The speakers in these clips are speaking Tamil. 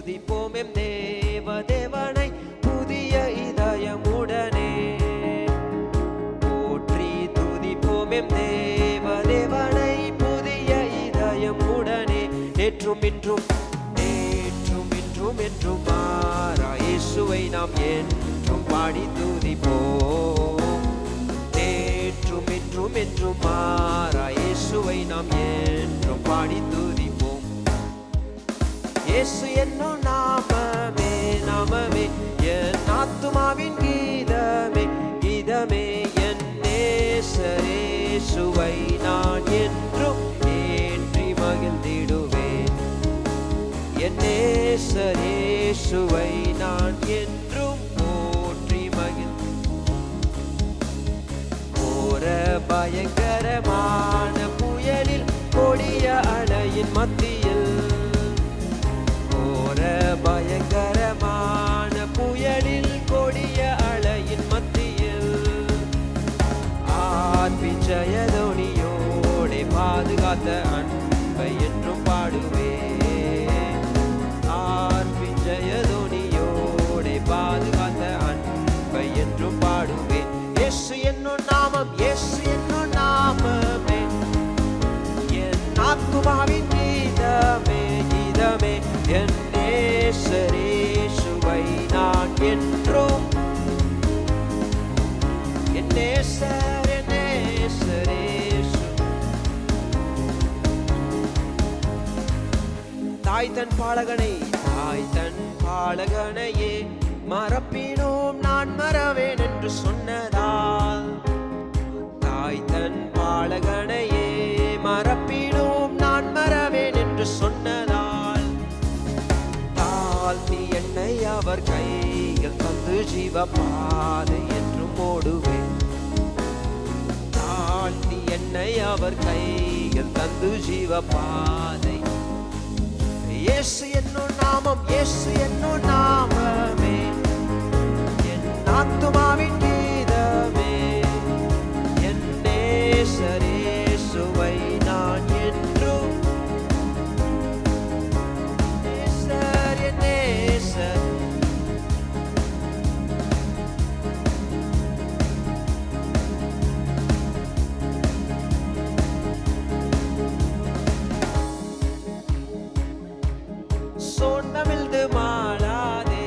துதிப்போம் எம் தேவனை புதிய இதயமுடனே. போற்றி துதிப்போம் எம் தேவனை புதிய இதயமுடனே. நேற்றும் இன்றும் என்றும் மாறா இயேசுவை நாம் என்றும் பாடி துதிப்போம். நேற்றும் என்றும் மாறா இயேசுவை நாம் என்றும் பாடி துதிப்போம். இயேசு என்னும் நாமமே என் ஆத்துமாவின் கீதமே என் நேசரேசுவை நான் என்றும் ஏற்றி மகிழ்ந்திடுவேன். என் நேசரேசுவை நான் என்றும் போற்றி கோர பயங்கரமான புயலில் கொடிய அலையின் மத்தியில் பயங்கரமான புயலில் கொடிய அலையின் மத்தியில் ஜெயதொனியோடே பாதுகாத்த அன்பை என்றும் பாடுவேன். ஜெயதொனியோடே பாதுகாத்த அன்பை என்றும் பாடுவேன். இயேசு என்னும் நாமமே என் ஆத்துமாவின் கீதமே என் நேசரேசுவை நான் என்றும் என் நேசரேசு. தாய் தன் பாலகனையே மறப்பினோம் நான் மறவேன் என்று சொன்னதால். தாய் தன் பாலகனையே மறப்பினோம் நான் மறவேன் என்று சொன்னதால். தாழ்த்தி என்னை அவர் கையில் தந்து ஜீவ பாதை என்றும் ஓடுவேன். தாழ்த்தி என்னை அவர் கையில் தந்து ஜீவ பாதை. இயேசு என்னும் நாமமே என் ஆத்துமாவின் கீதமே என் நேசரேசுவை நான் என்றும் சொன்னமிழ்ந்து மாளாதே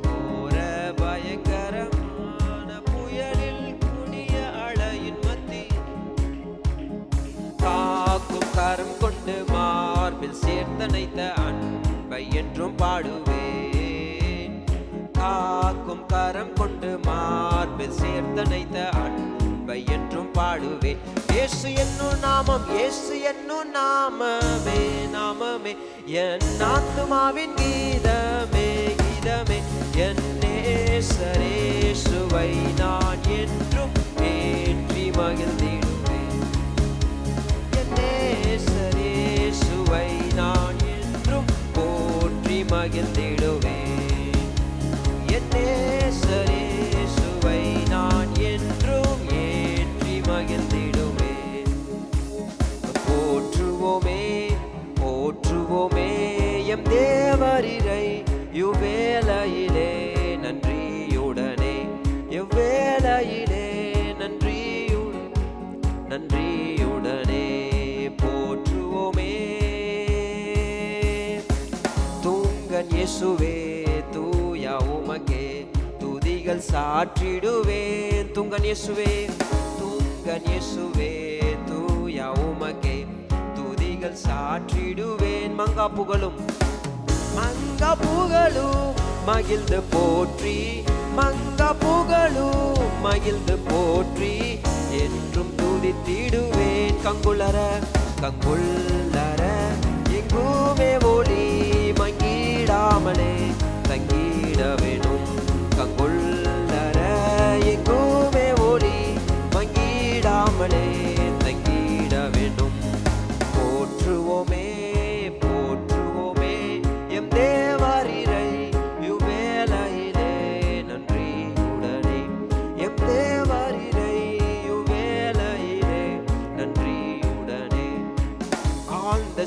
கோர பயங்கரமான புயலில் குடிய அலையின் மத்தி காக்கும் கரம் கொண்டு மார்பில் சேர்த்தனைத்த அன்பை என்றும் பாடுவேன். காக்கும் கரம் கொண்டு மார்பில் சேர்த்தனைத்த அன்பை என்றும் பாடுவேன். இயேசு என்னும் நாமமே என் ஆத்துமாவின் கீதமே என் நேசரேசுவை நான் என்றும் ஏற்றி மகிழ்ந்திடுவேன். என் நேசரேசுவை நான் என்றும் போற்றி மகிழ்ந்திடுவேன். என் நேசரேசுவை நான் என்றும் ஏற்றி மகிழ்ந்திடுவேன். போற்றுவோமே எம் தேவரிரை இவ்வேளையிலே நன்றியுடனே எவ்வேளையிலே நன்றியுடனே போற்றுவோமே. தூங்கன் இயேசுவே தூயா உமக்கே துதிகள் சாற்றிடுவேன். தூங்கன் இயேசுவே தூயா உமக்கே துதிகள் சாற்றிடுவேன். மங்கா புகழும் மகிழ்ந்து போற்றி மகிழ்ந்து போற்றி என்றும் துதித்திடுவேன். கங்குளர எங்குமே ஒளி மங்கிடாமலே தங்கிட வேணும். கங்குளர எங்குமே ஒளி மங்கிடாமலே தங்கிட வேண்டும். போற்றுவோமே எம் தேவரிரை இவ்வேளையிலே நன்றியுடனே எம் தேவரிரை இவ்வேளையிலே நன்றியுடனே ஆழ்ந்த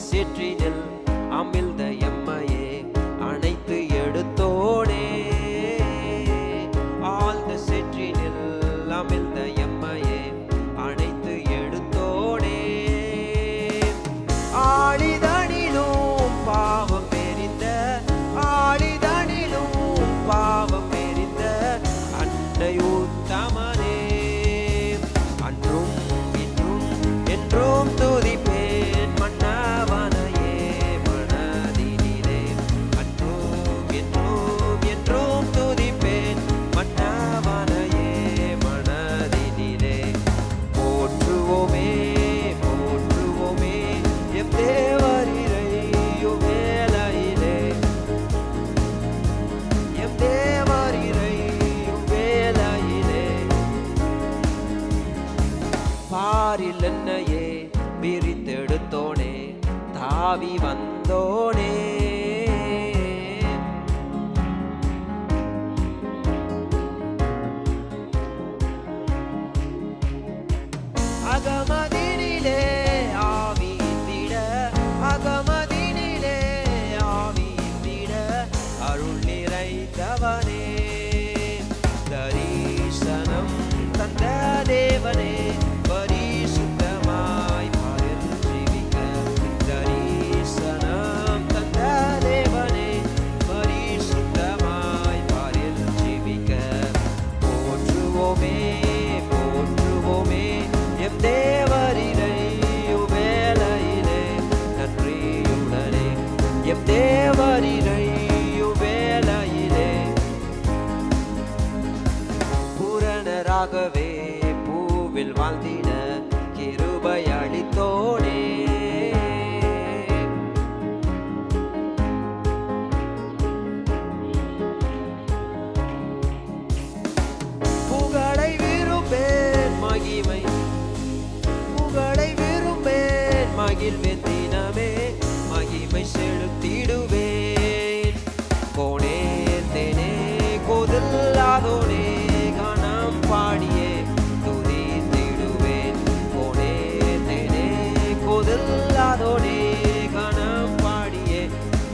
எம் தேவரிரையும் வேளையிலே பூரணராகவே பூவில் வாழ்ந்திட கிருபை அளித்தோனே. புகழை விரும்பேன் மகிமை, புகழை விரும்பேன் மகிழ்வேன் தினமே, மகிமை செலுத்திடுவேன். கோனே தேனே கோதில்லாதோனே கணம் பாடியே துதித்திடுவேன். கோனே தேனே கோதில்லாதோனே கணம் பாடியே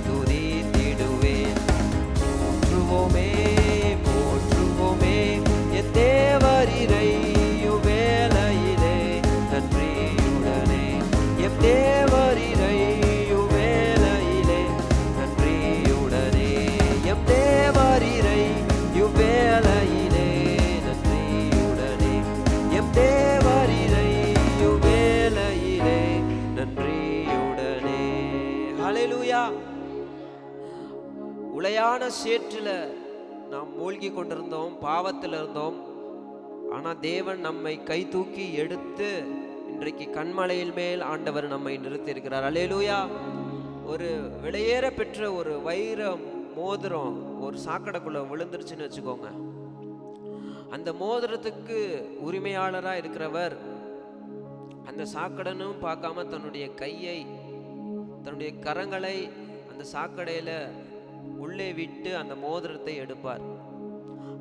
துதித்திடுவேன். போற்றுவோமே போற்றுவோமே என் தேவரிரையும் வேளையிலே நன்றியுடனே, எம் தேவரிரையும் வேளையிலே நன்றியுடனே, எம் தேவரிரையும் வேளையிலே நன்றியுடனே, எம் தேவரிரையும் வேளையிலே நன்றியுடனே. ஹல்லேலூயா. உளையான சேற்றில நாம் மூழ்கி கொண்டிருந்தோம், பாவத்தில் இருந்தோம். ஆனால் தேவன் நம்மை கை தூக்கி எடுத்து இன்றைக்கு கண்மலையில் மேல் ஆண்டவர் நம்மை நிறுத்தியிருக்கிறார். அல்லேலூயா. ஒரு விலையேற பெற்ற ஒரு வைர மோதிரம் ஒரு சாக்கடைக்குள்ள விழுந்துருச்சுன்னு வச்சுக்கோங்க. அந்த மோதிரத்துக்கு உரிமையாளராக இருக்கிறவர் அந்த சாக்கடனும் பார்க்காம தன்னுடைய கையை, தன்னுடைய கரங்களை அந்த சாக்கடையில உள்ளே விட்டு அந்த மோதிரத்தை எடுப்பார்.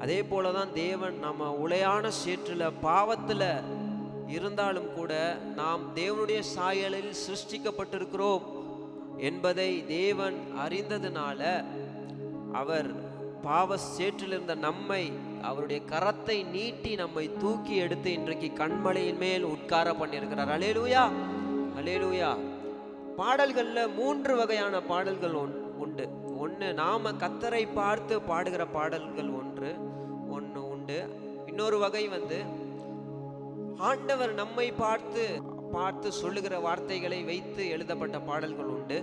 அதே போலதான் தேவன் நம்ம உளையான சேற்றில் பாவத்தில் இருந்தாலும் கூட நாம் தேவனுடைய சாயலில் சிருஷ்டிக்கப்பட்டிருக்கிறோம் என்பதை தேவன் அறிந்ததுனால அவர் பாவ சேற்றில் இருந்த நம்மை அவருடைய கரத்தை நீட்டி நம்மை தூக்கி எடுத்து இன்றைக்கு கண்மலையின் மேல் உட்கார பண்ணியிருக்கிறார். அல்லேலூயா அல்லேலூயா. பாடல்கள்ல 3 வகையான பாடல்கள் உண்டு. ஒன்று நாம கர்த்தரை பார்த்து பாடுகிற பாடல்கள் ஒன்று உண்டு. இன்னொரு வகை ஆண்டவர் நம்மை பார்த்து சொல்லுகிற வார்த்தைகளை வைத்து எழுதப்பட்ட பாடல்கள் உண்டு.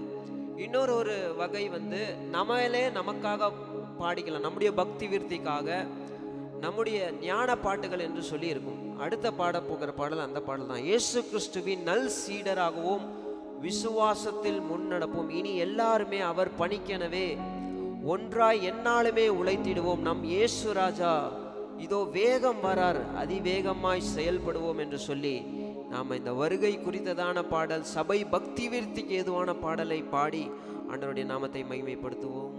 இன்னொரு வகை நம்மளே நமக்காக பாடிக்கலாம், நம்முடைய பக்தி விருத்திக்காக, நம்முடைய ஞான பாட்டுகள் என்று சொல்லி இருக்கும். அடுத்த பாட போகிற பாடல் அந்த பாடல் தான். இயேசு கிறிஸ்துவின் நல் சீடராகவும் விசுவாசத்தில் முன்னடப்போம், இனி எல்லாருமே அவர் பணிக்கெனவே ஒன்றாய் எந்நாளுமே உழைத்திடுவோம். நம் இயேசு ராஜா இதோ வேகம் வரார், அதிவேகமாய் செயல்படுவோம் என்று சொல்லி நாம் இந்த வருகை குறித்ததான பாடல், சபை பக்தி விருத்திக்கு ஏதுவான பாடலை பாடி ஆண்டவருடைய நாமத்தை மகிமைப்படுத்துவோம்.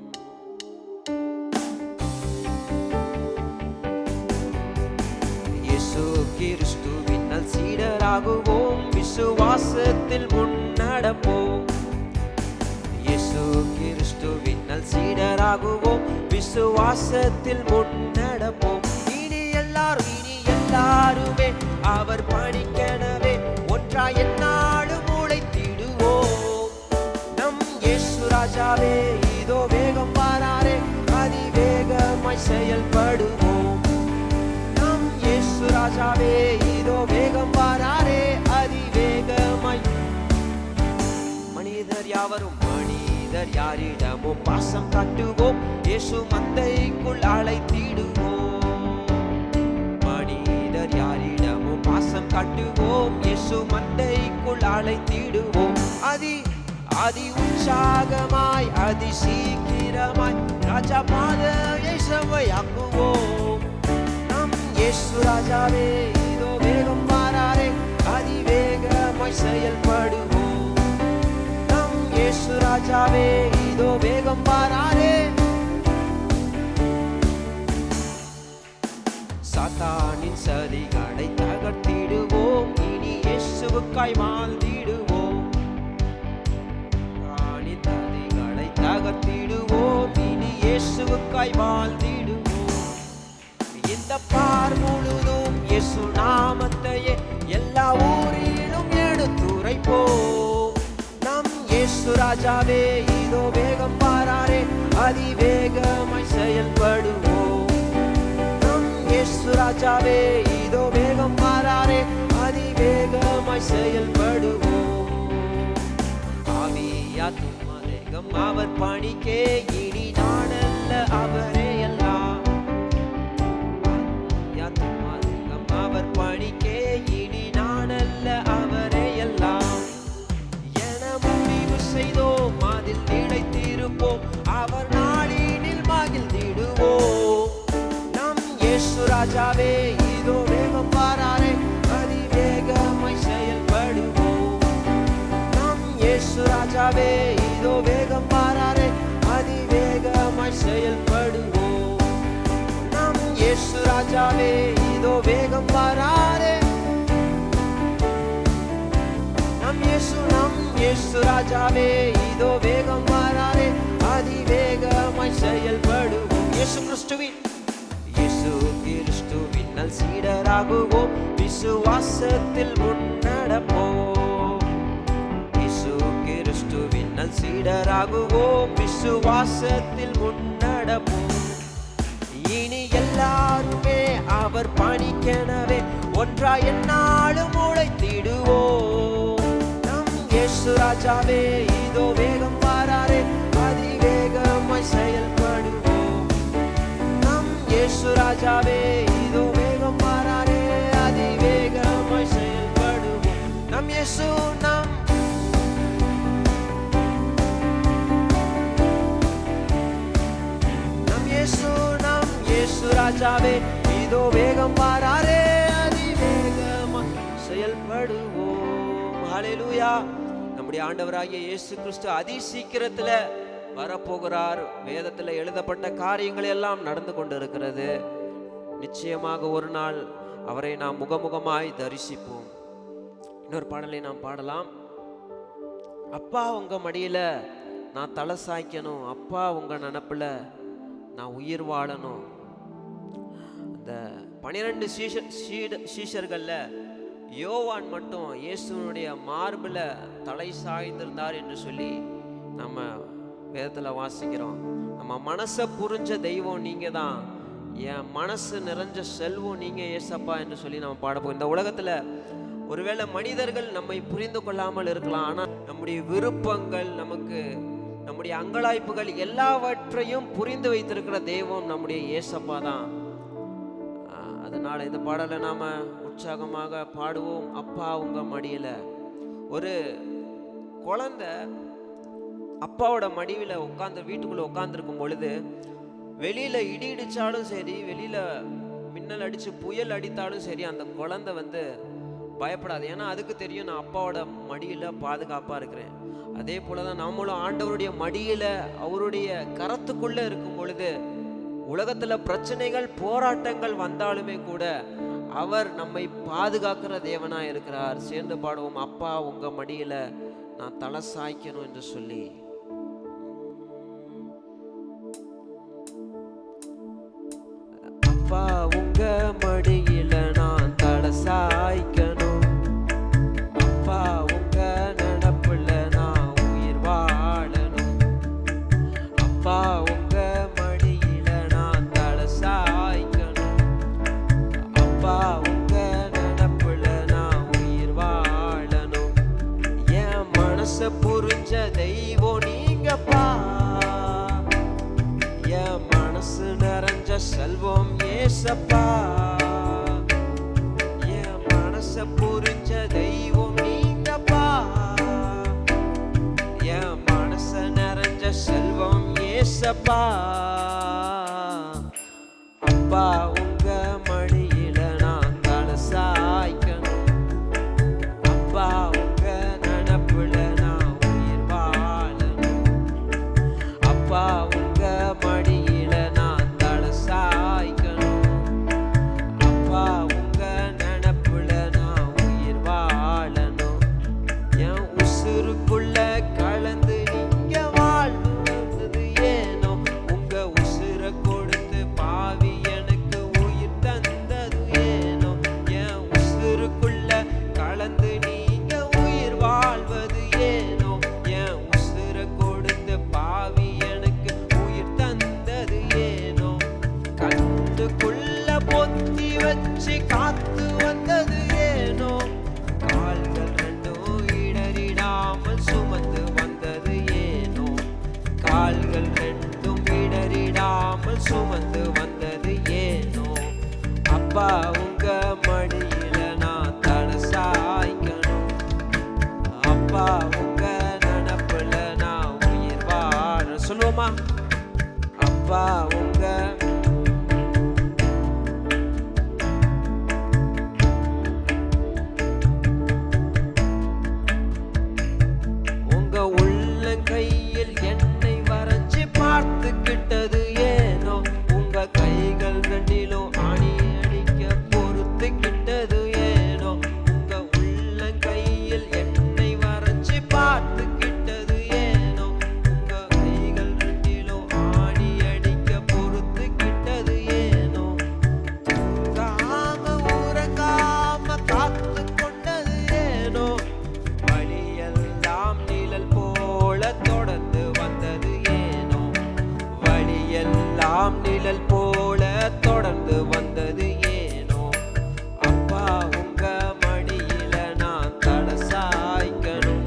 இயேசு கிறிஸ்துவின் நல் சீடராகுவோம், விசுவாசத்தில் முன்னடப்போம். இயேசு கிறிஸ்துவின் நல் சீடராகுவோம், விசுவாசத்தில் முன்னடப்போம். இனி எல்லாருமே அவர் பணிக்கெனவே ஒன்றாய் எந்நாளும் உழைத்திடுவோம். நம் இயேசு ராஜாவே இதோ வேகம் வாராரே, அதிவேகமாய் செயல்படுவோம். நம் இயேசு ராஜாவே இதோ வேகம் வாராரே, அதிவேகமாய். மனிதர் யாரிடமும் பாசம் காட்டுவோம், இயேசு மந்தைக்குள் அழைத்திடுவோம். மனிதர் யாரிடமும் பாசம் காட்டுவோம், இயேசு மந்தைக்குள் அழைத்திடுவோம். அதி உற்சாகமாய் அதி சீக்கிரமாய் ராஜா பாதையை செவ்வையாக்குவோம். நம் இயேசு ராஜாவே இதோ வேகம் வாராரே, அதிவேகமாய் செயல்படுவோம். நம் இயேசு ராஜாவே இதோ வேகம் வாராரே. சாத்தானின் சதிகளை தகர்த்திடுவோம், இனி இயேசுவுக்காய் வாழ்ந்திடுவோம். சாத்தானின் சதிகளை தகர்த்திடுவோம், இனி இயேசுவுக்காய் வாழ்ந்திடுவோம். இந்த பார் முழுதும் இயேசு நாமத்தையே எல்லா ஊரிலும் எடுத்துரைப்போம். நம் இயேசு ராஜாவே இதோ வேகம் வாராரே, அதிவேகமாய் செயல்படுவோம். நம் இயேசு ராஜாவே இதோ வேகம் வாராரே, அதிவேகமாய் செயல்படுவோம். ஆவியாத்துமலே அதிகம் அவர் பணிக்கே இனி நானல்ல அவரே எல்லாம். அதிகம் அவர் பணிக்கே இனி நானல்ல அவரே எல்லாம் என முடிவு செய்தோம், அதில் நிலைத்திருப்போம், அவர் நாளினில் மகிழ்ந்திடுவோம். நம் இயேசு ராஜாவே இதோ வேகம் வாராரே, அதிவேகமாய் செயல்படுவோம். நம் இயேசு ராஜாவே இதோ வேகம் வாராரே, அதிவேகமாய் செயல்படுவோம். நம் இயேசு ராஜாவே இதோ வேகம் வாராரே, நம் இயேசு ராஜாவே இதோ வேகம் வாராரே, அதிவேகமாய் செயல்படுவோம். இயேசு கிறிஸ்துவின் சீடராகுவோம், விசுவாசத்தில் முன்னடப்போம். இயேசு கிறிஸ்துவின் சீடராகுவோம், விசுவாசத்தில் முன்னடப்போம். இனி எல்லாருமே அவர் பணிக்கெனவே ஒன்றாய் எந்நாளும் உழைத்திடுவோம். நம் இயேசு ராஜாவே இதோ வேகம் வாராரே, அதிவேகமாய் செயல்படுவோம். நம் இயேசு ராஜாவே இதோ வேகம் வாராரே, அதிவேகமாய் செயல்படுவோம். நம் இயேசு நம் இயேசு ராஜாவே இதோ வேகம் வாராரே, அதிவேகமாய் செயல்படுவோம். ஹல்லேலூயா. நம்முடைய ஆண்டவராகிய இயேசு கிறிஸ்து அதி சீக்கிரத்துல வரப்போகிறார். வேதத்துல எழுதப்பட்ட காரியங்கள் எல்லாம் நடந்து கொண்டிருக்கிறது. நிச்சயமாக ஒரு நாள் அவரை நாம் முகமுகமாய் தரிசிப்போம். இன்னொரு பாடலை நாம் பாடலாம். அப்பா உங்க மடியில நான் தலை சாய்க்கணும், அப்பா உங்க நினப்புல நான் உயிர் வாழணும். அந்த 12 சீஷர்கள்ல யோவான் மட்டும் இயேசுனுடைய மார்பில் தலை சாய்ந்திருந்தார் என்று சொல்லி நம்ம வேதத்தில் வாசிக்கிறோம். நம்ம மனசை புரிஞ்ச தெய்வம் நீங்க தான், என் மனசு நிறைஞ்ச செல்வம் நீங்க ஏசப்பா என்று சொல்லி நம்ம பாடப்போம். இந்த உலகத்துல ஒருவேளை மனிதர்கள் நம்மை புரிந்து கொள்ளாமல் இருக்கலாம், ஆனால் நம்முடைய விருப்பங்கள், நம்முடைய அங்கலாய்ப்புகள் எல்லாவற்றையும் புரிந்து வைத்திருக்கிற தெய்வம் நம்முடைய ஏசப்பா தான். அதனால இந்த பாடலை நாம உற்சாகமாக பாடுவோம். அப்பா உங்க மடியில. ஒரு குழந்தை அப்பாவோட மடியில வீட்டுக்குள்ள உட்கார்ந்துருக்கும் பொழுது வெளியில இடி இடிச்சாலும் சரி, வெளியில மின்னல் அடிச்சு புயல் அடித்தாலும் சரி, அந்த குழந்தை பயப்படாது. ஏன்னா அதுக்கு தெரியும் நான் அப்பாவோட மடியில பாதுகாப்பா இருக்கிறேன். அதே போலதான் நம்மளும் ஆண்டவருடைய மடியில அவருடைய கரத்துக்குள்ள இருக்கும் பொழுது உலகத்துல பிரச்சனைகள் போராட்டங்கள் வந்தாலுமே கூட அவர் நம்மை பாதுகாக்கிற தேவனா இருக்கிறார். சேர்ந்து பாடுவோம். அப்பா உங்க மடியில நான் தலை சாய்க்கணும் என்று சொல்லி. அப்பா உங்க மடியில நான் தலை சாய்க்கணும், அப்பா உங்க நினப்புல நான் உயிர் வாழணும். அப்பா உங்க மடியில நான் தலை சாய்க்கணும், அப்பா உங்க நினப்புல நான் உயிர் வாழணும். என் மனச புரிஞ்ச தெய்வம் நீங்கப்பா, என் மனசு நிறைஞ்ச செல்வம் ஏசப்பா. என் மனச புரிஞ்ச தெய்வம் நீங்கப்பா, என் மனச நிறைஞ்ச செல்வம் ஏசப்பா. அப்பா உங்க மடியில நான் தலை சாய்க்கணும், அப்பா உங்க நினப்புல நான் உயிர் வாழணும். அப்பா உங்க மடியில நான் தலை சாய்க்கணும், அப்பா உங்க நினப்புல நான் உயிர் வாழணும். என் உசுருக்குள்ள கலந்து நீங்க வாழ்வது ஏனோ, உங்க கைகள் ரெண்டும் இடறிடாமல் சுமந்து வந்தது ஏனோ? அப்பா உங்க மடியில நான் தலை சாய்க்கணும். அப்பா உங்க நினப்புல நான் உயிர் வாழ. சொல்லுவோமா? அப்பா உங்க கையில் என்னை வரைஞ்சி பார்த்துக்கிட்டது ஏனோ? உங்க கைகள் ரெண்டிலும் ஆணி அடிக்க பொறுத்துக்கிட்டது ஏனோ? உங்க உள்ளங்கையில் என்னை வரைஞ்சி பார்த்துக்கிட்டது ஏனோ? உங்க கைகள் ரெண்டிலும் ஆணி அடிக்க பொறுத்துக்கிட்டது ஏனோ? தூங்காம உறங்காம காத்து கொண்டது ஏனோ? வழியெல்லாம் நிழல் போல தொடர்ந்து வந்தது ஏனோ? வழியெல்லாம் நிழல் போல தொடர்ந்து வந்தது ஏனோ? அப்பா உங்க மடியில நான் தலை சாய்க்கணும்.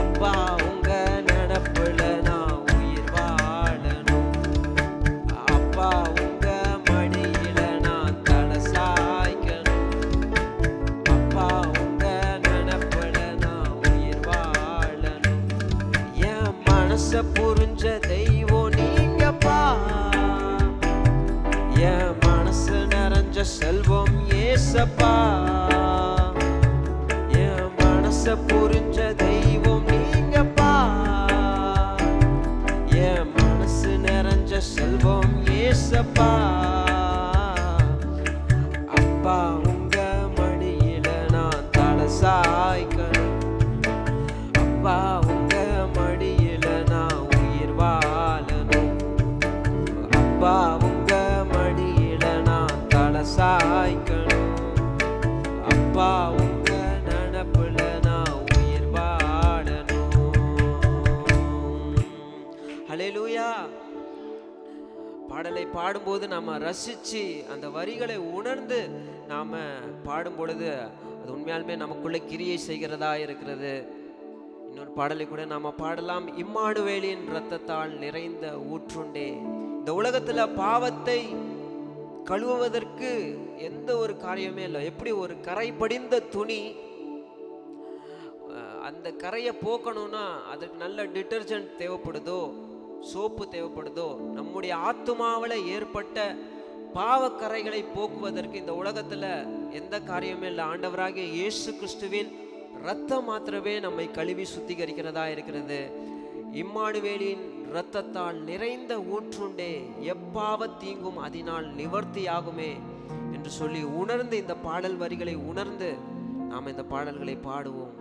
அப்பா உங்க நினப்புல நான் உயிர் வாழணும். அப்பா உங்க மடியில நான் தலை சாய்க்கணும். அப்பா உங்க நினப்புல நான் உயிர் வாழணும். என் மனச புரிஞ்ச தெய்வம் நீங்கப்பா. என் மனசு நிறைஞ்ச செல்வம் ஏசப்பா. என் மனச புரிஞ்ச தெய்வம் நீங்கப்பா. என் மனசு நிறைஞ்ச செல்வம் ஏசப்பா. அப்பா உங்க மடியில நான் தலை சாய்க்கணும். அப்பா உங்க மடியில நான் உயிர் வாழணும். அப்பா உங்க மடியில நான் தலை சாய்க்கணும். அப்பா உங்க நினப்புல நான் உயிர் வாழணும். ஹல்லேலூயா. பாடலை பாடும்போது நாம ரசிச்சு அந்த வரிகளை உணர்ந்து நாம பாடும் பொழுது அது உண்மையாலுமே நமக்குள்ள கிரியை செய்கிறதா இருக்கிறது. இன்னொரு பாடலை கூட நாம பாடலாம். இம்மானுவேலின் இரத்தத்தால் நிறைந்த ஊற்றுண்டே. இந்த உலகத்துல பாவத்தை கழுவுவதற்கு எந்த ஒரு காரியமே இல்லை. எப்படி ஒரு கரை படிந்த துணி அந்த கரையை போக்கணும்னா அதுக்கு நல்ல டிட்டர்ஜென்ட் தேவைப்படுதோ, சோப்பு தேவைப்படுதோ, நம்முடைய ஆத்துமாவில் ஏற்பட்ட பாவக்கரைகளை போக்குவதற்கு இந்த உலகத்துல எந்த காரியமே இல்லை. ஆண்டவராகிய இயேசு கிறிஸ்துவின் இரத்தம் மாத்திரமே நம்மை கழுவி சுத்திகரிக்கிறதா இருக்கிறது. இம்மானுவேலின் இரத்தத்தால் நிறைந்த ஊற்றுண்டே, எப்பாவ தீங்கும் அதனால் நிவர்த்தியாகுமே என்று சொல்லி உணர்ந்து இந்த பாடல் வரிகளை உணர்ந்து நாம் இந்த பாடல்களை பாடுவோம்.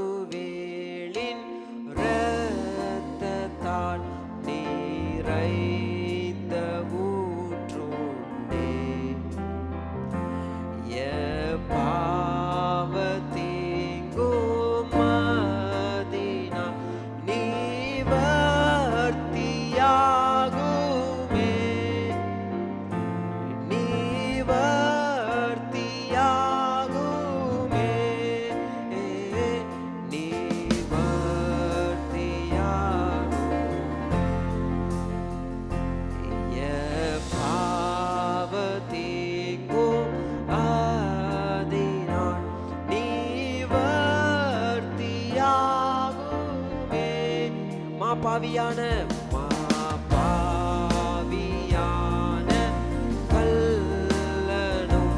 இம்மானுவேலின் இரத்தத்தால் நிறைந்த ஊற்றுண்டே, எப்பாவ தீங்கும் அதனால் நிவர்த்தியாகுமே. நிவர்த்தியாகுமே. எப்பாவ தீங்கும் அதனால் நிவர்த்தியாகுமே. மாபாவியான கல்லனும்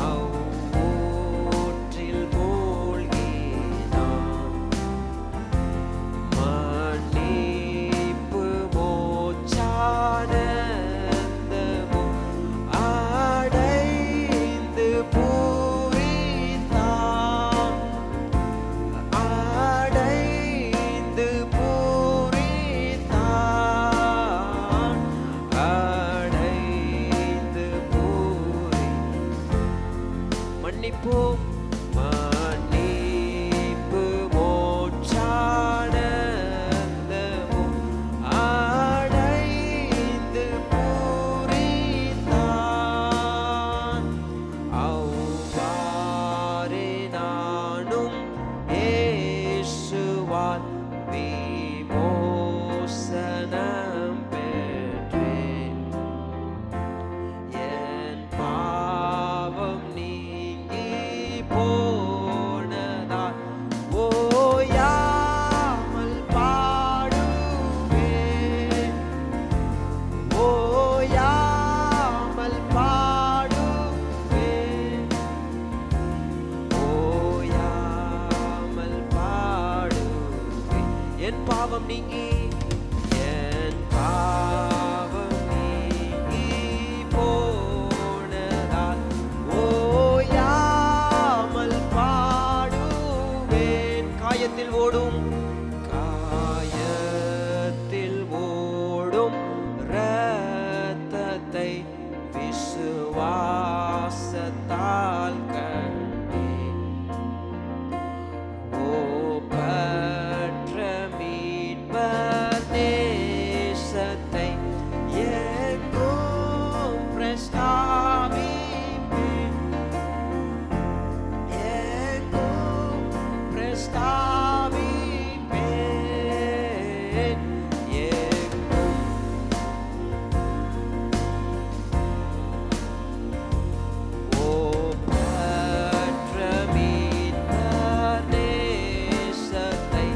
அவ்வூற்றில் மூழ்கினான். மன்னிப்பு மோட்சானந்தமும் அடைந்து பூரித்தான். அடைந்து பூரித்தான். என் பாவம் நீங்கி என் பாவம் நீங்கி போனதால் ஓயாமல் பாடுவேன். காயத்தில் ஓடும் இரத்தத்தை விசுவாசத்தால் கண்டேன். ஓ பற்ற மீட்பர் நேசத்தை எங்கும் பிரஸ்தாபிப்பேன், எங்கும் பிரஸ்தாபிப்பேன், எங்கும். ஓ பற்ற மீட்பர் நேசத்தை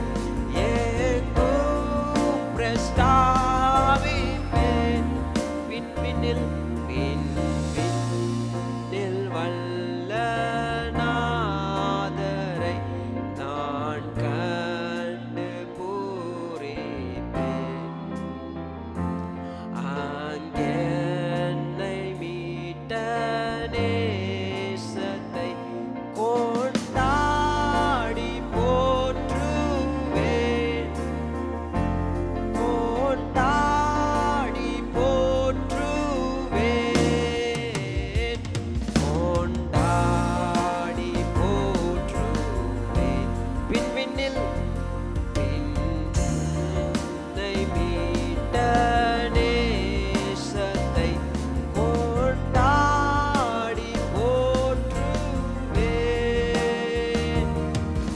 எங்கும் பிரஸ்தாபிப்பேன். விண்ணில் வல்ல நாதரை நான் கண்டு பூரிப்பேன். அங்கென்னை மீட்ட நேசத்தை கொண்டாடி போற்றுவேன், கொண்டாடி போற்றுவேன், கொண்டாடி போற்றுவேன். விண்ணில் என்னை மீட்ட நேசத்தை கொண்டாடி போற்றுவேன்,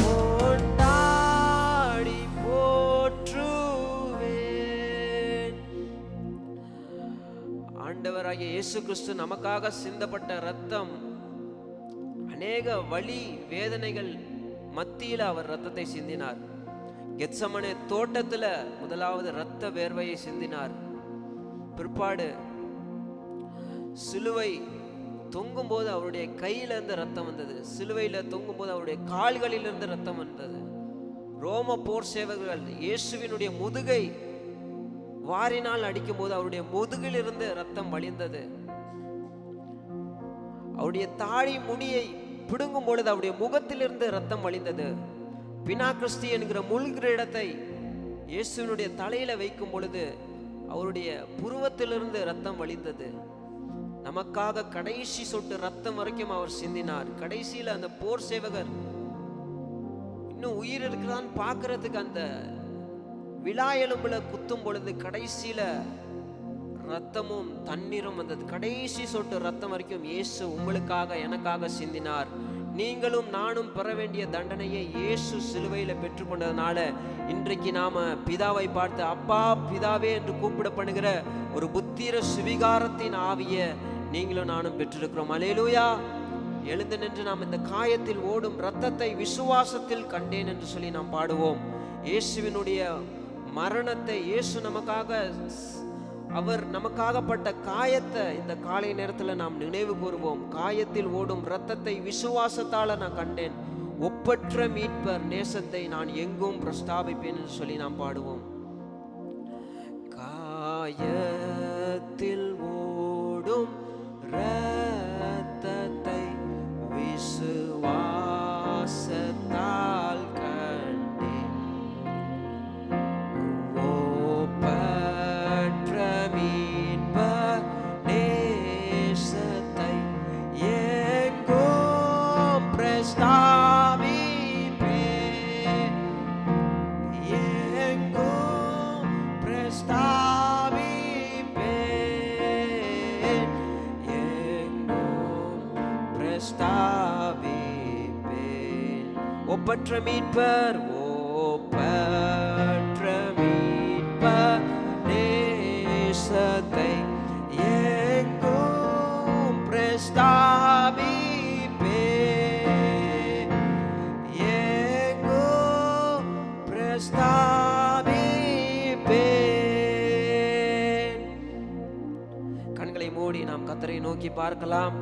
கொண்டாடி போற்றுவேன். ஆண்டவராகிய இயேசு கிறிஸ்து நமக்காக சிந்தப்பட்ட இரத்தம் அநேக வலி வேதனைகள் மத்தியில் அவர் இரத்தத்தை சிந்தினார். கெத்சமனே தோட்டத்துல முதலாவது இரத்த வேர்வையை சிந்தினார். பிற்பாடு சிலுவை தொங்கும் போது அவருடைய கையிலிருந்து ரத்தம் வந்தது, சிலுவையில தொங்கும் போது அவருடைய கால்களிலிருந்து ரத்தம் வந்தது. ரோம போர் சேவகர்கள் இயேசுவினுடைய முதுகை வாரினால் அடிக்கும் போது அவருடைய முதுகிலிருந்து ரத்தம் வழிந்தது. அவருடைய தாடி முடியை பிடுங்கும் பொழுது அவருடைய முகத்திலிருந்து ரத்தம் வழிந்தது. பினா கிறிஸ்து என்கிற முள்கிற இடத்தை இயேசுவினுடைய தலையில வைக்கும் பொழுது அவருடைய புருவத்திலிருந்து ரத்தம் வழிந்தது. நமக்காக கடைசி சொட்டு ரத்தம் வரைக்கும் அவர் சிந்தினார். கடைசியில அந்த போர் சேவகர் இன்னும் உயிர் இருக்கிறான்னு பார்க்கறதுக்கு அந்த விழா எலும்புல குத்தும் பொழுது கடைசியில ரத்தமும் தண்ணீரும் வந்தது. கடைசி சொட்டு ரத்தம் வரைக்கும் இயேசு உங்களுக்காக எனக்காக சிந்தினார். நீங்களும் நானும் பெற வேண்டிய தண்டனையை இயேசு சிலுவையில பெற்றுக்கொண்டதுனால இன்றைக்கு நாம பிதாவை பார்த்து அப்பா பிதாவே என்று கூப்பிடப்படுகிற ஒரு புத்திர சுவிகாரத்தின் ஆவிய நீங்களும் நானும் பெற்றிருக்கிறோம். அல்லேலூயா. எழுந்து நின்று நாம் இந்த காயத்தில் ஓடும் இரத்தத்தை விசுவாசத்தில் கண்டேன் என்று சொல்லி நாம் பாடுவோம். இயேசுவினுடைய மரணத்தை இயேசு நமக்காக அவர் நமக்காகப்பட்ட காயத்தை இந்த காலை நேரத்தில் நாம் நினைவு கூறுவோம். காயத்தில் ஓடும் இரத்தத்தை விசுவாசத்தால நான் கண்டேன், ஒப்பற்ற மீட்பர் நேசத்தை நான் எங்கும் பிரஸ்தாபிப்பேன் என்று சொல்லி நாம் பாடுவோம். காயத்தில் ஓடும் இரத்தத்தை விசுவாசத்தால் கண்டேன், ஒப்பற்ற மீட்பர் நேசத்தை எங்கும் பிரஸ்தாபிப்பேன், எங்கும் பிரஸ்தாபிப்பேன், எங்கும் பிரஸ்தாபிப்பேன். ஒப்பற்ற மீட்பர், ஒப்பற்ற மீட்பர் நேசத்தை எங்கும் பிரஸ்தாபிப்பேன், எங்கும் பிரஸ்தாபிப்பேன். கண்களை மூடி நாம் கர்த்தரை நோக்கி பார்க்கலாம்.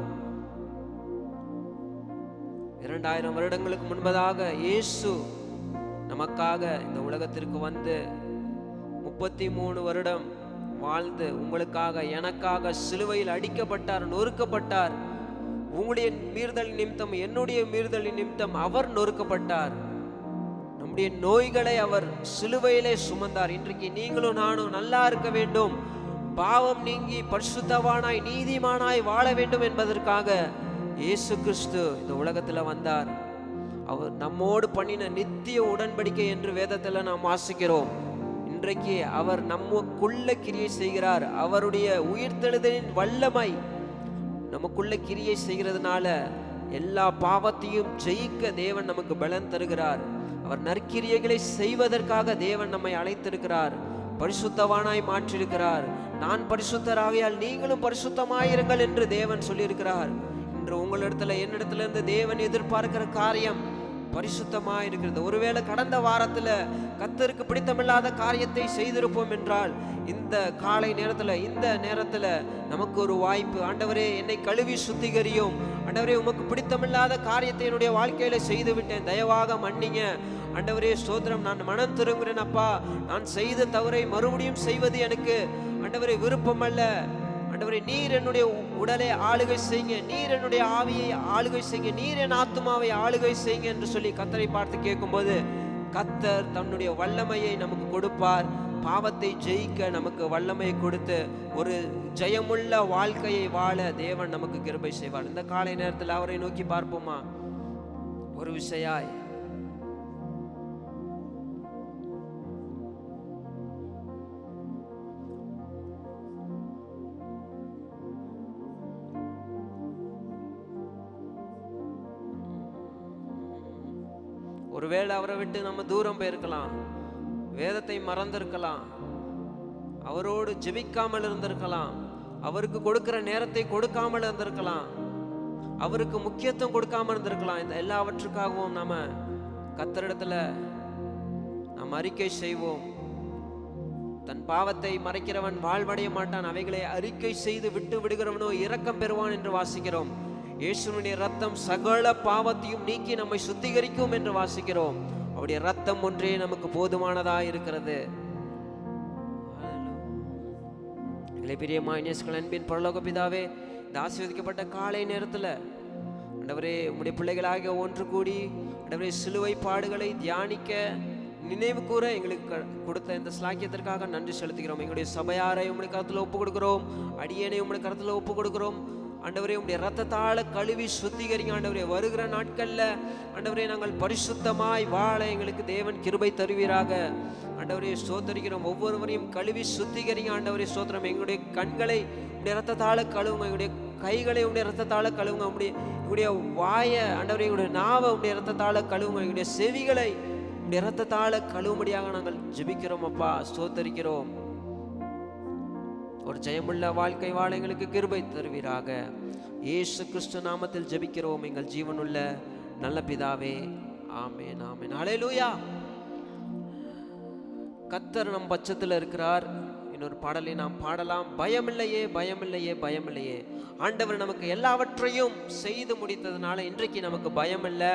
2000 வருடங்களுக்கு முன்பதாக இயேசு நமக்காக இந்த உலகத்திற்கு வந்து 33 வருடம் வாழ்ந்து உங்களுக்காக எனக்காக சிலுவையில் அடிக்கப்பட்டார், நொறுக்கப்பட்டார். உங்களுடைய மீறுதல் நிமித்தம், என்னுடைய மீறுதல் நிமித்தம் அவர் நொறுக்கப்பட்டார். நம்முடைய நோய்களை அவர் சிலுவையிலே சுமந்தார். இன்றைக்கு நீங்களும் நானும் நல்லா இருக்க வேண்டும், பாவம் நீங்கி பரிசுத்தவானாய் நீதிமானாய் வாழ வேண்டும் என்பதற்காக இயேசு கிறிஸ்து இந்த உலகத்துல வந்தார். அவர் நம்மோடு பண்ணின நித்திய உடன்படிக்கை என்று வேதத்துல நாம் வாசிக்கிறோம். இன்றைக்கு அவர் நமக்குள்ள கிரியை செய்கிறார். அவருடைய உயிர்த்தெழுதலின் வல்லமை நமக்குள்ள கிரியை செய்கிறதுனால எல்லா பாவத்தையும் ஜெயிக்க தேவன் நமக்கு பலன் தருகிறார். அவர் நற்கிரியைகளை செய்வதற்காக தேவன் நம்மை அழைத்திருக்கிறார், பரிசுத்தவானாய் மாற்றிருக்கிறார். நான் பரிசுத்தராகையால் நீங்களும் பரிசுத்தமாயிருங்கள் என்று தேவன் சொல்லியிருக்கிறார். இன்று உங்களிடத்துல என்னிடத்துல இருந்து தேவன் எதிர்பார்க்கிற காரியம் பரிசுத்தமாயிருக்கிறது. ஒருவேளை கடந்த வாரத்துல கர்த்தருக்கு பிடித்தமில்லாத காரியத்தை செய்திருப்போம் என்றால் இந்த காலை நேரத்துல, இந்த நேரத்துல நமக்கு ஒரு வாய்ப்பு. ஆண்டவரே, என்னை கழுவி சுத்திகரியும். ஆண்டவரே, உமக்கு பிடித்தமில்லாத காரியத்தை என்னுடைய வாழ்க்கையில செய்து விட்டேன், தயவாக மன்னிங்க. ஆண்டவரே ஸ்தோத்திரம், நான் மனம் திரும்புகிறேன் அப்பா. நான் செய்த தவறை மறுபடியும் செய்வது எனக்கு ஆண்டவரே விருப்பம் அல்ல. ஆண்டவரே, நீர் என்னுடைய உடலை ஆளுகை செய்யுங்க, நீர் என்னுடைய ஆவியை ஆளுகை செய்யுங்க, நீர் என் ஆத்துமாவை ஆளுகை செய்யுங்க என்று சொல்லி கர்த்தரை பார்த்து கேட்கும்போது கர்த்தர் தன்னுடைய வல்லமையை நமக்கு கொடுப்பார். பாவத்தை ஜெயிக்க நமக்கு வல்லமையை கொடுத்து ஒரு ஜெயமுள்ள வாழ்க்கையை வாழ தேவன் நமக்கு கிருபை செய்வார். இந்த காலை நேரத்தில் அவரை நோக்கி பார்ப்போமா? ஒரு விஷயாய் ஒருவேளை அவரை விட்டு நம்ம தூரம் போயிருக்கலாம், வேதத்தை மறந்திருக்கலாம், அவரோடு ஜெபிக்காமல் இருந்திருக்கலாம், அவருக்கு கொடுக்கிற நேரத்தை கொடுக்காமல் இருந்திருக்கலாம், அவருக்கு முக்கியத்துவம் கொடுக்காமல் இருந்திருக்கலாம். இந்த எல்லாவற்றுக்காகவும் நாம கர்த்தரிடத்துல நாம் அறிக்கை செய்வோம். தன் பாவத்தை மறைக்கிறவன் வாழ்வடைய மாட்டான், அவைகளை அறிக்கை செய்து விட்டு விடுகிறவனோ இரக்கம் பெறுவான் என்று வாசிக்கிறோம். இயேசுவினுடைய ரத்தம் சகல பாவத்தையும் நீக்கி நம்மை சுத்திகரிக்கும் என்று வாசிக்கிறோம். அவருடைய ரத்தம் ஒன்றே நமக்கு போதுமானதா இருக்கிறது. அன்பின் பரலோக பிதாவே, இந்த ஆசீர்வதிக்கப்பட்ட காலை நேரத்துல ஆண்டவரே, உம்முடைய பிள்ளைகளாக ஒன்று கூடி ஆண்டவரே சிலுவை பாடுகளை தியானிக்க நினைவு கூற எங்களுக்கு கொடுத்த இந்த ஸ்லாக்கியத்திற்காக நன்றி செலுத்துகிறோம். எங்களுடைய சபையாரை உம்முடைய கருத்துல ஒப்பு கொடுக்கிறோம், அடியேனை உம்முடைய கருத்துல ஒப்பு கொடுக்கிறோம். ஆண்டவரே, உம்முடைய ரத்தத்தால கழுவி சுத்திகரிங்க. ஆண்டவரே, வருகிற நாட்கள்ல ஆண்டவரே நாங்கள் பரிசுத்தமாய் வாழ எங்களுக்கு தேவன் கிருபை தருவீராக. ஆண்டவரே ஸ்தோத்திரிக்கிறோம். ஒவ்வொருவரையும் கழுவி சுத்திகரிங்க. ஆண்டவரே ஸ்தோத்திரம். எங்களுடைய கண்களை உம்முடைய ரத்தத்தால கழுவுங்க, எங்களுடைய கைகளை உம்முடைய ரத்தத்தால கழுவுங்க, உங்களுடைய வாயை ஆண்டவரே, எங்களுடைய நாவை உம்முடைய ரத்தத்தால கழுவுங்க, எங்களுடைய செவிகளை உம்முடைய ரத்தத்தால கழுவும்படியாக நாங்கள் ஜெபிக்கிறோம் அப்பா, ஸ்தோத்திரிக்கிறோம். ஒரு ஜெயமுள்ள வாழ்க்கை வாழ எங்களுக்கு கிருபை தருவீராக. இயேசு கிறிஸ்து நாமத்தில் ஜெபிக்கிறோம் எங்கள் ஜீவனுள்ள நல்ல பிதாவே, ஆமென், ஆமென், ஹல்லேலூயா. கர்த்தர் நம் பட்சத்தில் இருக்கிறார். இன்னொரு பாடலை நாம் பாடலாம். பயமில்லையே, பயமில்லையே, பயமில்லையே. ஆண்டவர் நமக்கு எல்லாவற்றையும் செய்து முடித்ததுனால இன்றைக்கு நமக்கு பயம் இல்லை.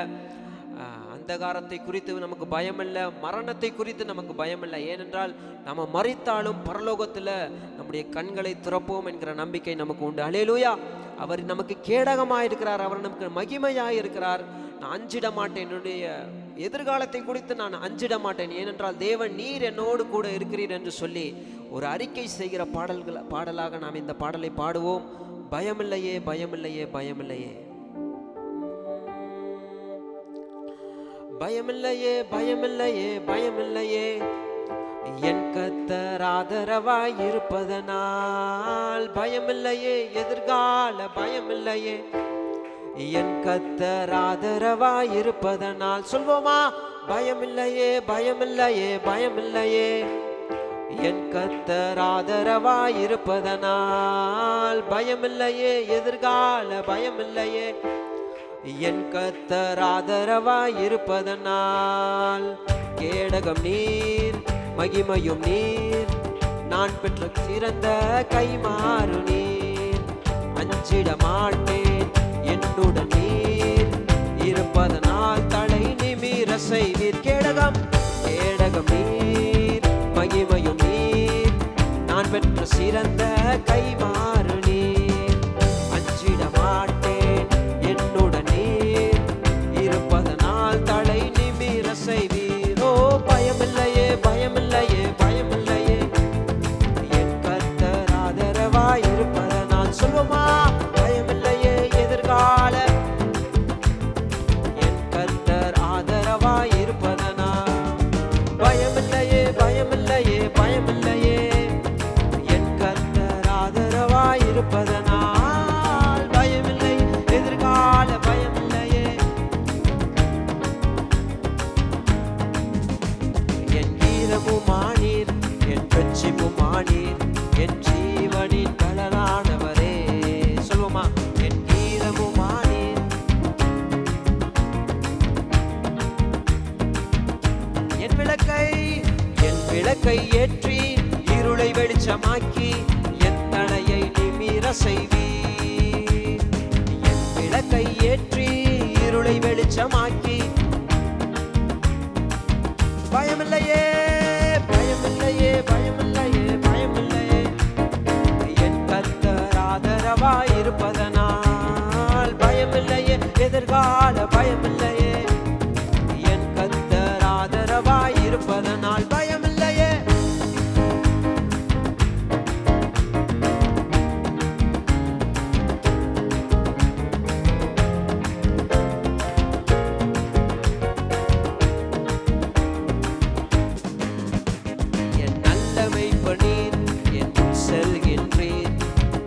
அந்தகாரத்தை குறித்து நமக்கு பயம் இல்லை, மரணத்தை குறித்து நமக்கு பயம் இல்லை. ஏனென்றால் நம்ம மரித்தாலும் பரலோகத்தில் நம்முடைய கண்களை திறப்போம் என்கிற நம்பிக்கை நமக்கு உண்டு. ஹல்லேலூயா. அவர் நமக்கு கேடகமாக இருக்கிறார், அவர் நமக்கு மகிமையாக இருக்கிறார். நான் அஞ்சிட மாட்டேன், என்னுடைய எதிர்காலத்தை குறித்து நான் அஞ்சிட மாட்டேன், ஏனென்றால் தேவன் நீர் என்னோடு கூட இருக்கிறீர் என்று சொல்லி ஒரு அறிக்கை செய்கிற பாடலாக நாம் இந்த பாடலை பாடுவோம். பயமில்லையே, பயமில்லையே, பயமில்லையே. பயமில்லையே, பயமில்லையே, பயமில்லையே, என் கர்த்தர் ஆதரவாய் இருப்பதனால். பயமில்லையே, எதிர்கால பயமில்லையே, என் கர்த்தர் ஆதரவாய் இருப்பதனால். சொல்வோமா? பயமில்லையே, பயமில்லையே, பயமில்லையே, என் கர்த்தர் ஆதரவாய் இருப்பதனால். பயமில்லையே, எதிர்கால பயமில்லையே, என் கர்த்தர் ஆதரவாய் இருப்பதனால். கேடகம் நீர், மகிமையும் நீர், நான் பெற்ற சிறந்த கைமாறு நீர். அஞ்சிட மாட்டேன், என்னுடன் நீர் இருப்பதனால் தலை நிமிர செய்வீர். கேடகம் சிறந்த கைமாறு நீர். அஞ்சிட மாட்டேன் என்னுடன் நீர் இருப்பதனால் தலை நிமிர செய்வீரோ. பயமில்லையே பயமில்லையே பயமில்லையே என் கர்த்தர் ஆதரவாய் இருப்பதனால். சொல்லுமா, பயமில்லையே எதிர்கால என் கர்த்தர் ஆதரவாய் இருப்பதனால். பயமில்லையே பயமில்லையே பயமில்லையே என் கர்த்தர் ஆதரவாய் இருப்பதனால். பயமில்லை எதிர்கால பயமில்லையே. என் வீரமுமானீர் என் வெற்றிமுமானீர் என் ஜீவனின் பலனானவரே. சொல்லுமா, என் வீரமுமானீர் என் விளக்கை ஏற்றி இருளை வெளிச்சமாக்கி என் தடையை நிமிர செய்வீர். என் விளக்கை ஏற்றி இருளை வெளிச்சமாக்கி. பயமில்லையே பயமில்லையே பயமில்லையே பயமில்லையே என் கர்த்தர் ஆதரவாய் இருப்பதனால். பயமில்லையே எதிர்கால பயமில்லையே என் கர்த்தர் ஆதரவாய் இருப்பதனால். பயமில்லையே. என் நல்ல மெய்ப்பனீர் என் முன் செல்கின்றீர்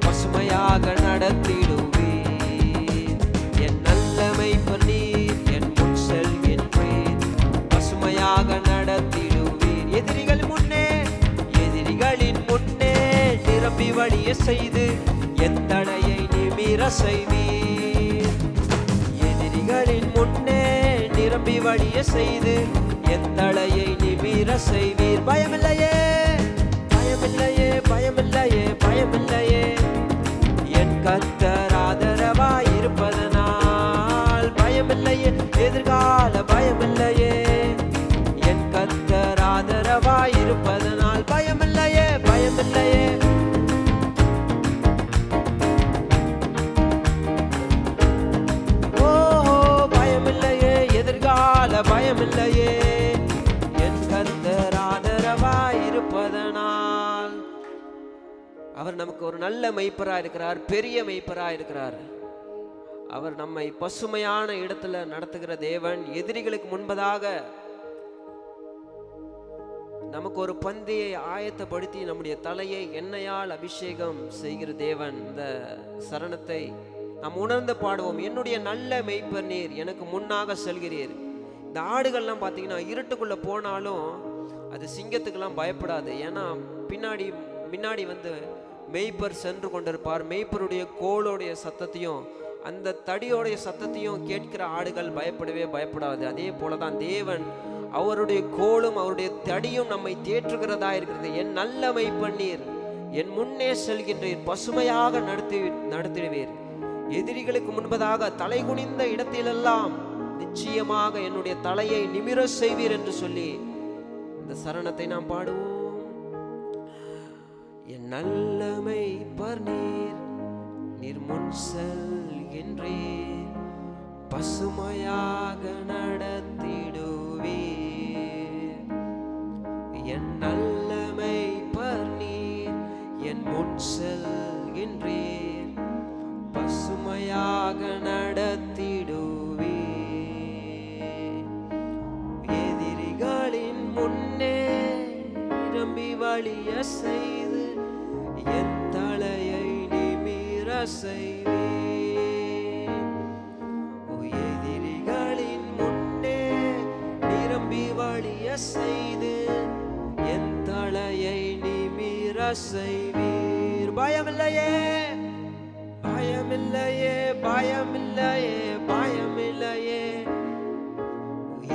பசுமையாக நடத்திடுவீர். என் நல்ல மெய்ப்பனீர் என் முன் செல்கின்றீர் பசுமையாக நடத்திடுவீர். எதிரிகளின் முன்னே நிரம்பி வழிய செய்து என் தடையை நிமிர செய்வீர். எதிரிகளின் முன்னே நிரம்பி வழிய செய்து என் தடையை நிமிர செய்வீர். பயமில்லையே பயமில்லையே பயமில்லையே பயமில்லையே என் கர்த்தர் ஆதரவாய் இருப்பதனால். பயமில்லையே எதிர்கால பயமில்லையே என் கர்த்தர் ஆதரவாய் இருப்பதனால். பயமில்லையே பயமில்லையே. ஓஹோ, பயமில்லையே எதிர்கால பயமில்லையே என் கர்த்தர் ஆதரவாய் இருப்பதனால். அவர் நமக்கு ஒரு நல்ல மெய்ப்பராய் இருக்கிறார், பெரிய மெய்ப்பராய் இருக்கிறார். அவர் நம்மை பசுமையான இடத்துல நடத்துகிற தேவன். எதிரிகளுக்கு முன்பதாக நமக்கு ஒரு பந்தியை ஆயத்தப்படுத்தி நம்முடைய தலையை எண்ணெயால் அபிஷேகம் செய்கிற தேவன். இந்த சரணத்தை நாம் உணர்ந்து பாடுவோம். என்னுடைய நல்ல மெய்ப்பர் நீர், எனக்கு முன்னாக செல்கிறீர். இந்த ஆடுகள்லாம் பார்த்தீங்கன்னா இருட்டுக்குள்ள போனாலும் அது சிங்கத்துக்கெல்லாம் பயப்படாது. ஏன்னா முன்னாடி வந்து மெய்ப்பர் சென்று கொண்டிருப்பார். மெய்ப்பருடைய கோளுடைய சத்தத்தையும் அந்த தடியோடைய சத்தத்தையும் கேட்கிற ஆடுகள் பயப்படாது. அதே போலதான் தேவன், அவருடைய கோலும் அவருடைய தடியும் நம்மை தேற்றுகிறதா இருக்கிறது. என் நல்ல மெய்ப்பர் நீர், என் முன்னே செல்கின்றீர், பசுமையாக நடத்திடுவீர். எதிரிகளுக்கு முன்பதாக தலை குனிந்த இடத்திலெல்லாம் நிச்சயமாக என்னுடைய தலையை நிமிர செய்வீர் என்று சொல்லி இந்த சரணத்தை நாம் பாடுவோம். என் நல்ல மெய்ப்பர் நீர், நீர் முன் செல்கின்றீர், பசுமையாக நடத்திடுவீர். என் நல்ல மெய்ப்பர் நீர், என் முன் செல்கின்றீர், பசுமையாக நடத்திடுவீர். எதிரிகளின் முன்னே நிரம்பி வழிய செய்து என் தலையை நிமிர செய்வீர். எதிரிகளின் முன்னே நிரம்பி வழிய செய்து என் தலையை நிமிர செய்வீர். பயமில்லையே பயமில்லையே பயமில்லையே பயமில்லையே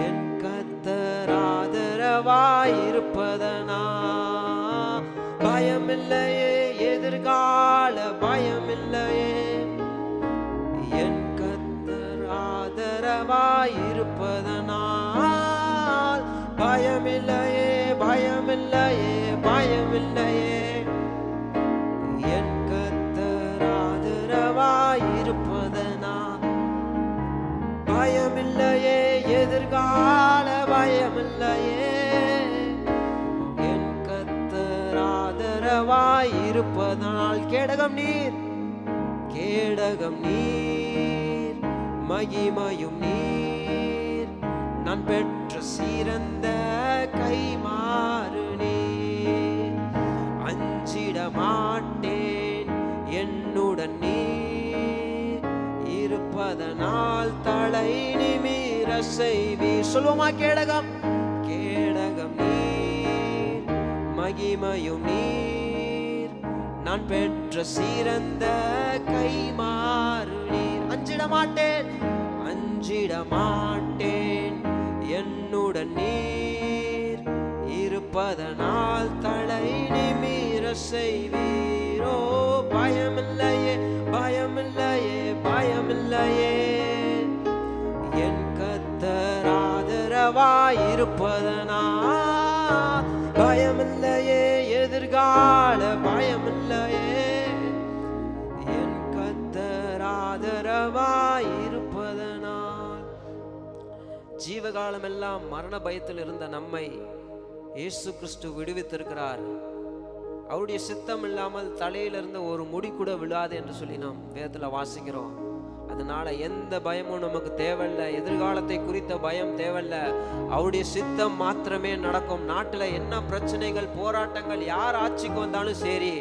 என் கர்த்தர் ஆதரவாயிருப்பதனா. பயமில்லையே எதிர்கால பயமில்லையே என் கர்த்தர் ஆதரவாயிருப்பதனால். பயமில்லையே பயமில்லையே பயமில்லையே பயமில்லையே, எதிர்கால பயமில்லையே, என் கர்த்தர் ஆதரவாய் இருப்பதனால். கேடகம் நீர், கேடகம் நீர், மகிமையும் நீர், நான் பெற்ற சிறந்த கைமாறு நீர். அஞ்சிட மாட்டேன், என்னுடன் நீர் இருப்பதனால் தலை நிமிர செய்வீர். சொல்லுவோமா? கேடகம், கேடகம் நீர், மகிமையும் நீர், நான் பெற்ற சிறந்த கைமாறு நீர். அஞ்சிட மாட்டேன், அஞ்சிட மாட்டேன், என்னுடன் நீர் இருப்பதனால் தலை நிமிர செய்வீரோ. பயமில்லையே, பயமில்லையே, பயமில்லையே, என் கர்த்தர் ஆதரவாய் இருப்பதனால். பயமில்லையே, எதிர்கால பயமில்லையே, என் கர்த்தர் ஆதரவாய் இருப்பதனால். ஜீவகாலம் எல்லாம் மரண பயத்தில் இருந்த நம்மை இயேசு கிறிஸ்து விடுவித்திருக்கிறார். அவருடைய சித்தம் இல்லாமல் தலையிலிருந்து ஒரு முடி கூட விழாது என்று சொல்லி நாம் வேதத்தில் வாசிக்கிறோம். அதனால எந்த பயமும் நமக்கு தேவையில்லை, எதிர்காலத்தை குறித்த பயம் தேவையில்லை. அவருடைய சித்தம் மாத்திரமே நடக்கும். நாட்டில் என்ன பிரச்சனைகள், போராட்டங்கள், யார் ஆட்சிக்கு வந்தாலும் சரி,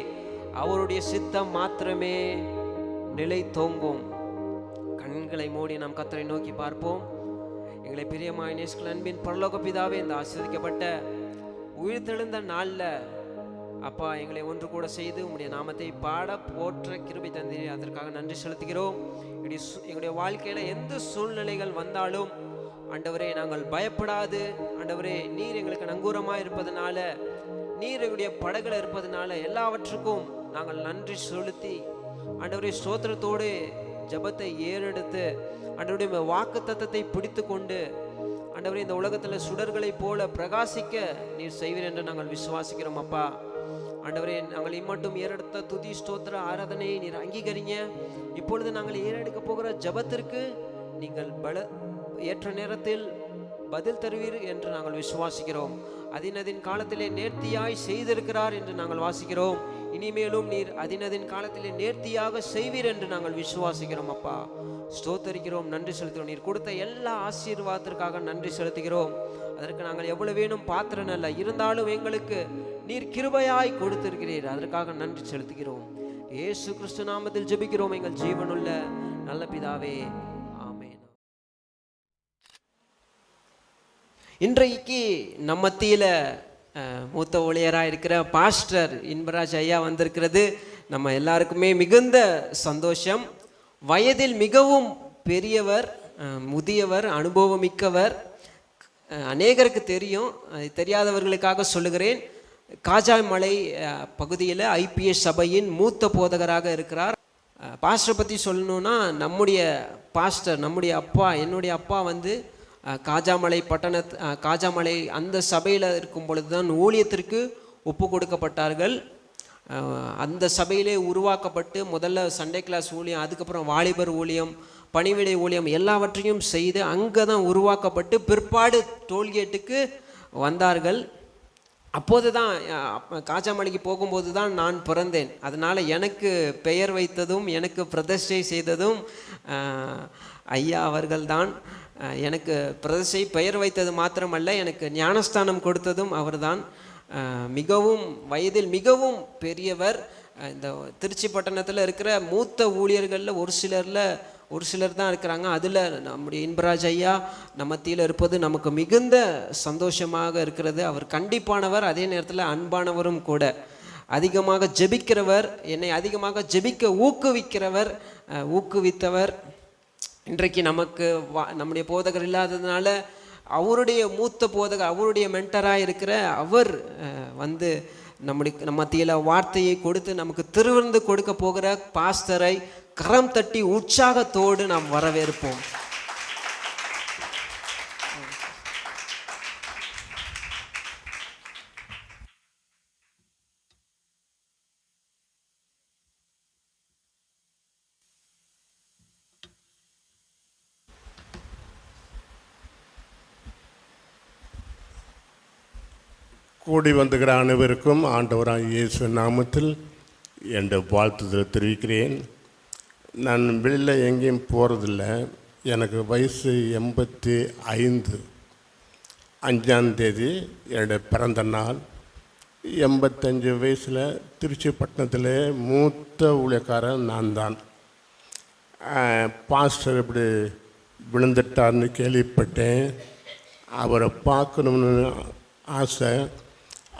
அவருடைய சித்தம் மாத்திரமே நிலை தோங்கும். கண்களை மூடி நாம் கர்த்தரை நோக்கி பார்ப்போம். எங்களை பிரியமாய் நேசிக்கிற அன்பின் பரலோக பிதாவே, இந்த ஆசீர்வதிக்கப்பட்ட உயிர்த்தெழுந்த நாளில் அப்பா எங்களை ஒன்று கூட செய்து உம்முடைய நாமத்தை பாட போற்ற கிருபை தந்தீர். அதற்காக நன்றி செலுத்துகிறோம். எங்களுடைய வாழ்க்கையில எந்த சூழ்நிலைகள் வந்தாலும் ஆண்டவரே நாங்கள் பயப்படாது, ஆண்டவரே நீர் எங்களுக்கு நங்கூரமாக இருப்பதனால, நீர் எங்களுடைய படகுல இருப்பதனால எல்லாவற்றுக்கும் நாங்கள் நன்றி செலுத்தி ஆண்டவரே ஸ்தோத்திரத்தோடு ஜபத்தை ஏறெடுத்து ஆண்டவருடைய வாக்கு தத்தத்தை பிடித்து கொண்டு ஆண்டவரே இந்த உலகத்தில் சுடர்களை போல பிரகாசிக்க நீர் செய்வீர் என்று நாங்கள் விசுவாசிக்கிறோம். அப்பா ஆண்டவரே, நாங்கள் இம்மட்டும் ஏறெடுத்த துதி ஸ்தோத்திர ஆராதனையை நீர் அங்கீகரிங்க. இப்பொழுது நாங்கள் ஏறெடுக்க போகிற ஜபத்திற்கு நீங்கள் ஏற்ற நேரத்தில் பதில் தருவீர் என்று நாங்கள் விசுவாசிக்கிறோம். அதினதின் காலத்திலே நேர்த்தியாய் செய்திருக்கிறார் என்று நாங்கள் வாசிக்கிறோம். இனிமேலும் நீர் அதினதின் காலத்திலே நேர்த்தியாக செய்வீர் என்று நாங்கள் விசுவாசிக்கிறோம். அப்பா ஸ்தோத்தரிக்கிறோம், நன்றி செலுத்துகிறோம். நீர் கொடுத்த எல்லா ஆசீர்வாதத்திற்காக நன்றி செலுத்துகிறோம். அதற்கு நாங்கள் எவ்வளவு வேணும் பாத்திரம் அல்ல, இருந்தாலும் எங்களுக்கு நீர் கிருபையாய் கொடுத்திருக்கிறீர். அதற்காக நன்றி செலுத்துகிறோம். இயேசு கிறிஸ்து நாமத்தில் ஜெபிக்கிறோம் எங்கள் ஜீவனுள்ள நல்ல பிதாவே, ஆமென். இன்றைக்கு நம்ம மத்தியில மூத்த ஊழியராக இருக்கிற பாஸ்டர் இன்பராஜ் ஐயா வந்திருக்கிறது நம்ம எல்லாருக்குமே மிகுந்த சந்தோஷம். வயதில் மிகவும் பெரியவர், முதியவர், அனுபவமிக்கவர். அநேகருக்கு தெரியும், தெரியாதவர்களுக்காக சொல்லுகிறேன். காஜாமலை பகுதியில் IPS சபையின் மூத்த போதகராக இருக்கிறார். பாஸ்டர் பற்றி சொல்லணுன்னா, நம்முடைய பாஸ்டர், நம்முடைய அப்பா, என்னுடைய அப்பா வந்து காஜாமலை அந்த சபையில் இருக்கும் பொழுது தான் ஊழியத்திற்கு ஒப்பு கொடுக்கப்பட்டார்கள். அந்த சபையிலே உருவாக்கப்பட்டு முதல்ல சண்டே கிளாஸ் ஊழியம், அதுக்கப்புறம் வாலிபர் ஊழியம், பணிவிடை ஊழியம் எல்லாவற்றையும் செய்து அங்கே தான் உருவாக்கப்பட்டு பிற்பாடு டோல்கேட்டுக்கு வந்தார்கள். அப்போது தான் காஜாமலைக்கு போகும்போது தான் நான் பிறந்தேன். அதனால் எனக்கு பெயர் வைத்ததும் எனக்கு பிரதிஷ்டை செய்ததும் ஐயா அவர்கள்தான். எனக்கு பிரதிஷ்டை பெயர் வைத்தது மாத்திரமல்ல, எனக்கு ஞானஸ்தானம் கொடுத்ததும் அவர்தான். மிகவும் வயதில் மிகவும் பெரியவர். இந்த திருச்சி பட்டணத்தில் இருக்கிற மூத்த ஊழியர்களில் ஒரு சிலர் தான் இருக்கிறாங்க. அதில் நம்முடைய இன்பராஜ் ஐயா நம்ம மத்தியில் இருப்பது நமக்கு மிகுந்த சந்தோஷமாக இருக்கிறது. அவர் கண்டிப்பானவர், அதே நேரத்தில் அன்பானவரும் கூட. அதிகமாக ஜெபிக்கிறவர், என்னை அதிகமாக ஜெபிக்க ஊக்குவித்தவர். இன்றைக்கு நமக்கு நம்முடைய போதகர் இல்லாததுனால அவருடைய மூத்த போதகர், அவருடைய மென்டராக இருக்கிற அவர் வந்து நம்ம மத்தியில் வார்த்தையை கொடுத்து நமக்கு திருவிருந்து கொடுக்க போகிற பாஸ்டரை கரம் தட்டி உற்சாகத்தோடு நாம் வரவேற்போம். கூடி வந்துகிற அனைவருக்கும் ஆண்டவராகிய இயேசு நாமத்தில் என் வாழ்த்துதல் தெரிவிக்கிறேன். நான் வெளியில் எங்கேயும் போகிறதில்ல. எனக்கு வயசு 85. 5ஆம் தேதி என்னுடைய பிறந்த நாள். 85 வயசில் திருச்சி பட்டணத்தில் மூத்த ஊழியக்காரன் நான் தான். பாஸ்டர் இப்படி விழுந்துட்டார்னு கேள்விப்பட்டேன். அவரை பார்க்கணும்னு ஆசை.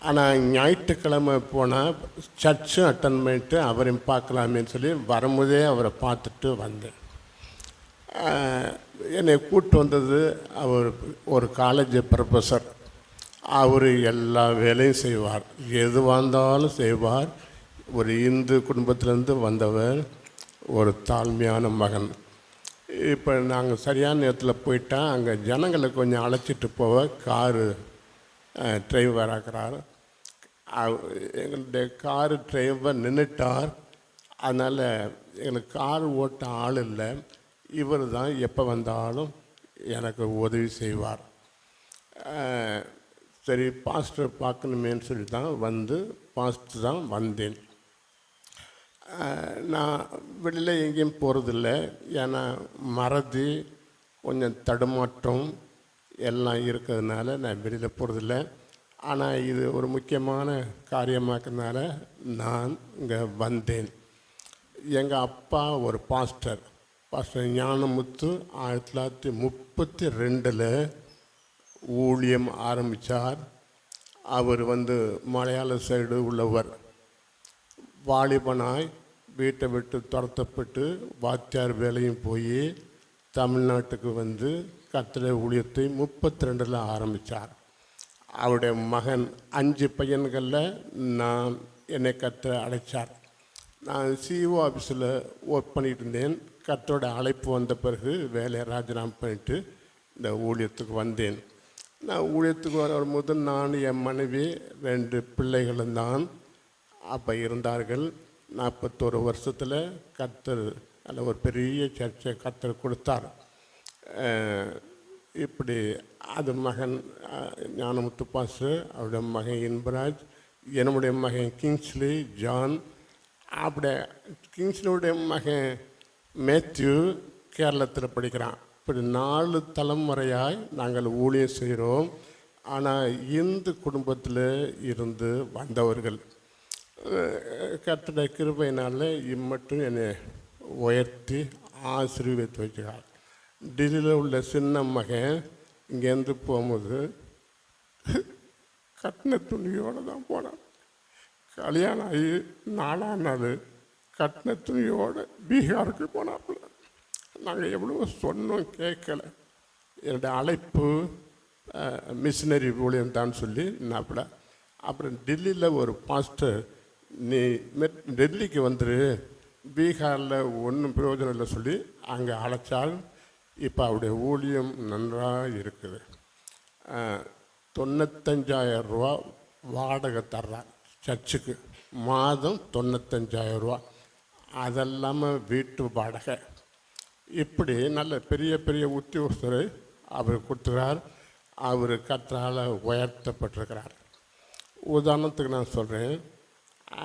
ஆனால் ஞாயிற்றுக்கிழமை போனால் சர்ச்சும் அட்டன் பண்ணிட்டு அவரையும் பார்க்கலாமேன்னு சொல்லி வரும்போதே அவரை பார்த்துட்டு வந்தேன். என்னை கூப்பிட்டு வந்தது அவர் ஒரு காலேஜ் ப்ரொஃபஸர். அவர் எல்லா வேலையும் செய்வார், எதுவாக இருந்தாலும் செய்வார். ஒரு இந்து குடும்பத்திலேருந்து வந்தவர், ஒரு தாழ்மையான மகன். இப்போ நாங்கள் சரியான நேரத்தில் போயிட்டா அங்கே ஜனங்களை கொஞ்சம் அழைச்சிட்டு போக காரு டிரைவர் ஆகிறார். எங்களுடைய காரு டிரைவர் நின்றுட்டார். அதனால் எங்களுக்கு கார் ஓட்ட ஆள் இல்லை. இவர் தான் எப்போ வந்தாலும் எனக்கு உதவி செய்வார். சரி, பாஸ்டர் பார்க்கணுமேன்னு சொல்லி தான் பாஸ்டர் தான் வந்தேன். நான் வெளியில் எங்கேயும் போகிறதில்ல. ஏன்னா மறதி, கொஞ்சம் தடுமாற்றம் எல்லாம் இருக்கிறதுனால நான் வெளியில் போகிறதில்ல. ஆனால் இது ஒரு முக்கியமான காரியமாக்கிறதுனால நான் இங்கே வந்தேன். எங்கள் அப்பா ஒரு பாஸ்டர் ஞானமுத்து 1932 ஊழியம் ஆரம்பித்தார். அவர் மலையாள சைடு உள்ளவர். வாலிபனாய் வீட்டை விட்டு துரத்தப்பட்டு வாத்தியார் வேலையும் போய் தமிழ்நாட்டுக்கு கர்த்தருடைய ஊழியத்தை 32 ஆரம்பித்தார். அவருடைய மகன் 5 பையன்களில் என்னை கர்த்தர் அழைச்சார். நான் சிஓ ஆஃபீஸில் ஒர்க் பண்ணிகிட்டு இருந்தேன். கர்த்தரோட அழைப்பு வந்த பிறகு வேலையை ராஜினாமா பண்ணிவிட்டு இந்த ஊழியத்துக்கு வந்தேன். நான் ஊழியத்துக்கு வரும்போது நான், என் மனைவி, 2 பிள்ளைகளும் தான் அப்போ இருந்தார்கள். 41 வருஷத்தில் கர்த்தர் அதில் ஒரு பெரிய சர்ச்சை கர்த்தர் கொடுத்தார். இப்படி அது மகன் ஞானமுத்து பாஸ்டர், அவருடைய மகன் இன்பராஜ், என்னுடைய மகன் கிங்ஸ்லி ஜான். அப்படி கிங்ஸ்லியுடைய மகன் மேத்யூ கேரளத்தில் படிக்கிறான். இப்படி 4 தலைமுறையாய் நாங்கள் ஊழியம் செய்கிறோம். ஆனால் இந்து குடும்பத்தில் இருந்து வந்தவர்கள். கர்த்தருடைய கிருபையினால் இம்மட்டும் என்னை உயர்த்தி ஆசீர்வதித்து வைக்கிறார். டெல்லியில் உள்ள சின்ன மகன் இங்கேருந்து போகும்போது கட்டின துணியோடு தான் போனான். கல்யாணம் ஆகி 4ஆம் நாள் கட்டின துணியோடு பீகாருக்கு போனாப்புல. நாங்கள் எவ்வளோ சொன்னோம், கேட்கல. என்னுடைய அழைப்பு மிஷினரி ஊழியம் தான் சொல்லி நாப்புல. அப்புறம் டெல்லியில் ஒரு பாஸ்டர், நீ டெல்லிக்கு வந்துரு, பீகாரில் ஒன்றும் பிரயோஜனம் இல்லை சொல்லி அங்கே அழைச்சால். இப்போ அவருடைய ஊழியம் நன்றாக இருக்குது. 95,000 ரூபா வாடகை தர்றார் சர்ச்சுக்கு. மாதம் 95,000 ரூபா. அதெல்லாமல் வீட்டு வாடகை. இப்படி நல்ல பெரிய பெரிய உத்தியோகஸ்தரை அவர் கொடுத்துக்கிறார். அவர் கர்த்தரால் உயர்த்தப்பட்டிருக்கிறார். உதாரணத்துக்கு நான் சொல்கிறேன்,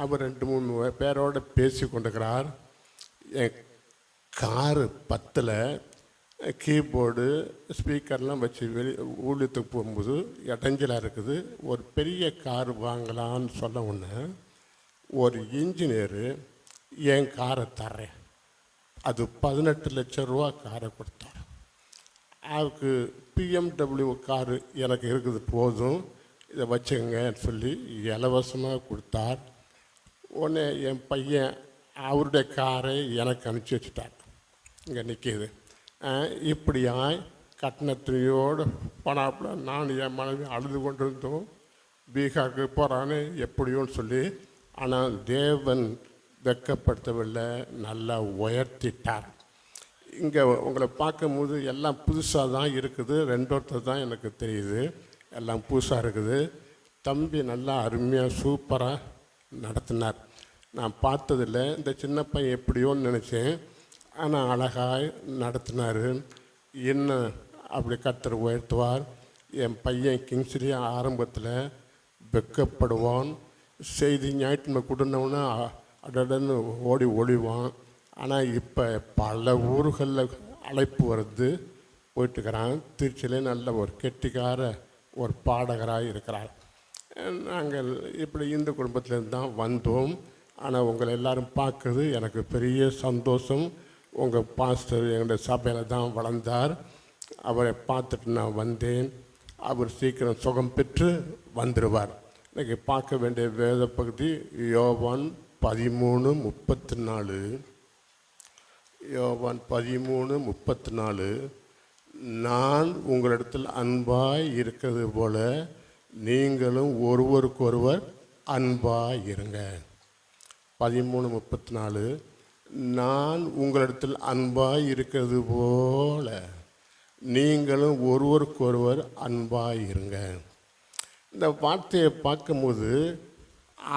அவர் 2-3 பேரோடு பேசி கொண்டிருக்கிறார். என் காரு 10ல் கீபோர்டு ஸ்பீக்கர்லாம் வச்சு ஊழியத்துக்கு போகும்போது இடைஞ்சலாக இருக்குது. ஒரு பெரிய கார் வாங்கலான்னு சொல்ல ஒன்று, ஒரு இன்ஜினியரு என் காரை தர்றேன், அது 18 லட்சம் ரூபா காரை கொடுத்தார். அதுக்கு BMW காரு எனக்கு இருக்குது, போதும், இதை வச்சுக்கங்கன்னு சொல்லி இலவசமாக கொடுத்தார். உடனே என் பையன் அவருடைய காரை எனக்கு அனுப்பிச்சி வச்சுட்டார். இங்கே நிற்கிது. இப்படியாய் கட்டணத்தையோடு போனாப்புல நான் என் மனைவி அழுது கொண்டிருந்தோம். பீகாருக்கு போகிறான்னு எப்படியோன்னு சொல்லி. ஆனால் தேவன் வெட்கப்படுத்தவில்லை, நல்லா உயர்த்திட்டார். இங்கே உங்களை பார்க்கும்போது எல்லாம் புதுசாக தான் இருக்குது. 2 ஒருத்தர் தான் எனக்கு தெரியுது, எல்லாம் புதுசாக இருக்குது. தம்பி நல்லா அருமையாக சூப்பராக நடத்தினார். நான் பார்த்ததில்லை, இந்த சின்ன பையன் எப்படியோன்னு நினச்சேன். ஆனால் அழகாய் நடத்தினார். இன்னும் அப்படி கர்த்தர் உயர்த்துவார். என் பையன் கிங்ஸ்லி ஆரம்பத்தில் வெட்கப்படுவான். செய்தி ஞாயிற்றுமை கொடுனவுன்னா அடடன்னு ஓடி ஒளிவான். ஆனால் இப்போ பல ஊர்களில் அழைப்பு வருது, போயிட்டுருக்கிறான். திருச்சியிலே நல்ல ஒரு கெட்டிக்கார ஒரு பாடகராக இருக்கிறார். நாங்கள் இப்படி இந்த குடும்பத்திலேருந்து தான் வந்தோம். ஆனால் உங்களை எல்லாரும் பார்க்குறது எனக்கு பெரிய சந்தோஷம். உங்கள் பாஸ்டர் எங்களுடைய சபையில் தான் வளர்ந்தார். அவரை பார்த்துட்டு நான் வந்தேன். அவர் சீக்கிரம் சுகம் பெற்று வந்துடுவார். இன்றைக்கி பார்க்க வேண்டிய வேத பகுதி யோவான் 13:34. யோவான் 13:34. நான் உங்களிடத்தில் அன்பாய் இருக்கிறது போல நீங்களும் ஒருவருக்கொருவர் அன்பாய் இருங்க. 13:34. நான் உங்களிடத்தில் அன்பாய் இருக்கிறது போல நீங்களும் ஒருவருக்கொருவர் அன்பாய் இருங்க. இந்த வார்த்தையை பார்க்கும்போது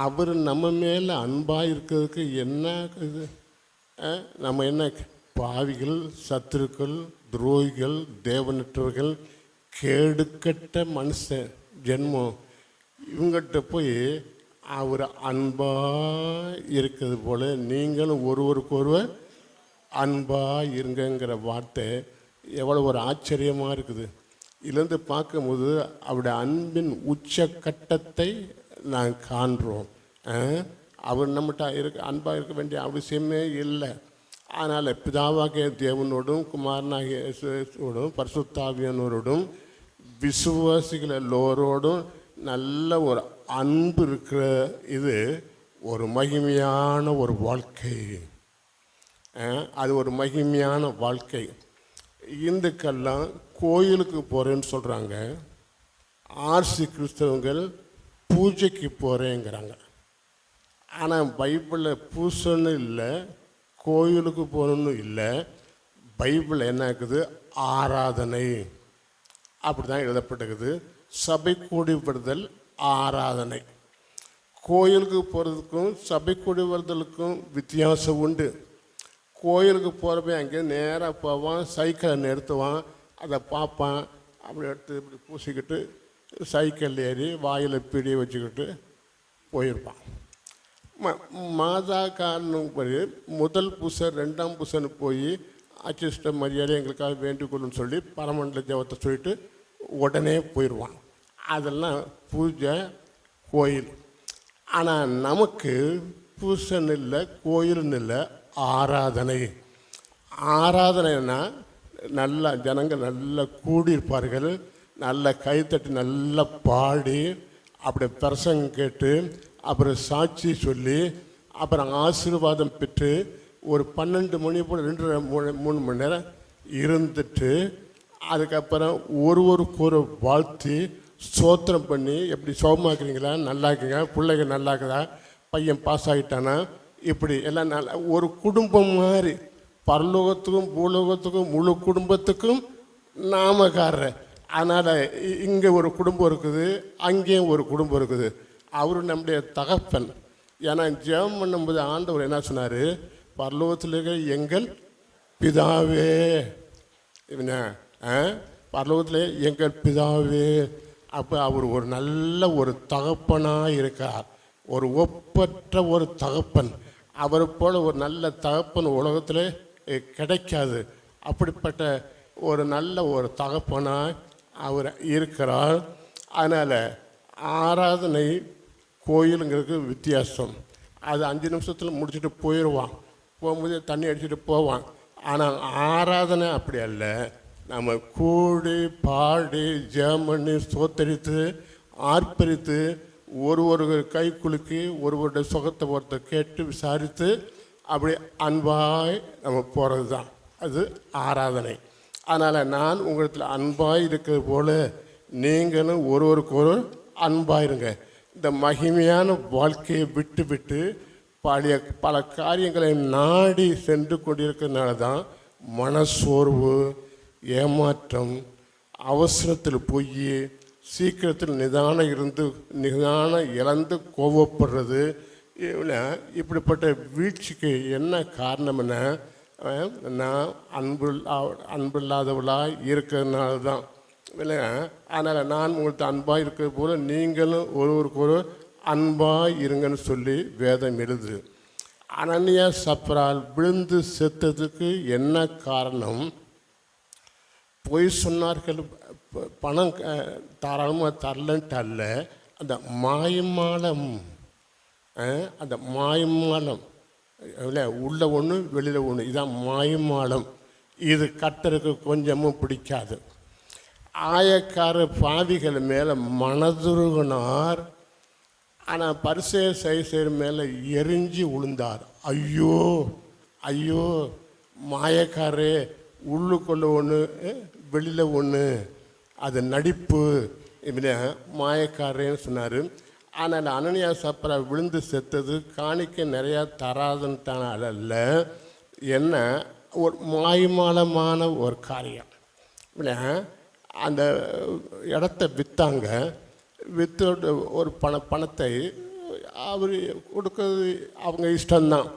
அவர் நம்ம மேலே அன்பாக இருக்கிறதுக்கு என்ன இது? நம்ம என்ன பாவிகள், சத்துருக்கள், துரோகிகள், தேவனற்றவர்கள், கேடுக்கட்ட மனுஷன் ஜென்மம். இவங்ககிட்ட போய் அவர் அன்பாக இருக்கிறது போல் நீங்களும் ஒருவருக்கொருவர் அன்பாக இருங்கங்கிற வார்த்தை எவ்வளோ ஒரு ஆச்சரியமாக இருக்குது. இதுலேருந்து பார்க்கும்போது அவருடைய அன்பின் உச்சக்கட்டத்தை நான் காண்றோம். அவர் நம்மகிட்ட அன்பாக இருக்க வேண்டிய அவசியமே இல்லை. அதனால் பிதாவாகிய தேவனோடும் குமாரனாகிய இயேசுவோடும் பரிசுத்தாவியானவரோடும் விசுவாசிகள் எல்லோரோடும் நல்ல ஒரு அன்பு இருக்கிற இது ஒரு மகிமையான ஒரு வாழ்க்கை. அது ஒரு மகிமையான வாழ்க்கை. இந்துக்கெல்லாம் கோயிலுக்கு போகிறேன்னு சொல்கிறாங்க. ஆர்சி கிறிஸ்தவங்கள் பூஜைக்கு போகிறேங்கிறாங்க. ஆனால் பைபிளில் பூசன்னு இல்லை, கோயிலுக்கு போகணுன்னு இல்லை. பைபிள் என்ன இருக்குது? ஆராதனை. அப்படி தான் எழுதப்பட்டிருக்குது. சபை கூடி வருதல் ஆராதனை. கோயிலுக்கு போகிறதுக்கும் சபை கூடி வருதலுக்கும் வித்தியாசம் உண்டு. கோயிலுக்கு போகிறப்ப அங்கே நேராக போவான், சைக்கிளை நிறுத்துவான், அதை பார்ப்பான், அப்படி எடுத்து இப்படி பூசிக்கிட்டு சைக்கிள் ஏறி வாயில் பிடியை வச்சுக்கிட்டு போயிருப்பான். மாதா காரணப்படி முதல் பூசை 2ஆம் பூசைன்னு போய் அச்சிஷ்ட மரியாதை எங்களுக்காக வேண்டிக்கொள்ளுன்னு சொல்லி பரமண்டல ஜபத்தை சொல்லிட்டு உடனே போயிடுவான். அதெல்லாம் பூஜை, கோயில். ஆனால் நமக்கு பூசன்னு இல்லை, கோயில்னு இல்லை, ஆராதனை. ஆராதனைன்னா நல்லா ஜனங்கள் நல்லா கூடியிருப்பார்கள், நல்ல கைத்தட்டி நல்லா பாடி, அப்படி பிரசங்கம் கேட்டு, அப்புறம் சாட்சி சொல்லி, அப்புறம் ஆசீர்வாதம் பெற்று ஒரு 12 மணி போல் 2-3 மணி நேரம் இருந்துட்டு அதுக்கப்புறம் ஒருவருக்கு வாழ்த்தி ஸ்தோத்திரம் பண்ணி, எப்படி சுகமாக்குறீங்களா, நல்லா இருக்குங்க, பிள்ளைங்க நல்லா இருக்குதா, பையன் பாஸ் ஆகிட்டானா, இப்படி எல்லாம் நல்லா ஒரு குடும்பம் மாதிரி பரலோகத்துக்கும் பூலோகத்துக்கும் முழு குடும்பத்துக்கும் நாமக்காரர். அதனால் இங்கே ஒரு குடும்பம் இருக்குது, அங்கேயும் ஒரு குடும்பம் இருக்குது. அவர் நம்முடைய தகப்பன். ஏன்னா ஜெபம் பண்ணும்போது ஆண்டவர் என்ன சொன்னார்? பரலோகத்தில் இருக்கிற எங்கள் பிதாவே, பரலோகத்தில் எங்கள் பிதாவே. அப்போ அவர் ஒரு நல்ல ஒரு தகப்பனாக இருக்கார், ஒரு ஒப்பற்ற ஒரு தகப்பன். அவரை போல் ஒரு நல்ல தகப்பன் உலகத்தில் கிடைக்காது. அப்படிப்பட்ட ஒரு நல்ல ஒரு தகப்பனாக அவர் இருக்கிறார். அதனால் ஆராதனை கோயிலுங்கிறதுக்கு வித்தியாசம். அது 5 நிமிஷத்தில் முடிச்சுட்டு போயிடுவான், போகும்போது தண்ணி அடிச்சுட்டு போவான். ஆனால் ஆராதனை அப்படி அல்ல. நம்ம கூடி பாடி ஜெபம் பண்ணி ஸ்தோத்தரித்து ஆர்ப்பரித்து ஒரு கை குலுக்கி ஒருவருடைய சுகத்தை ஒருத்தர் கேட்டு விசாரித்து அப்படி அன்பாய் நம்ம போகிறது தான் அது ஆராதனை. அதனால் நான் உங்களிடத்தில் அன்பாய் இருக்கிறது போல நீங்களும் ஒருவருக்கு அன்பாயிருங்க. இந்த மகிமையான வாழ்க்கையை விட்டு விட்டு பல காரியங்களை நாடி சென்று கொண்டிருக்கிறதுனால தான் மனசோர்வு, ஏமாற்றம், அவசரத்தில் போய் சீக்கிரத்தில் நிதானம் இழந்து கோவப்படுறது. இப்படிப்பட்ட வீழ்ச்சிக்கு என்ன காரணம்னா நான் அன்பில்லாதவளாக இருக்கிறதுனால தான். இல்லையா? அதனால் நான் உங்களுக்கு அன்பாக இருக்கிறது போல நீங்களும் ஒருவருக்கு ஒரு அன்பாக இருங்கன்னு சொல்லி வேதம் எழுது. அனனியா சப்ரால் விழுந்து செத்ததுக்கு என்ன காரணம்? பொய் சொன்னார்கள், பணம் தாராளமாக தரலன்ட்டு அல்ல, அந்த மாயமாலம். அந்த மாயமாலம் இல்லை, உள்ள ஒன்று வெளியில் ஒன்று, இதான் மாயமாலம். இது கர்த்தருக்கு கொஞ்சமும் பிடிக்காது. ஆயக்கார பாவிகள் மேலே மனதுருகினார். ஆனால் பரிசேயர் சதுசேயர் மேலே எரிஞ்சு விழுந்தார். ஐயோ ஐயோ, மாயக்காரே, உள்ளுக்குள்ள ஒன்று வெளியில் ஒன்று, அது நடிப்பு இப்படி மாயக்காரேன்னு சொன்னார். ஆனால் அனனியா சப்ரா விழுந்து செத்தது காணிக்க நிறையா தராதுன்ட்டான அல்ல, என்ன ஒரு மாயமாலமான ஒரு காரியம். அந்த இடத்த விற்றாங்க. விற்று ஒரு பணத்தை அவர் கொடுக்கறது அவங்க இஷ்டம்தான்.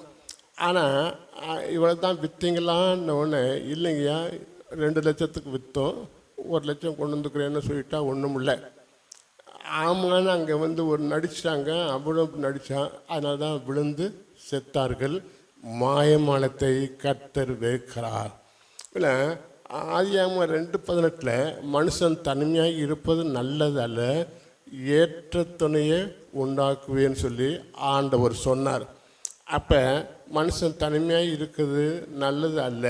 ஆனால் இவ்வளோ தான் விற்றீங்களான்னு ஒன்று இல்லைங்கய்யா, 2 லட்சத்துக்கு விற்றோம், 1 லட்சம் கொண்டு வந்துக்கிறேன்னு சொல்லிட்டா ஒன்றும் இல்லை. ஆமான்னு அங்கே வந்து ஒரு நடிச்சிட்டாங்க, அவ்வளோ நடித்தான். அதனால தான் விழுந்து செத்தார்கள். மாயமாலத்தை கர்த்தர் வைக்கிறார். இல்லை, ஆதியாகமம் 2:18 மனுஷன் தனிமையாக இருப்பது நல்லது அல்ல, ஏற்ற துணையை உண்டாக்குவேன்னு சொல்லி ஆண்டவர் சொன்னார். அப்போ மனுஷன் தனிமையாக இருக்குது நல்லது அல்ல,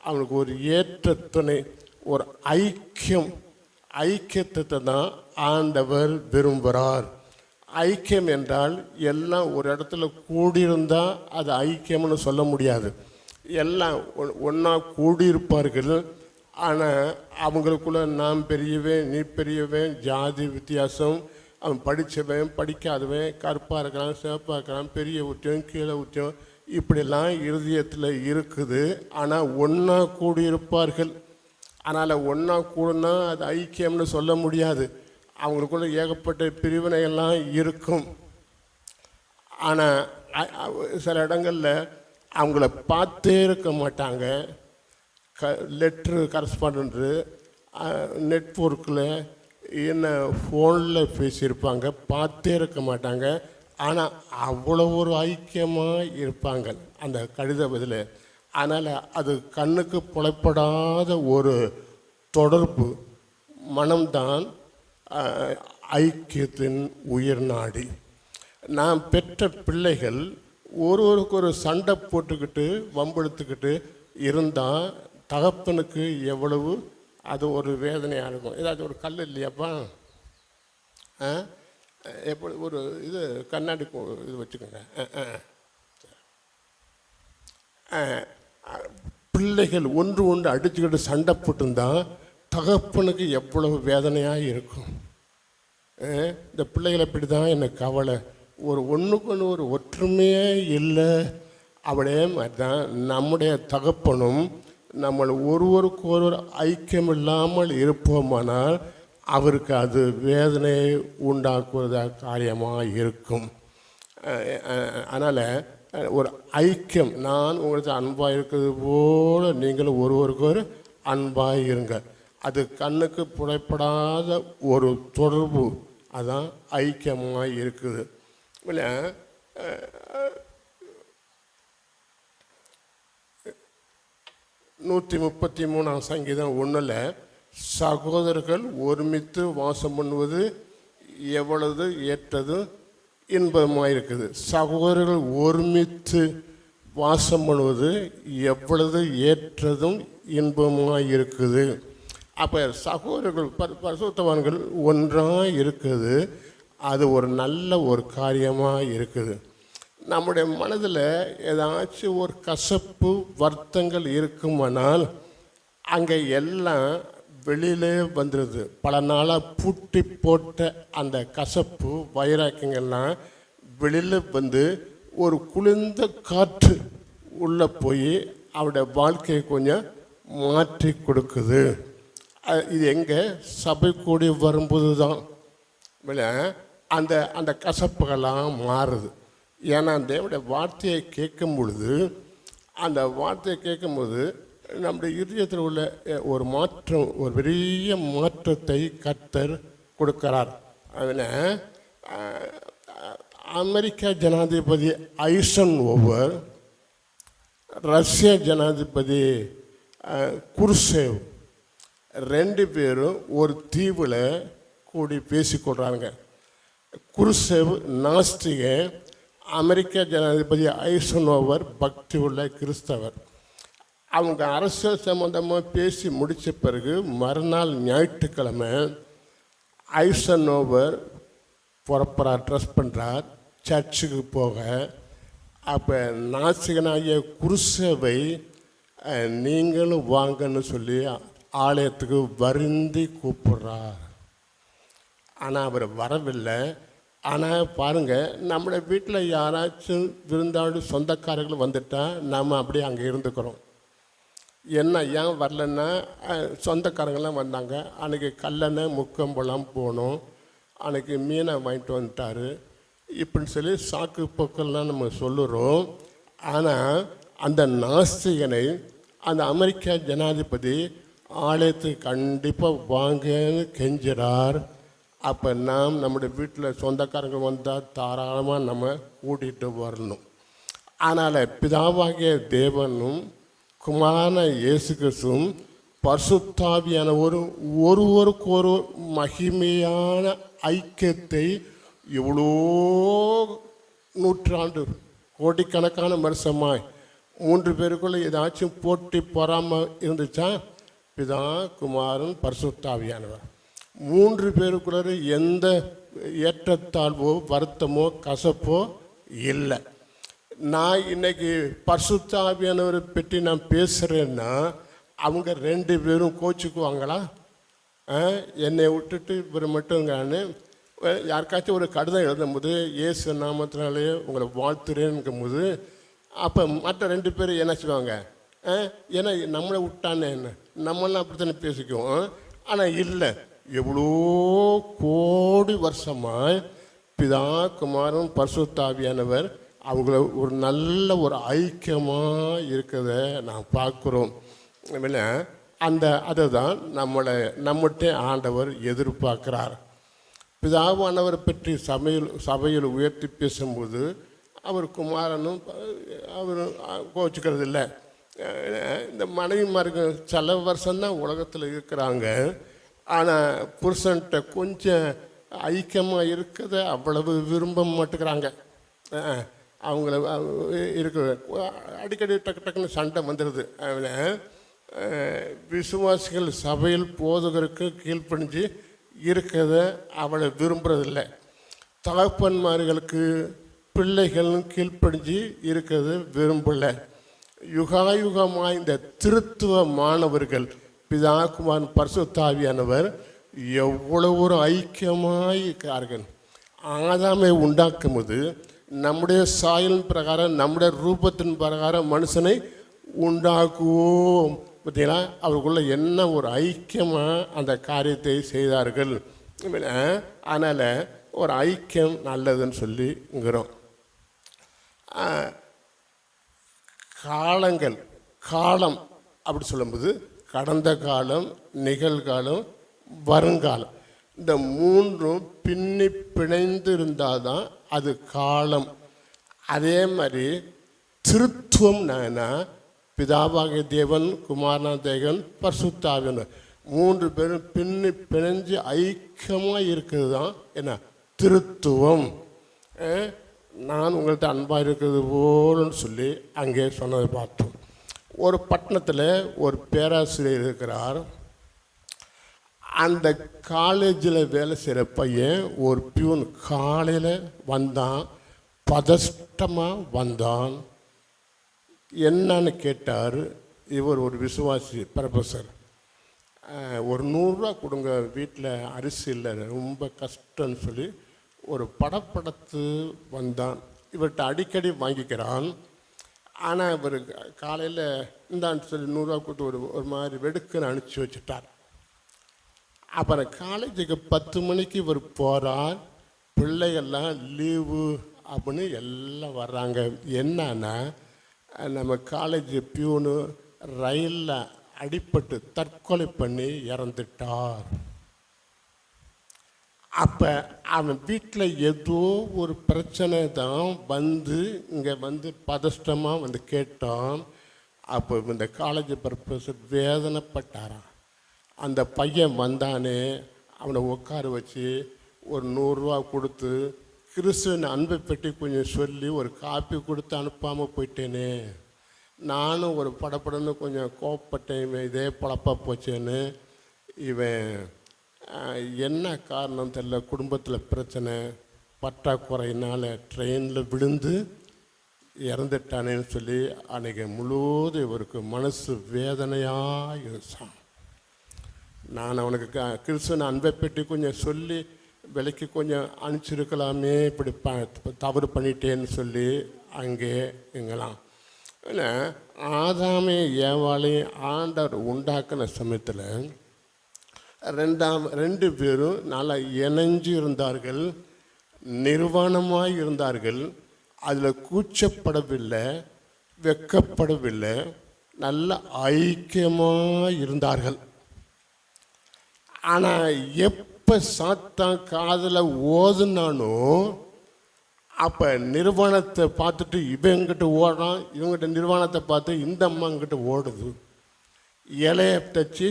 அவனுக்கு ஒரு ஏற்ற துணை, ஒரு ஐக்கியத்தை தான் ஆண்டவர் விரும்புகிறார். ஐக்கியம் என்றால் எல்லாம் ஒரு இடத்துல கூடியிருந்தால் அது ஐக்கியம்னு சொல்ல முடியாது. எல்லாம் ஒன்றா கூடியிருப்பார்கள். ஆனால் அவங்களுக்குள்ள நான் பெரியவன் நீ பெரியவன், ஜாதி வித்தியாசம், அவன் படித்தவன் படிக்காதவன், கருப்பாக இருக்கிறான் சிவப்பாக இருக்கிறான், பெரிய ஊற்றியம் கீழே ஊற்றியம், இப்படிலாம் இருதயத்தில் இருக்குது. ஆனால் ஒன்றா கூடியிருப்பார்கள். அதனால் ஒன்றா கூடனா அது ஐக்கியம்னு சொல்ல முடியாது. அவங்களுக்குள்ள ஏகப்பட்ட பிரிவினையெல்லாம் இருக்கும். ஆனால் சில இடங்களில் அவங்கள பார்த்தே இருக்க மாட்டாங்க. லெட்ரு கரஸ்பாண்டன்ட்டு நெட்வொர்க்கில் என்ன ஃபோனில் பேசியிருப்பாங்க, பார்த்தே இருக்க மாட்டாங்க. ஆனால் அவ்வளோ ஒரு ஐக்கியமாக இருப்பாங்க அந்த கடித பதில். அதனால் அது கண்ணுக்கு புலப்படாத ஒரு தொடர்பு. மனம்தான் ஐக்கியத்தின் உயிர் நாடி. நாம் பெற்ற பிள்ளைகள் ஒருவருக்கு ஒரு சண்டை போட்டுக்கிட்டு வம்பெடுத்துக்கிட்டு இருந்தால் தகப்பனுக்கு எவ்வளவு அது ஒரு வேதனையாக இருக்கும். ஏதாச்சும் ஒரு கல் இல்லையாப்பா, எப்படி ஒரு இது கண்ணாடி இது வச்சுக்கோங்க. பிள்ளைகள் ஒன்று அடிச்சுக்கிட்டு சண்டை போட்டுருந்தால் தகப்பனுக்கு எவ்வளவு வேதனையாக இருக்கும். இந்த பிள்ளைகளை இப்படி தான் எனக்கு கவலை, ஒன்றுக்கு ஒன்று ஒரு ஒற்றுமையே இல்லை. அப்படியே மாதிரி தான் நம்முடைய தகப்பனும் நம்ம ஒருவருக்கு ஒருவர் ஐக்கியம் இல்லாமல் இருப்போமானால் அவருக்கு அது வேதனையை உண்டாக்குவதாக காரியமாக இருக்கும். அதனால் ஒரு ஐக்கியம், நான் உங்களுக்கு அன்பாக இருக்கிறது போல் நீங்களும் ஒருவருக்கு ஒரு அன்பாக இருங்க. அது கண்ணுக்கு புலப்படாத ஒரு தொடர்பு, அதான் ஐக்கியமாக இருக்குது. இல்லை, 133 சங்கீதம் 1 சகோதரர்கள் ஒருமித்து வாசம் பண்ணுவது எவ்வளவு ஏற்றது இன்பமாக இருக்குது. சகோதரர்கள் ஒருமித்து வாசம் பண்ணுவது எவ்வளவு ஏற்றதும் இன்பமாக இருக்குது. அப்போ சகோதரர்கள் பரிசுத்தவான்கள் ஒன்றாக இருக்குது, அது ஒரு நல்ல ஒரு காரியமாக இருக்குது. நம்முடைய மனதில் ஏதாச்சும் ஒரு கசப்பு வருத்தங்கள் இருக்குமானால் அங்கே எல்லாம் வெளியிலே வந்துடுது. பல நாளாக பூட்டி போட்ட அந்த கசப்பு வைராக்கியங்கள்லாம் வெளியில் வந்து ஒரு குளிர்ந்த காற்று உள்ளே போய் அவருடைய வாழ்க்கையை கொஞ்சம் மாற்றி கொடுக்குது. இது எங்கே சபை கூடி வரும்போது தான் அந்த அந்த கசப்புகள்லாம் மாறுது. ஏன்னா தேவனுடைய வார்த்தையை கேட்கும் பொழுது, அந்த வார்த்தையை கேட்கும்போது நம்முடைய இதயத்தில் உள்ள ஒரு மாற்றம், ஒரு பெரிய மாற்றத்தை கர்த்தர் கொடுக்கிறார். அவனை அமெரிக்க ஜனாதிபதி ஐசன்ஹோவர், ரஷ்ய ஜனாதிபதி குர்சேவ், ரெண்டு பேரும் ஒரு தீவில் கூடி பேசிக்கொள்கிறாங்க. குர்சேவ் நாஸ்திக, அமெரிக்க ஜனாதிபதி ஐசன்ஹோவர் பக்தி உள்ள கிறிஸ்தவர். அவங்க அரசியல் சம்பந்தமாக பேசி முடித்த பிறகு மறுநாள் ஞாயிற்றுக்கிழமை ஐசன்ஹோவர் புறப்படுறார், ட்ரெஸ் பண்ணுறார் சர்ச்சுக்கு போக. அப்போ நாசிகனாகிய குருசேவை நீங்களும் வாங்கன்னு சொல்லி ஆலயத்துக்கு வருந்தி கூப்பிட்றார். ஆனால் அவர் வரவில்லை. ஆனால் பாருங்கள், நம்மளோட வீட்டில் யாராச்சும் விருந்தாளி சொந்தக்காரர்கள் வந்துட்டால் நாம் அப்படியே அங்கே இருந்துக்கிறோம். என்ன ஏன் வரலன்னா, சொந்தக்காரங்களாம் வந்தாங்க, அன்றைக்கி கல்லணை முக்கம்பலம் போனோம், அன்றைக்கி மீனை வாங்கிட்டு வந்துட்டார், இப்படின்னு சொல்லி சாக்கு போக்கெல்லாம் நம்ம சொல்லுறோம். ஆனால் அந்த நாஸ்திகனை அந்த அமெரிக்க ஜனாதிபதி ஆலயத்துக்கு கண்டிப்பாக வாங்கன்னு கெஞ்சுறார். அப்போ நாம் நம்முடைய வீட்டில் சொந்தக்காரங்க வந்தால் தாராளமாக நம்ம கூட்டிகிட்டு வரணும். ஆனால் பிதாவாகிய தேவனும் குமாரன இயேசு கிறிஸ்துவும் ஒருவருக்கு ஒரு மகிமையான ஐக்கியத்தை இவ்வளோ நூற்றாண்டு கோடிக்கணக்கான வருஷமாய் 3 பேருக்குள்ளே ஏதாச்சும் போட்டி பொறாமல் இருந்துச்சா? பிதா, குமாரன், பரிசுத்தாவியானவர் 3 பேருக்குள்ள எந்த ஏற்றத்தாழ்வோ வருத்தமோ கசப்போ இல்லை. நான் இன்னைக்கு பரிசுத்தாவியானவரை பற்றி நான் பேசுகிறேன்னா அவங்க 2 பேரும் கோச்சுக்குவாங்களா? என்னை விட்டுட்டு இவர் மட்டுங்கான்னு யாருக்காச்சும் ஒரு கடிதம் எழுதும்போது இயேசு நாமத்தினாலே உங்களை வாழ்த்துறேன்னுக்கும் போது அப்போ மற்ற 2 பேர் என்ன செய்வாங்க? ஏன்னா நம்மளை விட்டானே, என்ன நம்மளாம் அப்படித்தானே பேசிக்குவோம். ஆனால் இல்லை, எவ்வளோ கோடி வருஷமாக பிதா, குமாரன், பரிசுத்தாவியானவர் அவங்கள ஒரு நல்ல ஒரு ஐக்கியமாக இருக்கிறத நான் பார்க்குறோம். அதை தான் நம்மகிட்ட ஆண்டவர் எதிர்பார்க்கிறார். பிதாவானவரை பற்றி சபையில் உயர்த்தி பேசும்போது அவர் குமாரனும் அவர் கோச்சிக்கிறது இல்லை. இந்த மனைவிமார்கள் சில வருஷம்தான் உலகத்தில் இருக்கிறாங்க, ஆனால் புருஷன்கிட்ட கொஞ்சம் ஐக்கியமாக இருக்கிறத அவ்வளவு விரும்ப மாட்டேங்கிறாங்க. அவங்கள இருக்கிற அடிக்கடி டக்கு டக்குன்னு சண்டை வந்துடுது. விசுவாசிகள் சபையில் போதகருக்கு கீழ்ப்பணிஞ்சு இருக்கிறத அவளை விரும்புறதில்லை. தகப்பன்மார்களுக்கு பிள்ளைகளும் கீழ்ப்பணிஞ்சு இருக்கிறது விரும்பலை. யுகாயுகமாக இந்த திருத்துவ மாணவர்கள் பிதா, குமாரன், பரிசுத்தாவியானவர் எவ்வளவு ஒரு ஐக்கியமாக இருக்கிறார்கள். ஆதாமை உண்டாக்கும் போது நம்முடைய சாயலின் பிரகாரம், நம்முடைய ரூபத்தின் பிரகாரம் மனுஷனை உண்டாக்குவோம். பார்த்தீங்களா, அவருக்குள்ள என்ன ஒரு ஐக்கியமாக அந்த காரியத்தை செய்தார்கள். அதனால் ஒரு ஐக்கியம் நல்லதுன்னு சொல்லிங்கிறோம். காலம் அப்படி சொல்லும்போது கடந்த காலம், நிகழ்காலம், வருங்காலம், இந்த 3ம் பின்னி பிணைந்து இருந்தால் தான் அது காலம். அதே மாதிரி திருத்துவம் பிதாவாகிய தேவன், குமாரனா தேவன், பரிசுத்தாவியானவர் 3 பேரும் பின்னி பிணைஞ்சு ஐக்கியமாக இருக்கிறது தான் என்ன திருத்துவம். நான் உங்கள்கிட்ட அன்பாக இருக்கிறது போலன்னு சொல்லி அங்கே சொன்னதை பார்த்தோம். ஒரு பட்டணத்தில் ஒரு பேராசிரியர் இருக்கிறார். அந்த காலேஜில் வேலை செய்கிற பையன் ஒரு பியூன் காலையில் வந்தான், பதஷ்டமாக வந்தான். என்னன்னு கேட்டார். இவர் ஒரு விசுவாசி ப்ரொஃபஸர். ஒரு 100 ரூபா கொடுங்க, வீட்டில் அரிசி இல்லை, ரொம்ப கஷ்டம்னு சொல்லி ஒரு படப்படத்து வந்தான். இவர்கிட்ட அடிக்கடி வாங்கிக்கிறான். ஆனால் இவர் காலையில் இந்தான்னு சொல்லி 100 ரூபா கொடுத்து ஒரு மாதிரி வெடுக்குன்னு அனுப்பிச்சி வச்சுட்டார். அப்புறம் காலேஜுக்கு 10 மணிக்கு இவர் போகிறார். பிள்ளைகள்லாம் லீவு அப்படின்னு எல்லாம் வர்றாங்க. என்னன்னா, நம்ம காலேஜ் பியூனு ரயிலில் அடிபட்டு தற்கொலை பண்ணி இறந்துட்டார். அப்போ அவன் வீட்டில் ஏதோ ஒரு பிரச்சனை தான் வந்து இங்கே வந்து பதஷ்டமாக வந்து கேட்டான். அப்போ இந்த காலேஜ் ப்ரொஃபஸர் வேதனைப்பட்டாரான். அந்த பையன் வந்தானே, அவனை உட்கார வச்சு ஒரு 100 ரூபா கொடுத்து கிறிஸ்துவின் அன்பை பற்றி கொஞ்சம் சொல்லி ஒரு காப்பி கொடுத்து அனுப்பாமல் போயிட்டேனே, நானும் ஒரு படப்படன்னு கொஞ்சம் கோவப்பட்டேன், இவன் இதே பழப்பாக போச்சேன்னு. இவன் என்ன காரணம் தெரியல, குடும்பத்தில் பிரச்சனை பற்றாக்குறையினால் ட்ரெயினில் விழுந்து இறந்துட்டானேன்னு சொல்லி அன்றைக்கி முழுவதும் இவருக்கு மனசு வேதனையாக இருந்துச்சான். நான் அவனுக்கு கிறிஸ்துவின் அன்பை பற்றி கொஞ்சம் சொல்லி விலைக்கு கொஞ்சம் அனுப்பிச்சிருக்கலாமே, இப்படி தவறு பண்ணிட்டேன்னு சொல்லி அங்கே இங்கெல்லாம். ஏன்னா ஆதாமே ஏவாளையும் ஆண்டவர் உண்டாக்கின சமயத்தில் 2 பேரும் நல்லா இணைஞ்சு இருந்தார்கள், நிர்வாணமாக இருந்தார்கள். அதில் கூச்சப்படவில்லை, வெக்கப்படவில்லை, நல்ல ஐக்கியமாக இருந்தார்கள். ஆனால் எப்போ சாத்தான் காதில் ஓதுனானோ அப்போ நிர்வாணத்தை பார்த்துட்டு இவங்கிட்ட ஓடுறான், இவங்ககிட்ட நிர்வாணத்தை பார்த்து இந்த அம்மாங்கிட்ட ஓடுது, இலையை தச்சு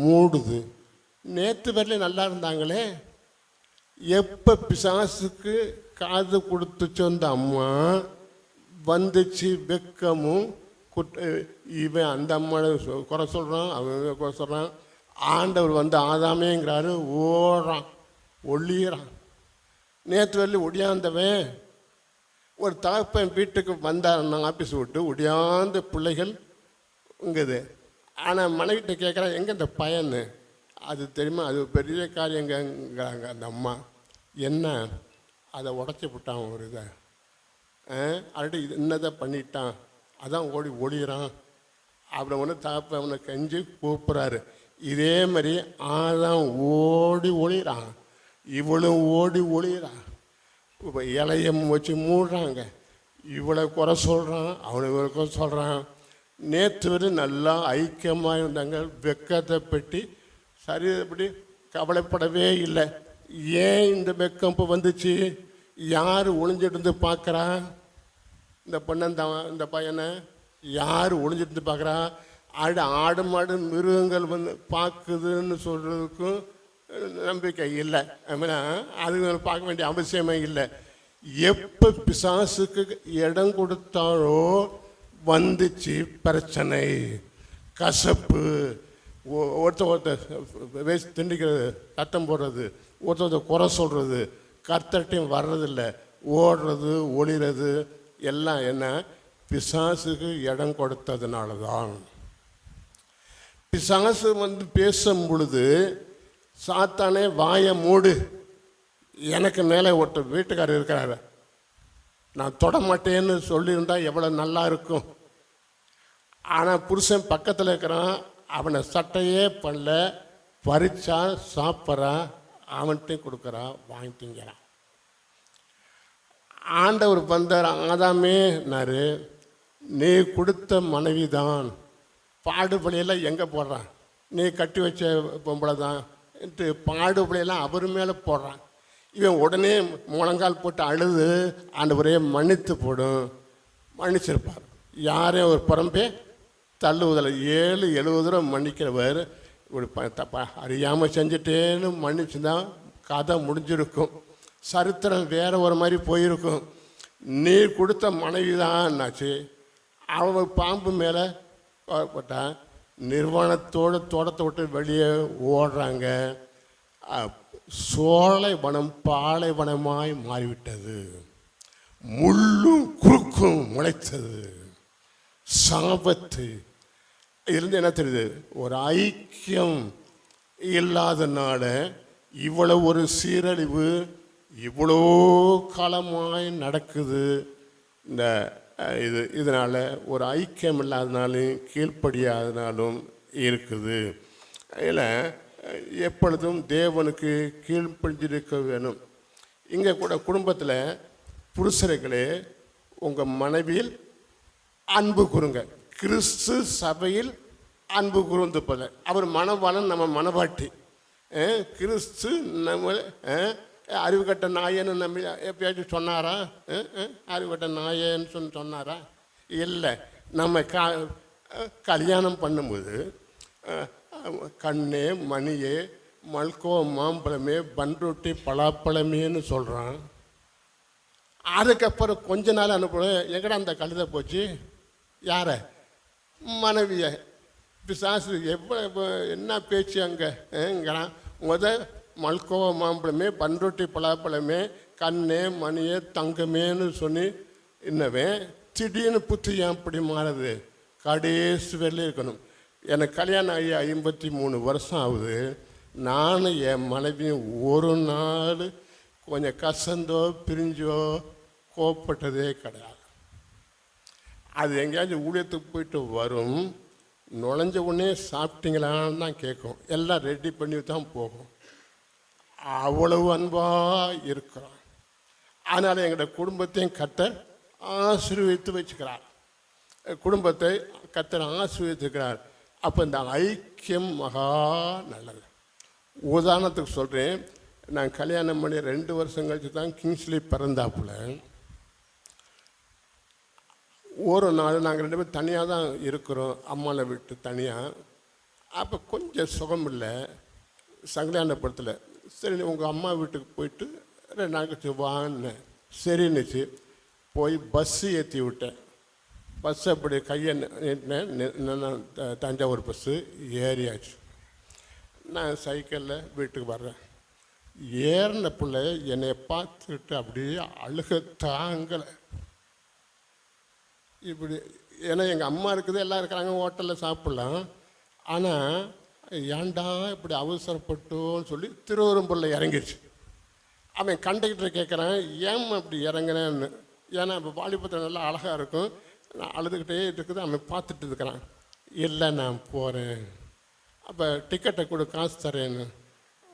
மூடுது. நேற்று வரல நல்லா இருந்தாங்களே, எப்போ பிசாசுக்கு காது கொடுத்துச்சோ அந்த அம்மா வந்துச்சு வெக்கமும் இவன் அந்த அம்மாவை குறை சொல்கிறான், அவங்க குறை சொல்கிறான். ஆண்டவர் வந்து ஆதாமேங்கிறாரு, ஓடுறான், ஒளியிறான். நேற்று வரல ஒடியாந்தவன் ஒரு தகப்பன் வீட்டுக்கு வந்தாருன்னா ஆஃபீஸ் விட்டு ஒடியாந்த பிள்ளைகள் இங்குது. ஆனால் மனைவிட்ட கேட்குறான், எங்கே இந்த பையன்னு? அது தெரியுமா, அது பெரிய காரியங்கிறாங்க அந்த அம்மா. என்ன, அதை உடச்சி விட்டான் ஒரு இதை, ஆல்ரெடி இது என்னதான் பண்ணிட்டான், அதான் ஓடி ஒளிகிறான். அப்புறம் ஒன்று தகப்பன் அவனை கெஞ்சி கூப்பிட்றாரு. இதே மாதிரி ஆதான் ஓடி ஒளிகிறான், இவளும் ஓடி ஒளிகிறான். இப்போ இலைய வச்சு மூடுறாங்க, இவளை குறை சொல்கிறான், அவனை குறை சொல்கிறான். நேற்று வரை நல்லா ஐக்கியமாக இருந்தாங்க, வெக்கத்தை பற்றி சரிப்படி கவலைப்படவே இல்லை. ஏன் இந்த வெக்கம் இப்போ வந்துச்சு? யார் ஒளிஞ்சிட்டு இருந்து பார்க்குறா இந்த பொண்ணந்தான், இந்த பையனை யார் ஒளிஞ்சிட்டு இருந்து பார்க்குறா? ஆடு மாடு மிருகங்கள் வந்து பார்க்குதுன்னு சொல்கிறதுக்கும் நம்பிக்கை இல்லை. அப்படின்னா அது பார்க்க வேண்டிய அவசியமே இல்லை. எப்போ பிசாசுக்கு இடம் கொடுத்தாலோ வந்துச்சு பிரச்சனை, கசப்பு, ஒருத்தர் வேஸ்ட் திண்டிக்கிறது, சட்டம் போடுறது, ஒருத்தர் குறை சொல்கிறது, கர்த்தர்ட்டையும் வர்றதில்லை, ஓடுறது ஒளிறது எல்லாம் என்ன, பிசாசுக்கு இடம் கொடுத்ததுனால தான். பிசாசு வந்து பேசும் பொழுது சாத்தானே வாயை மூடு, எனக்கு மேலே ஒருத்தர் வீட்டுக்காரர் இருக்கிறாரு, நான் தொட மாட்டேன்னு சொல்லியிருந்தா எவ்வளோ நல்லா இருக்கும். ஆனால் புருஷன் பக்கத்தில் இருக்கிறான், அவனை சட்டையே பண்ணல, பறிச்சா சாப்பிட்றான், அவன்கிட்டையும் கொடுக்குறான், வாங்கிட்டிங்கிறான். ஆண்டவர் வந்தார், ஆதாமேனாரு, நீ கொடுத்த மனைவி தான், பாடுபடியெல்லாம் எங்கே போடுறான், நீ கட்டி வச்ச பொம்பளை தான் பாடுபடியெல்லாம் அவர் மேலே போடுறான். இவன் உடனே முழங்கால் போட்டு அழுது ஆண்டவரே மன்னித்து போடும், மன்னிச்சிருப்பார். யாரையும் ஒரு புறம்பே தள்ளுவதில்லை. 7-70 தடவை மன்னிக்கிறவர். இப்படி அறியாமல் செஞ்சுட்டேன்னு மன்னிச்சுதான் கதை முடிஞ்சிருக்கும், சரித்திரம் வேற ஒரு மாதிரி போயிருக்கும். நீ கொடுத்த மனைவி தான் என்னாச்சு, அவன் பாம்பு மேலே போட்டான், நிர்வாணத்தோடு தோட்டத்தை விட்டு வெளியே ஓடுறாங்க. சோலைவனம் பாலைவனமாய் மாறிவிட்டது, முள்ளும் குறுக்கும் முளைத்தது, சாபத்து இருந்து என்ன தெரியுது, ஒரு ஐக்கியம் இல்லாதனால இவ்வளவு ஒரு சீரழிவு இவ்வளோ காலமாய் நடக்குது. இந்த இதனால் ஒரு ஐக்கியம் இல்லாதனாலும் கீழ்ப்படியாதனாலும் இருக்குது. அதில் எப்பொழுதும் தேவனுக்கு கீழ்ப்படிஞ்சிருக்க வேணும். இங்கே கூட குடும்பத்தில் புருஷர்களே உங்கள் மனைவியில் அன்பு கூறுங்க, கிறிஸ்து சபையில் அன்பு கூர்ந்து போல. அவர் மணவாளன், நம்ம மணவாட்டி. கிறிஸ்து நம்ம அறிவு கட்ட நாயன்னு நம்ம எப்பயாச்சும் சொன்னாரா? அறிவு கட்ட நாயன்னு சொன்னாரா? இல்லை. நம்ம கல்யாணம் பண்ணும்போது கண்ணே மணியே மல்கோ மாம்பழமே பன்ருட்டி பலாப்பழமேன்னு சொல்கிறான். அதுக்கப்புறம் கொஞ்ச நாள் அனுப்புன எங்கடா அந்த கழுதை போச்சு? யார? மனைவிய. பிசாசு என்ன பேச்சு அங்கேங்கிறான். மல்கோ மாம்பழமே பன்ருட்டி பலாப்பழமே கண்ணே மணியே தங்கமேன்னு சொல்லி இன்னவன் திடீர்னு புத்தி ஏன் அப்படி மாறுது? கடைசி வரல இருக்கணும். எனக்கு கல்யாணம் ஆகி 53 வருஷம் ஆகுது. நானும் என் மனைவியும் ஒரு நாள் கொஞ்சம் கசந்தோ பிரிஞ்சோ கோப்பட்டதே கிடையாது. அது எங்கேயாச்சும் ஊழியத்துக்கு போயிட்டு வரும், நுழைஞ்ச உடனே சாப்பிட்டீங்களான்னு தான் கேட்கும். எல்லாம் ரெடி பண்ணி தான் போகும். அவ்வளவு அன்பாக இருக்கிறோம். அதனால் எங்களோட குடும்பத்தையும் கர்த்தர் ஆசீர்வதித்து வச்சுக்கிறார். குடும்பத்தை கர்த்தர் ஆசீர்வதித்துக்கிறார். அப்போ இந்த ஐக்கியம் மகா நல்லது. உதாரணத்துக்கு சொல்கிறேன். நான் கல்யாணம் பண்ணி 2 வருஷம் கழிச்சு தான் கிங்ஸ்லி பிறந்தாப்புல. ஒரு நாள் நாங்கள் 2 பேரும் தனியாக தான் இருக்கிறோம், அம்மாவை விட்டு தனியாக. அப்போ கொஞ்சம் சுகம் இல்லை, சங்கலியாண்டபுரத்தில். சரி உங்கள் அம்மா வீட்டுக்கு போயிட்டு 2 நாள் கழிச்சு வான்னு சரின்னுச்சு. போய் பஸ்ஸு ஏற்றி விட்டேன். பஸ்ஸு அப்படி கையை நீட்டினேன். தஞ்சாவூர் பஸ்ஸு ஏறியாச்சு. நான் சைக்கிளில் வீட்டுக்கு வர்றேன். ஏறின பிள்ளை என்னை பார்த்துக்கிட்டு அப்படியே அழுக தாங்கலை. இப்படி ஏன்னா எங்கள் அம்மா இருக்குது, எல்லாம் இருக்கிறாங்க, ஹோட்டலில் சாப்பிட்லாம். ஆனால் ஏன்டா இப்படி அவசரப்பட்டோன்னு சொல்லி திருவெரும்புரில் இறங்கிடுச்சு. அவன் கண்டக்டர் கேட்குறான், ஏன் அப்படி இறங்குறேன்னு. ஏன்னா இப்போ வாலிபத்தில் நல்லா அழகாக இருக்கும். நான் அழுதுகிட்டே இருக்குது. அவன் பார்த்துட்டு இருக்கிறான். இல்லை நான் போகிறேன். அப்போ டிக்கெட்டை கொடு, காசு தரேன்னு.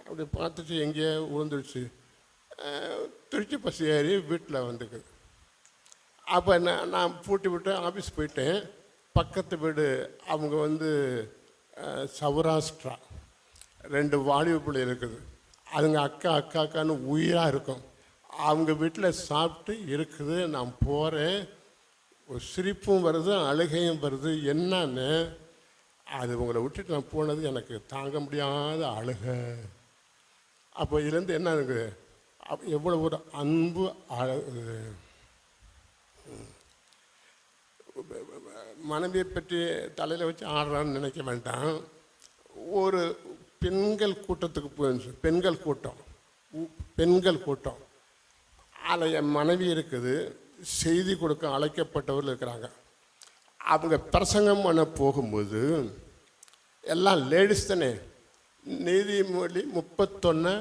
அப்படி பார்த்துட்டு எங்கேயோ விழுந்துடுச்சு. திருச்சி பஸ் ஏறி வீட்டில் வந்துக்குது. அப்போ நான் பூட்டி விட்டு ஆஃபீஸ் போயிட்டேன். பக்கத்து வீடு அவங்க சௌராஷ்டிரா. 2 வாலிப பிள்ளை இருக்குது. அதுங்க அக்கான்னு உயிராக இருக்கும். அவங்க வீட்டில் சாப்பிட்டு இருக்குது. நான் போகிறேன். ஒரு சிரிப்பும் வருது, அழுகையும் வருது. என்னன்னு அது உங்களை விட்டுட்டு நான் போனது எனக்கு தாங்க முடியாத அழுகை. அப்போ இதுலேருந்து என்ன இருக்குது, எவ்வளோ ஒரு அன்பு அழகு. மனைவியை பற்றி தலையில் வச்சு ஆடுறான்னு நினைக்க வேண்டாம். ஒரு பெண்கள் கூட்டத்துக்கு போயிருந்துச்சு. பெண்கள் கூட்டம். அதில் என் மனைவி இருக்குது. செய்தி கொடுக்க அழைக்கப்பட்டவர்கள் இருக்கிறாங்க. அவங்க பிரசங்கம் பண்ண போகும்போது எல்லாம் லேடிஸ் தானே. நீதிமொழி 31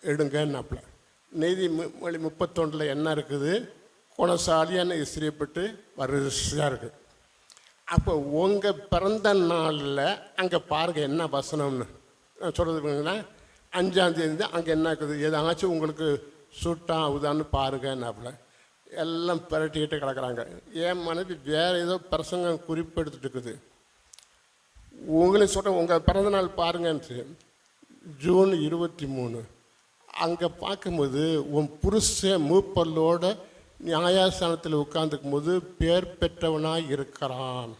எடுங்கன்னாப்புல. நீதிமொழி 31 என்ன இருக்குது? குணசாலியான இஸ்திரியப்பட்டு வரிசையாக இருக்குது. அப்போ உங்கள் பிறந்த நாளில் அங்கே பாருங்கள் என்ன வசனம்னு சொல்கிறதுங்களா. 5ஆம் தேதி அங்கே என்ன இருக்குது, ஏதாச்சும் உங்களுக்கு சூட்டாக ஆகுதான்னு பாருங்கன்னாப்புல. எல்லாம் பிரட்டிக்கிட்டு கிடக்குறாங்க. என் மனைவி வேறு ஏதோ பிரசங்கம் குறிப்பெடுத்துட்டு இருக்குது. உங்களையும் சொல்கிறேன், உங்கள் பிறந்தநாள் பாருங்கன்ட்டு. ஜூன் 23 அங்கே பார்க்கும்போது உன் புருஷன் மூப்பல்லோட நியாயாசனத்தில் உட்காந்துக்கும் போது பேர் பெற்றவனாக இருக்கிறான்.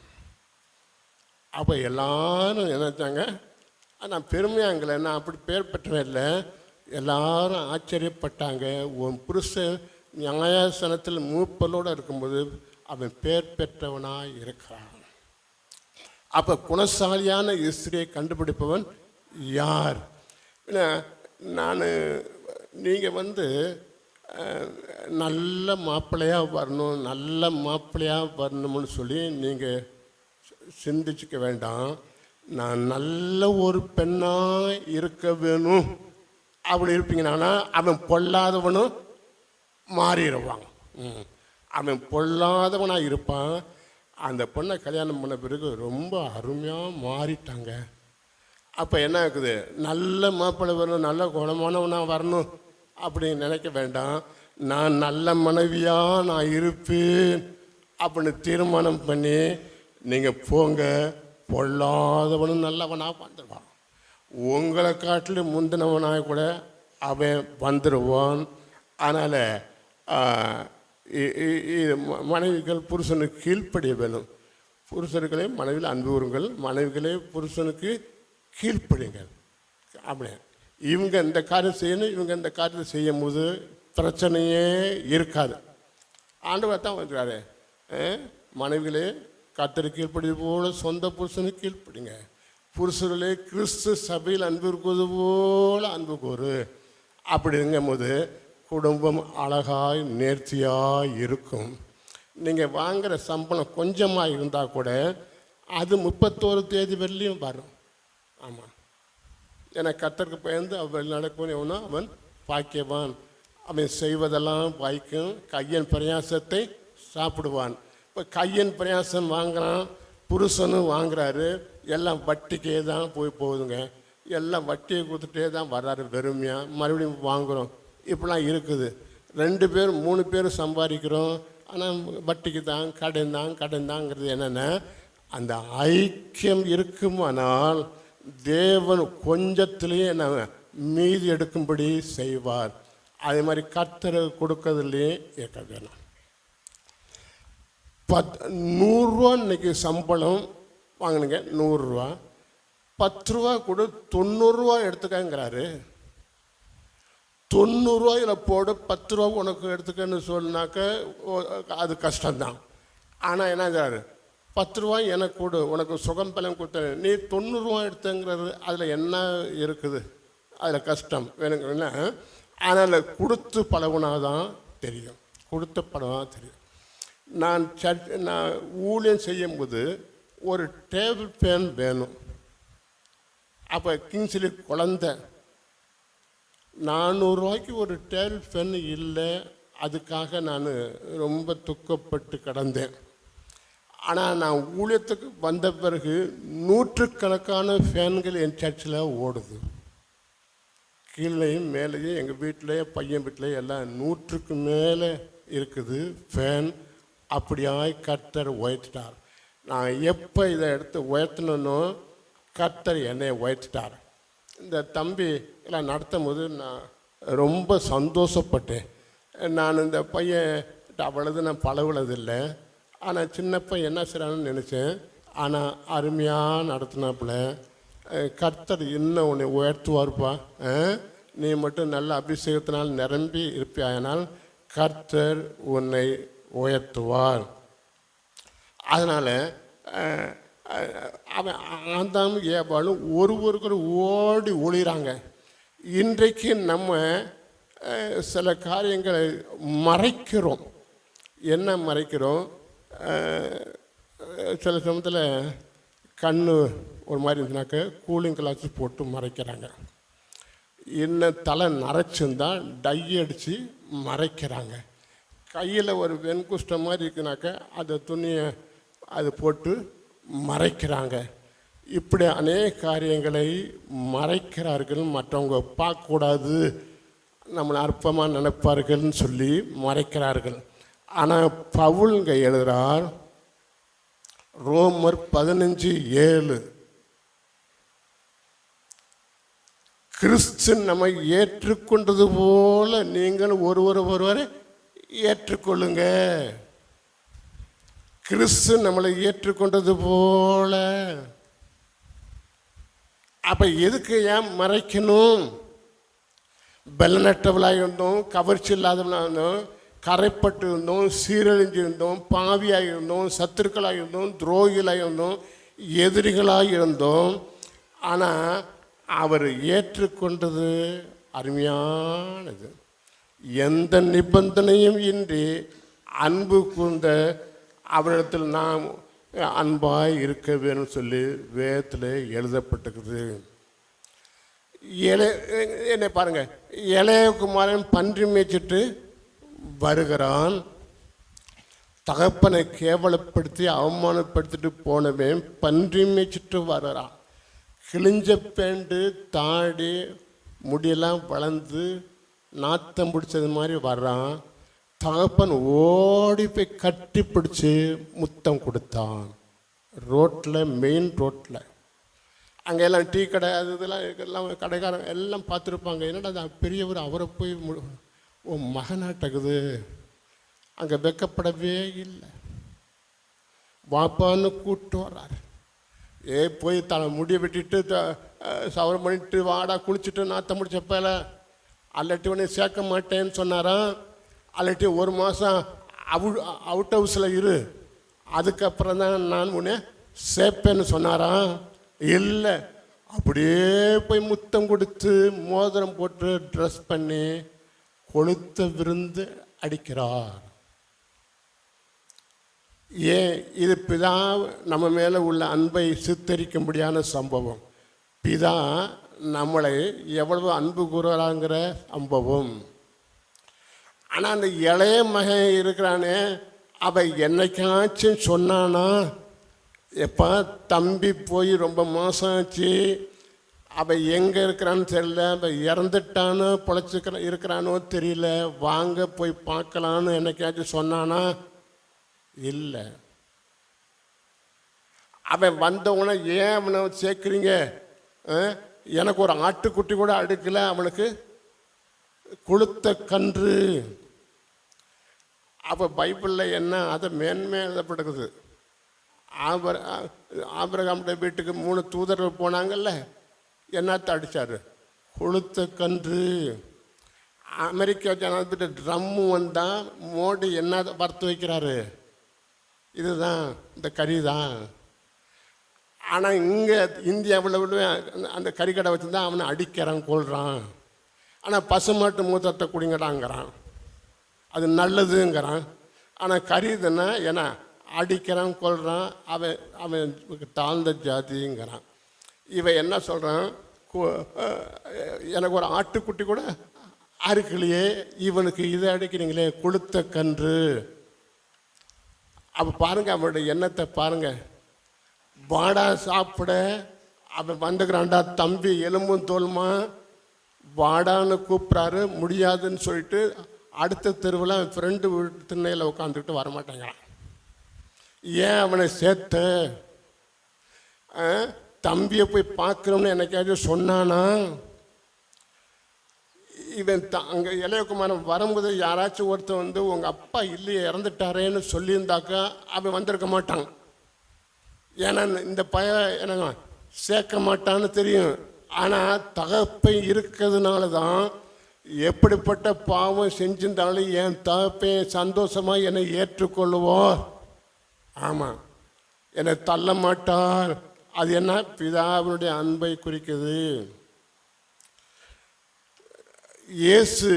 அப்போ எல்லாரும் நினைச்சாங்க, நான் பெருமையாங்கலை, நான் அப்படி பேர் பெற்றவன் இல்லை. எல்லாரும் ஆச்சரியப்பட்டாங்க. உன் புருஷன் நியாயாசனத்தில் மூப்பலோடு இருக்கும்போது அவன் பேர் பெற்றவனாக இருக்கிறான். அப்போ குணசாலியான இஸ்திரியை கண்டுபிடிப்பவன் யார்? நீங்கள் நல்ல மாப்பிள்ளையாக வரணும்னு சொல்லி நீங்கள் சிந்திச்சுக்க வேண்டாம். நான் நல்ல ஒரு பெண்ணாக இருக்க வேணும் அப்படி இருப்பீங்கன்னா அவன் பொல்லாதவனும் மாறிடுவான். அவன் பொல்லாதவனாக இருப்பான். அந்த பொண்ணை கல்யாணம் பண்ண பிறகு ரொம்ப அருமையாக மாறிட்டாங்க. அப்போ என்ன இருக்குது, நல்ல மாப்பிள்ளை வரணும், நல்ல குணமானவனாக வரணும் அப்படின்னு நினைக்க வேண்டாம். நான் நல்ல மனைவியாக நான் இருப்பேன் அப்படின்னு தீர்மானம் பண்ணி நீங்கள் போங்க, பொல்லாதவனும் நல்லவனாக வந்துடுவான். உங்களை காட்டிலும் முந்தினவனாக கூட அவன் வந்துடுவான். அதனால் மனைவிகள் புருஷனுக்கு கீழ்ப்படிய வேணும். புருஷர்களே மனைவியில் அன்பு கூறுங்கள், மனைவிகளே புருஷனுக்கு கீழ்ப்படியுங்கள். அப்படி இவங்க இந்த காரியம் செய்யணும், இவங்க இந்த காரியத்தை செய்யும் போது பிரச்சனையே இருக்காது. ஆண்டவர் தான் வந்துறாரு, மனைவிகளே கர்த்தருக்கு கீழ்ப்படியது போல சொந்த புருஷனுக்கு கீழ்ப்படிங்க, புருஷர்களே கிறிஸ்து சபையில் அன்பு இருக்கிறது போல அன்பு கூறு. அப்படிங்கும் போது குடும்பம் அழகாய் நேர்த்தியாய் இருக்கும். நீங்கள் வாங்குகிற சம்பளம் கொஞ்சமாக இருந்தால் கூட அது 31 தேதி வரலையும் வரும். ஆமாம், ஏன்னா கர்த்தருக்கு பயந்து அவன் நடக்கணும்னா அவன் பாக்கியவான். அவன் செய்வதெல்லாம் வாய்க்கும், கையன் பிரயாசத்தை சாப்பிடுவான். இப்போ கையன் பிரயாசம் வாங்குறான், புருஷனும் வாங்குறாரு, எல்லாம் வட்டிக்கே தான் போகுதுங்க. எல்லாம் வட்டியை கொடுத்துட்டே தான் வர்றாரு வெறுமையாக, மறுபடியும் வாங்குகிறோம். இப்படிலாம் இருக்குது. 2 பேர் 3 பேர் சம்பாதிக்கிறோம், ஆனால் வட்டிக்கு தான் கடன் தாங்கிறது என்னென்னா, அந்த ஐக்கியம் இருக்குமானால் தேவன் கொஞ்சத்திலேயே நம்ம மீதி எடுக்கும்படி செய்வார். அதே மாதிரி கர்த்தரை கொடுக்கறதுலேயே இருக்க வேணும். 100 ரூபா இன்னைக்கு சம்பளம் வாங்கினுங்க, 100 ரூபா, 10 ரூபா கொடு, 90 ரூபா எடுத்துக்கங்கிறாரு. 90 ரூபாயில் போடு, 10 ரூபா உனக்கு எடுத்துக்கன்னு சொன்னாக்க அது கஷ்டம்தான். ஆனால் என்னங்கிறாரு, 10 ரூபாய் எனக்கு கொடு, உனக்கு சுகம் பலம் கொடுத்த, நீ 90 ரூபா எடுத்துங்கிறது அதில் என்ன இருக்குது? அதில் கஷ்டம் வேணுங்கன்னா, அதனால் கொடுத்து பழகுனாதான் தெரியும், கொடுத்து பழகுனா தெரியும். நான் ஊழியம் செய்யும்போது ஒரு டேபிள் ஃபேன் வேணும். அப்போ கிங்ஸ்லி குழந்தை 400 ரூபாய்க்கு ஒரு டேபிள் ஃபேன் இல்லை. அதுக்காக நான் ரொம்ப துக்கப்பட்டு கிடந்தேன். ஆனால் நான் ஊழியத்துக்கு வந்த பிறகு 100கணக்கான ஃபேன்கள் என் சர்ச்சில் ஓடுது. கீழேயும் மேலேயும் எங்கள் வீட்டிலேயே பையன் வீட்டிலேயே எல்லாம் 100க்கு மேலே இருக்குது ஃபேன். அப்படியாய் கர்த்தர் உயர்த்திட்டார். நான் எப்போ இதை எடுத்து உயர்த்தணுன்னோ கர்த்தர் என்னை உயர்த்திட்டார். இந்த தம்பி எல்லாம் நடத்தும் போது நான் ரொம்ப சந்தோஷப்பட்டேன். நான் இந்த பையன் அவ்வளவு நான் பழகுனதில்லை, ஆனால் சின்ன பையன் என்ன செய்கிறான்னு நினச்சேன். ஆனால் அருமையாக நடத்தினாப்புல. கர்த்தர் இன்னும் உன்னை உயர்த்துவார்ப்பா, நீ மட்டும் நல்ல அபிஷேகத்தினால் நிரம்பி இருப்பாயனால் கர்த்தர் உன்னை உயர்த்துவார். அதனால் அவன் ஆந்தாமும் ஏவாளும் ஒருவருக்கு ஓடி ஒளிகிறாங்க. இன்றைக்கு நம்ம சில காரியங்களை மறைக்கிறோம். என்ன மறைக்கிறோம்? சில சமயத்தில் கண் ஒரு மாதிரி இருந்துச்சுனாக்க கூலிங் கிளாஸ் போட்டு மறைக்கிறாங்க. இன்னும் தலை நரைச்சுந்தான் டை அடித்து மறைக்கிறாங்க. கையில் ஒரு வெண்குஷ்டம் மாதிரி இருக்குனாக்க அந்த துணியை அது போட்டு மறைக்கிறாங்க. இப்படி அநேக காரியங்களை மறைக்கிறார்கள். மற்றவங்க பார்க்கக்கூடாது, நம்மளை அற்பமாக நினைப்பார்கள்னு சொல்லி மறைக்கிறார்கள். ஆனால் பவுல்ங்க எழுதுகிறார், ரோமர் 15:7, கிறிஸ்து நம்மை ஏற்றுக்கொண்டது போல நீங்கள் ஒருவரை ஏற்றுக்கொள்ளுங்க. கிறிஸ்து நம்மளை ஏற்றுக்கொண்டது போல. அப்போ எதுக்கு ஏன் மறைக்கணும்? பலனற்றவளாக இருந்தோம், கவர்ச்சி இல்லாதவளாக இருந்தோம், கரைப்பட்டு இருந்தோம், சீரழிஞ்சு இருந்தோம், பாவியாக இருந்தோம், சத்துருக்களாக இருந்தோம், துரோகிகளாக இருந்தோம், எதிரிகளாக இருந்தோம். ஆனால் அவர் ஏற்றுக்கொண்டது அருமையானது. எந்த நிபந்தனையும் இன்றி அன்பு கூர்ந்த அவரிடத்தில் நாம் அன்பாய் இருக்க வேணும்னு சொல்லி வேதத்தில் எழுதப்பட்டிருக்குது. என்னை பாருங்கள், இளையகுமாரன் பன்றி மேய்ச்சிட்டு வருகிறான். தகப்பனை கேவலப்படுத்தி அவமானப்படுத்திட்டு போனவன் பன்றி மேய்ச்சிட்டு வர்றான். கிழிஞ்ச பேண்டு, தாடி, முடியெல்லாம் வளர்ந்து நாத்தம் பிடிச்சது மாதிரி வர்றான். தகப்பன் ஓடி போய் கட்டி பிடிச்சி முத்தம் கொடுத்தான். ரோட்டில், மெயின் ரோட்டில், அங்கே எல்லாம் டீ கடை அது இதெல்லாம் எல்லாம் கடைக்காரன் எல்லாம் பார்த்துருப்பாங்க. என்னடா அது பெரியவர், அவரை போய் உன் மகனாட்டக்குது. அங்கே வெக்கப்படவே இல்லை. வாப்பான்னு கூப்பிட்டு வர்றாரு. போய் முடியை வெட்டிட்டு சவரம் பண்ணிட்டு வாடா குளிச்சுட்டு நாற்ற முடிச்சப்பல அல்லாட்டி உடனே சேர்க்க மாட்டேன்னு சொன்னாராம். அல்லாட்டி 1 மாதம் அவுட் ஹவுஸில் இரு, அதுக்கப்புறம் தான் நான் உன்னை சேர்ப்பேன்னு சொன்னாராம். இல்லை, அப்படியே போய் முத்தம் கொடுத்து மோதிரம் போட்டு ட்ரெஸ் பண்ணி கொளுத்த விருந்து அடிக்கிறார். ஏன்? இது பிதா நம்ம மேலே உள்ள அன்பை சித்தரிக்கும்படியான சம்பவம். பிதா நம்மளை எவ்வளவு அன்பு கூறுறாங்கிற சம்பவம். ஆனால் அந்த இளைய மகன் இருக்கிறானே, அவன் என்னைக்காச்சும் சொன்னானா, எப்போ தம்பி போய் ரொம்ப மாதம் ஆச்சு, அவன் எங்கே இருக்கிறான்னு தெரியல, அவன் இறந்துட்டானோ இருக்கிறானோ தெரியல, வாங்க போய் பார்க்கலான்னு என்னைக்காச்சும் சொன்னானா? இல்லை. அவன் வந்தவன ஏன் அவனை சேர்க்குறீங்க? எனக்கு ஒரு ஆட்டுக்குட்டி கூட அடுக்கல, அவனுக்கு கொளுத்த கன்று. அப்போ பைபிளில் என்ன அதை மேன்மையாக எழுதப்படுகிறது. ஆபிரகாமுடைய வீட்டுக்கு 3 தூதர்கள் போனாங்கல்ல, என்னத்தை அடித்தார்? கொளுத்த கன்று. அமெரிக்கா ஜனாதிபதி ட்ரம்மு வந்தால் மோடி என்ன வறுத்து வைக்கிறாரு? இதுதான், இந்த கறி தான். ஆனால் இங்கே இந்தியாவில் அந்த கறிக்கடை வச்சுருந்தா அவனை அடிக்கிறான், கொள்கிறான். ஆனால் பசுமாட்டு மூத்தத்தை குடிங்கடாங்கிறான், அது நல்லதுங்கிறான். ஆனால் கறிதுன்னா ஏன்னா அடிக்கிறான், கொள்கிறான், அவன் தாழ்ந்த ஜாதிங்கிறான். இவன் என்ன சொல்கிறான்? எனக்கு ஒரு ஆட்டுக்குட்டி கூட அறுக்கலையே, இவனுக்கு இதை அடிக்கிறீங்களே, கொளுத்த கன்று. அப்போ பாருங்கள் அவனுடைய எண்ணத்தை பாருங்கள். வாடா சாப்பிட அவன் வந்துக்கிறான்டா, தம்பி எலும்பும் தோல்மா, வாடான்னு கூப்பிட்றாரு. முடியாதுன்னு சொல்லிட்டு அடுத்த தெருவில் அவன் ஃப்ரெண்டு வீட்டு திண்ணையில் உட்காந்துக்கிட்டு வரமாட்டேங்கிறான். ஏன் அவனை சேர்த்த? தம்பியை போய் பார்க்குறோம்னு என்னைக்காச்சும் சொன்னானா? இவன் அங்கே இளையகுமாரன் வரும்போது யாராச்சும் ஒருத்தன் வந்து உங்கள் அப்பா இல்லையே இறந்துட்டாரேன்னு சொல்லியிருந்தாக்கா அவன் வந்திருக்க மாட்டான். ஏன்னா இந்த எனக்கு சேர்க்க மாட்டான்னு தெரியும். ஆனால் தகப்பை இருக்கிறதுனால தான் எப்படிப்பட்ட பாவம் செஞ்சிருந்தாலும் என் தகப்பை சந்தோஷமாக என்னை ஏற்றுக்கொள்ளுவோம். ஆமாம், என்னை தள்ள மாட்டார். அது என்ன? பிதாவினுடைய அன்பை குறிக்குது. இயேசு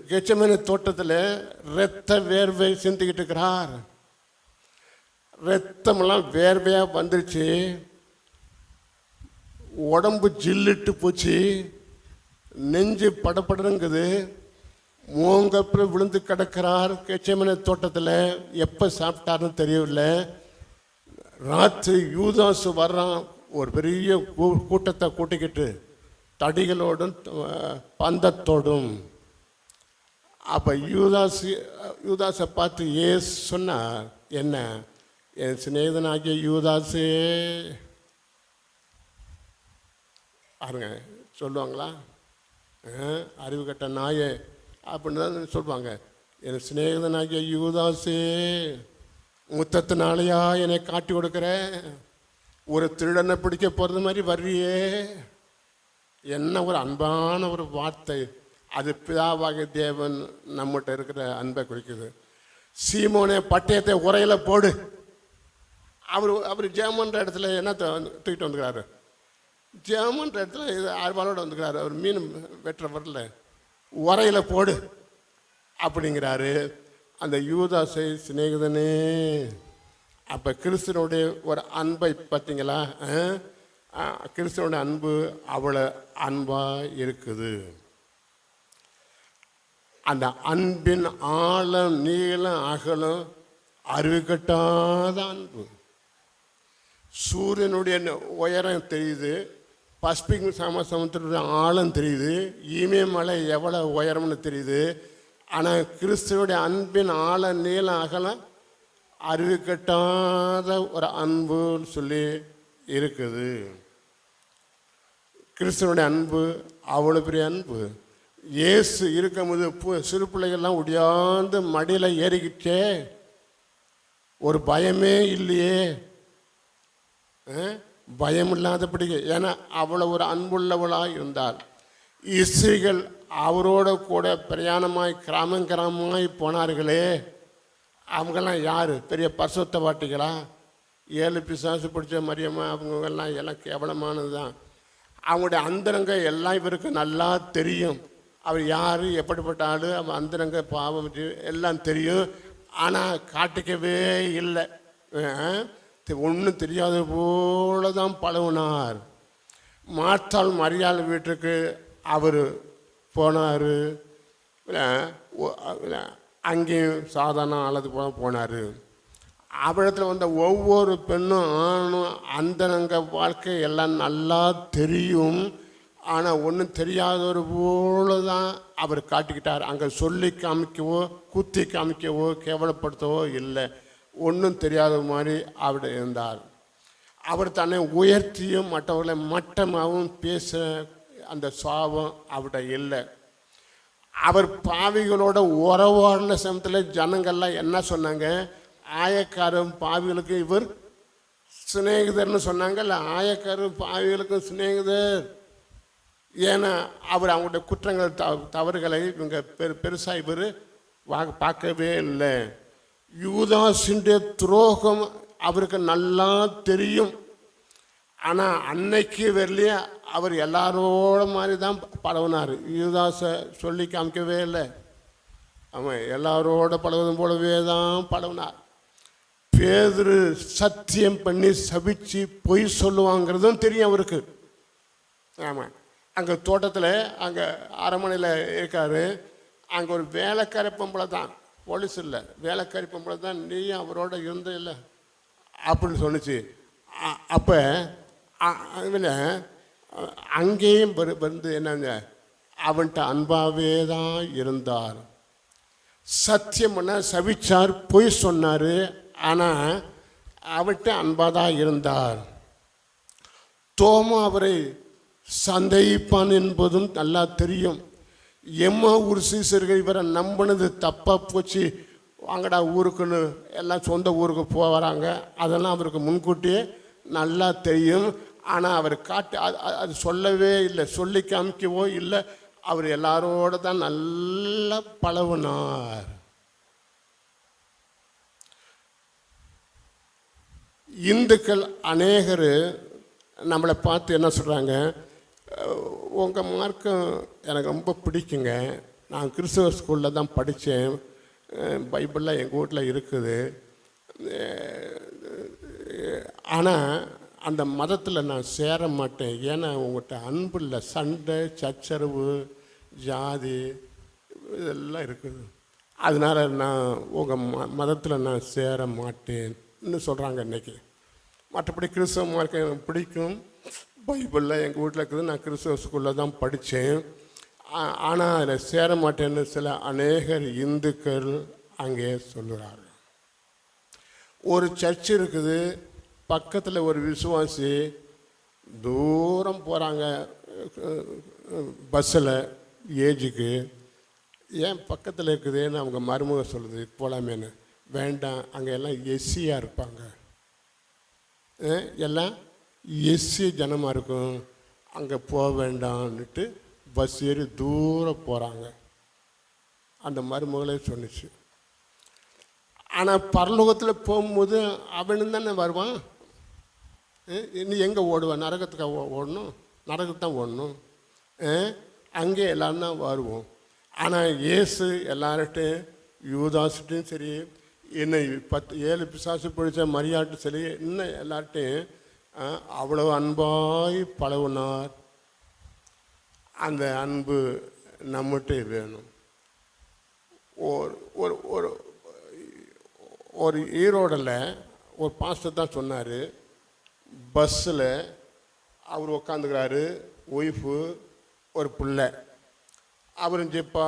கெத்செமனே தோட்டத்தில் இரத்த வேர்வை சிந்திக்கிட்டு இருக்கிறார். ரத்தமெல்லாம் வேர்வையாக வந்துருச்சு, உடம்பு ஜில்லிட்டு போச்சு, நெஞ்சு படப்படங்குது. மூங்கப்புறம் விழுந்து கிடக்கிறார் கெத்செமனே தோட்டத்தில். எப்போ சாப்பிட்டாருன்னு தெரியவில்லை. ராத்திரி யூதாசு வர்றான், ஒரு பெரிய கூட்டத்தை கூட்டிக்கிட்டு, தடிகளோடும் பந்தத்தோடும். அப்போ யூதாஸை பார்த்து ஏசு சொன்னார், என்ன என் சிநேகிதனாகிய யூதாசே. பாருங்க, சொல்லுவாங்களா? அறிவு கட்ட நாயே அப்படின்னு தான் சொல்லுவாங்க. என் சிநேகிதனாகிய யூதாசே, முத்தத்தினாலையா என்னை காட்டி கொடுக்குற? ஒரு திருடனை பிடிக்க போகிறது மாதிரி வர்றியே. என்ன ஒரு அன்பான ஒரு வார்த்தை. அது பிதாவாகிய தேவன் நம்மகிட்ட இருக்கிற அன்பை குறிக்குது. சீமோனே, பட்டயத்தை உரையில் போடு. அவர் ஜெயமன்ற இடத்துல என்ன தூக்கிட்டு வந்துக்கிறாரு? ஜெயமன்ற இடத்துல இது ஆர்வாலோடு வந்துக்கிறாரு. அவர் மீன் வெட்டுற வரல, உரையில் போடு அப்படிங்கிறாரு. அந்த யூதாசை சிநேகிதனே. அப்போ கிறிஸ்துவனுடைய ஒரு அன்பை பார்த்தீங்களா? கிறிஸ்துவனுடைய அன்பு அவ்வளோ அன்பாக இருக்குது. அந்த அன்பின் ஆழம் நீளம் அகலம் அறிவுக்கட்டாத அன்பு. சூரியனுடைய உயரம் தெரியுது, பசிபிக் சமுத்திரத்துடைய ஆழம் தெரியுது, இமயமலை எவ்வளோ உயரம்னு தெரியுது. ஆனால் கிறிஸ்துவனுடைய அன்பின் ஆழம் நீளம் அகலம் அறிவு கட்டாத ஒரு அன்புன்னு சொல்லி இருக்குது. கிறிஸ்துவனுடைய அன்பு அவ்வளோ பெரிய அன்பு. இயேசு இருக்கும்போது சிறு பிள்ளைகள்லாம் ஒடியாந்து மடியில் ஏறிக்கிட்டே, ஒரு பயமே இல்லையே, பயம் இல்லாதபடி. ஏன்னா அவ்வளோ ஒரு அன்புள்ளவளாக இருந்தார். இஸ்ரீகள் அவரோட கூட பிரயாணமாய் கிராமமாய் போனார்களே, அவங்கெல்லாம் யார்? பெரிய பரிசுத்த வாட்டிகளா? 7 பிசாசு பிடிச்ச மரியம்மா அவங்கெல்லாம் எல்லாம் கேவலமானது தான். அவங்களுடைய அந்தரங்க எல்லாம் இவருக்கு நல்லா தெரியும். அவர் யார், எப்படிப்பட்ட ஆள், அவன் அந்தரங்க பாவம் எல்லாம் தெரியும். ஆனால் காட்டிக்கவே இல்லை. ஒன்றும் தெரியாத போல தான் பழகினார். மார்த்தாள் மரியாள் வீட்டுக்கு அவர் போனார். அங்கேயும் சாதாரண ஆளது போனார். அவரிடத்தில் வந்த ஒவ்வொரு பெண்ணும் ஆணும் அந்தரங்க வாழ்க்கை எல்லாம் நல்லா தெரியும். ஆனால் ஒன்றும் தெரியாதவர் போல தான் அவர் காட்டிக்கிட்டார். அங்கே சொல்லி காமிக்கவோ குத்தி காமிக்கவோ கேவலப்படுத்தவோ இல்லை. ஒன்றும் தெரியாத மாதிரி அவர் இருந்தார். அவர் தன்னை உயர்த்தியும் மற்றவர்களை மட்டமாகவும் பேச அந்த சாபம் அவர்கிட்ட இல்லை. அவர் பாவிகளோட உறவாடின சமயத்தில் ஜனங்கள்லாம் என்ன சொன்னாங்க? ஆயக்காரன் பாவிகளுக்கு இவர் சிநேகிதர்னு சொன்னாங்கல்ல. ஆயக்காரன் பாவிகளுக்கும் சிநேகிதர். ஏன்னா அவர் அவங்களுடைய குற்றங்கள் தவறுகளை இவங்க பெருசாக இவர் பார்க்கவே இல்லை. யூதாஸுடைய துரோகம் அவருக்கு நல்லா தெரியும். ஆனால் அன்னைக்கு வரலையே அவர் எல்லாரோட மாதிரி தான் பழகினார். யூதாஸை சொல்லி காமிக்கவே இல்லை. அவன் எல்லாரோட பழகுவதும் போலவே தான் பழகினார். பேதுரு சத்தியம் பண்ணி சபிச்சு பொய் சொல்லுவாங்கிறதும் தெரியும் அவருக்கு. ஆமாம், அங்கே தோட்டத்தில் அங்கே அரண்மனையில் இருக்கார். அங்கே ஒரு வேலைக்காரி பொம்பளை தான், போலீஸ் இல்லை, வேலைக்காரி பொம்பளை தான், நீயும் அவரோட இருந்த இல்லை அப்படின்னு சொன்னிச்சு. அப்போ அங்கேயும் வந்து என்னங்க, அவன்கிட்ட அன்பாகவே தான் இருந்தார். சத்தியம் பண்ண சபிச்சார், பொய் சொன்னார். ஆனால் அவன்கிட்ட அன்பாக தான் இருந்தார். தோமா அவரை சந்தேகிப்பான் என்பதும் நல்லா தெரியும். எம்மா ஊர் சீசர்கள் இவரை நம்பினது தப்பாக போச்சு, வாங்கடா ஊருக்குன்னு எல்லாம் சொந்த ஊருக்கு போகிறாங்க. அதெல்லாம் அவருக்கு முன்கூட்டியே நல்லா தெரியும். ஆனால் அவர் அது சொல்லவே இல்லை, சொல்லி காமிக்கவோ இல்லை. அவர் எல்லாரோட தான் நல்லா பழகினார். இந்துக்கள் அநேகர் நம்மளை பார்த்து என்ன சொல்கிறாங்க? உங்கள் மார்க்கம் எனக்கு ரொம்ப பிடிக்குங்க, நான் கிறிஸ்தவ ஸ்கூலில் தான் படித்தேன், பைபிளில் எங்கள் வீட்டில் இருக்குது, ஆனால் அந்த மதத்தில் நான் சேர மாட்டேன். ஏன்னா உங்கள்கிட்ட அன்பு இல்லை, சண்டை சச்சரவு ஜாதி இதெல்லாம் இருக்குது, அதனால் நான் உங்கள் மதத்தில் நான் சேர மாட்டேன்னு சொல்கிறாங்க இன்றைக்கி. மற்றபடி கிறிஸ்தவ மார்க்கம் எனக்கு பிடிக்கும், பைபிளில் எங்கள் வீட்டில் இருக்குது, நான் கிறிஸ்தவ ஸ்கூலில் தான் படித்தேன், ஆனால் அதில் சேர மாட்டேன்னு சில அநேகர் இந்துக்கள் அங்கே சொல்லுறாங்க. ஒரு சர்ச் இருக்குது, பக்கத்தில் ஒரு விசுவாசி தூரம் போகிறாங்க பஸ்ஸில் ஏஜுக்கு. ஏன் பக்கத்தில் இருக்குதுன்னு அவங்க மருமக சொல்லுது, போகலாமேன்னு. வேண்டாம், அங்கே எல்லாம் எஸ்சியாக இருப்பாங்க, எல்லாம் எஸ்சி ஜனமாக இருக்கும், அங்கே போக வேண்டான்னுட்டு பஸ் ஏறி தூரம் போகிறாங்க. அந்த மருமகளே சொன்னிச்சு. ஆனால் பரலோகத்தில் போகும்போது அவனு தானே வருவான். இன்னும் எங்கே ஓடுவான்? நரகத்துக்கு ஓடணும், நரகத்து தான் ஓடணும். அங்கே எல்லோரும் தான் வருவோம். ஆனால் இயேசு எல்லார்ட்டையும், யூதாஸ்கிட்டையும் சரி, என்னை 7 பிசாசு பிடிச்ச மரியாட்டும் சரி, இன்னும் எல்லார்ட்டையும் அவ்வளோ அன்பாய் பழகினார். அந்த அன்பு நம்மகிட்ட வேணும். ஒரு ஒரு ஒரு ஈரோடில் ஒரு பாஸ்டர் தான் சொன்னார், பஸ்ஸில் அவர் உக்காந்துக்கிறாரு, ஒய்ஃபு, ஒரு பிள்ளை, அவரும் ஜிப்பா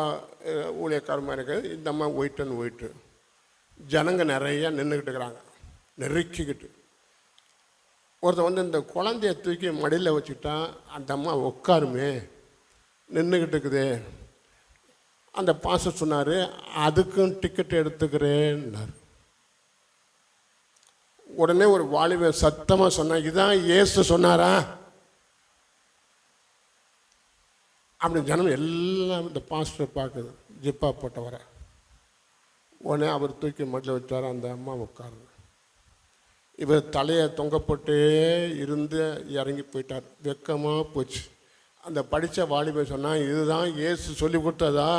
ஊழியக்காரமாக இருக்காது, இந்த அம்மா ஒயிட்டு. ஜனங்க நிறைய நின்றுக்கிட்டு இருக்கிறாங்க, நெருக்கிக்கிட்டு. ஒருத்தன் வந்து இந்த குழந்தைய தூக்கி மடியில் வச்சுக்கிட்டா, அந்த அம்மா உட்காருமே, நின்றுக்கிட்டு இருக்குதே. அந்த பாஸ்டர் சொன்னார், அதுக்கும் டிக்கெட் எடுத்துக்கிறேன்னார். உடனே ஒரு வாலிபன் சத்தமாக சொன்னான், இதான் இயேசு சொன்னாரா? அப்படி ஜனம் எல்லாம் இந்த பாஸ்டரை பார்க்குது, ஜிப்பா போட்டவரை. உடனே அவர் தூக்கி மடியில் வச்சார், அந்த அம்மா உட்காருது. இவர் தலையை தொங்கப்பட்டே இருந்து இறங்கி போயிட்டார். வெக்கமாக போச்சு. அந்த படித்த வாலிபன் சொன்னால், இதுதான் இயேசு சொல்லி கொடுத்ததா?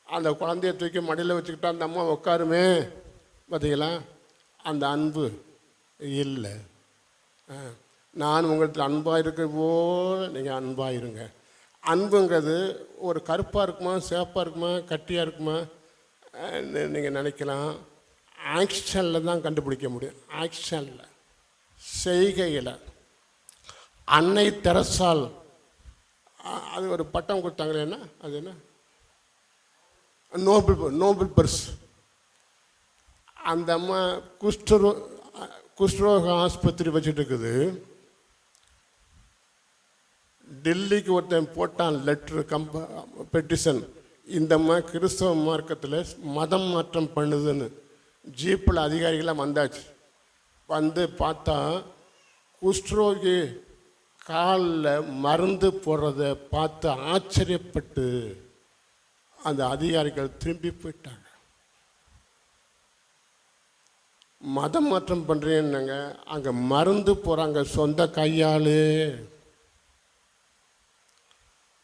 அந்த குழந்தைய தூக்கி மடியில் வச்சுக்கிட்டா அந்த அம்மா உட்காருமே. பார்த்தீங்களா, அந்த அன்பு இல்லை. நான் உங்களுக்கு அன்பாக இருக்க போல் நீங்கள் அன்பாக இருங்க. அன்புங்கிறது ஒரு கருப்பாக இருக்குமா, சேப்பாக இருக்குமா, கட்டியாக இருக்குமா நீங்கள் நினைக்கலாம். ஆக்ஷனில் தான் கண்டுபிடிக்க முடியும். ஆக்ஷனில், செய்கையில். அன்னை தெரசால் அது ஒரு பட்டம் கொடுத்தாங்களே, என்ன அது, என்ன நோபல் பரிசு. அந்த அம்மா குஷ்டரோக ஆஸ்பத்திரி வச்சுட்டு இருக்குது. டெல்லிக்கு ஒருத்தன் போட்டான் லெட்ரு, பெட்டிஷன், இந்த அம்மா கிறிஸ்தவ மார்க்கத்தில் மதம் மாற்றம் பண்ணுதுன்னு. ஜீப்பில் அதிகாரிகளாக வந்தாச்சு. வந்து பார்த்தா குஷ்டரோகி காலில் மருந்து போடுறத பார்த்து ஆச்சரியப்பட்டு அந்த அதிகாரிகள் திரும்பி போயிட்டாங்க. மதம் மாற்றம் பண்ணுறேன்னாங்க, அங்கே மருந்து போகிறாங்க சொந்த கையால்.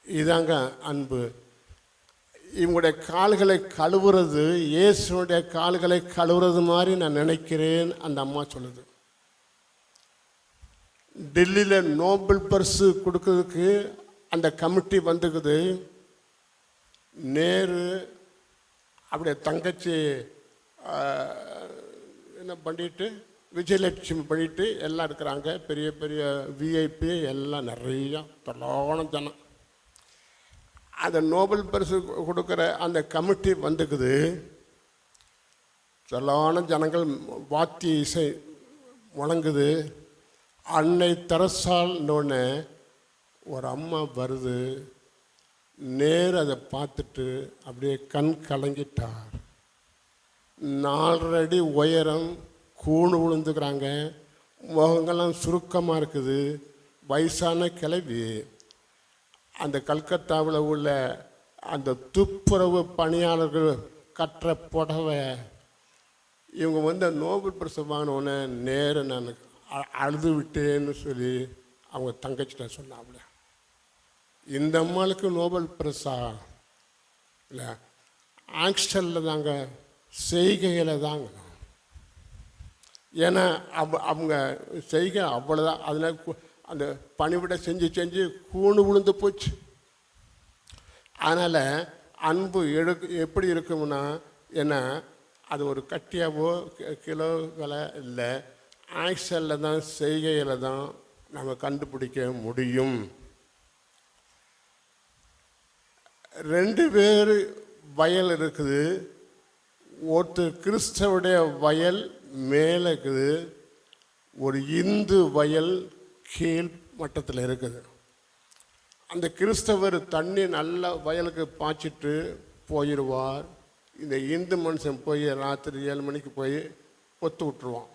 இதாங்க அன்பு. இவங்களுடைய கால்களை கழுவுறது இயேசுடைய கால்களை கழுவுறது மாதிரி நான் நினைக்கிறேன், அந்த அம்மா சொல்லுது. டெல்லியில் நோபல் பரிசு கொடுக்கறதுக்கு அந்த கமிட்டி வந்துக்குது. நேரு அப்படியே தங்கச்சி என்ன பண்ணிட்டு, விஜயலட்சுமி பண்ணிட்டு எல்லாம் இருக்கிறாங்க. பெரிய பெரிய விஐபி எல்லாம் நிறையா தொல்லான ஜனம். அந்த நோபல் பரிசு கொடுக்குற அந்த கமிட்டி வந்துக்குது. சொல்லான ஜனங்கள் வாத்திய இசை முழங்குது. அன்னை தெரசால்னோடனே ஒரு அம்மா வருது. நேர் அதை பார்த்துட்டு அப்படியே கண் கலங்கிட்டார். 4 அடி உயரம், கூணு விழுந்துக்கிறாங்க. முகங்கள்லாம் சுருக்கமாக இருக்குது. வயசான கிளவி. அந்த கல்கத்தாவில் உள்ள அந்த துப்புரவு பணியாளர்கள் கட்டுற புடவை. இவங்க வந்து நோபல் பரிசு வாங்கினோடனே நேரு நான் அழுது விட்டேன்னு சொல்லி அவங்க தங்கச்சிட்ட சொன்னாப்புல. இந்த அம்மாளுக்கு நோபல் பரிசா இல்லை, ஆக்ஷனில் தாங்க, செய்கையில் தாங்க. ஏன்னா அவங்க செய்கை அவ்வளோதான். அதில் அந்த பணிவிட செஞ்சு செஞ்சு கூணு விழுந்து போச்சு. அதனால் அன்பு எப்படி இருக்கும்னா, ஏன்னா அது ஒரு கட்டியாவோ கிலோகளை இல்லை, ஆக்ஷனில் தான், செய்கையில் தான் நம்ம கண்டுபிடிக்க முடியும். 2 பேர் வயல் இருக்குது. ஒருத்தர் கிறிஸ்தவுடைய வயல் மேலே இருக்குது, ஒரு இந்து வயல் கீழ் மட்டத்தில் இருக்குது. அந்த கிறிஸ்தவர் தண்ணி நல்லா வயலுக்கு பாய்ச்சிட்டு போயிடுவார். இந்த இந்து மனுஷன் போய் ராத்திரி 7 மணிக்கு போய் பொத்து விட்டுருவான்.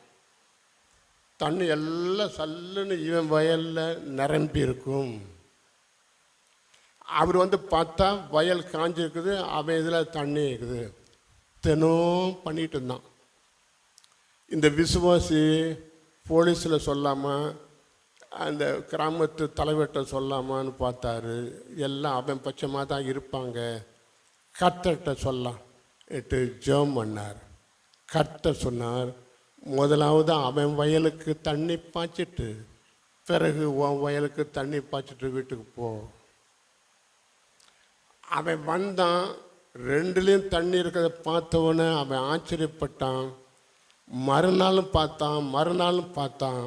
தண்ணி எல்லாம் சல்லுன்னு இவன் வயலில் நிரம்பி இருக்கும். அவர் வந்து பார்த்தா வயல் காஞ்சிருக்குது, அவன் இதில் தண்ணி இருக்குது. தினம் பண்ணிட்டு இருந்தான். இந்த விசுவாசி போலீஸில் சொல்லாமல், அந்த கிராமத்து தலைவர்கிட்ட சொல்லாமான்னு பார்த்தாரு. எல்லாம் அவன் பட்சமாக தான் இருப்பாங்க, கர்த்தர்கிட்ட சொல்லலாம் எட்டு ஜெபம் பண்ணார். கர்த்தர் சொன்னார், முதலாவது அவன் வயலுக்கு தண்ணி பாய்ச்சிட்டு, பிறகு உன் வயலுக்கு தண்ணி பாய்ச்சிட்டு வீட்டுக்கு போ. அவன் வந்தான், 2லேயும் தண்ணி இருக்கிறத பார்த்தவொன்னே அவன் ஆச்சரியப்பட்டான். மறுநாளும் பார்த்தான்.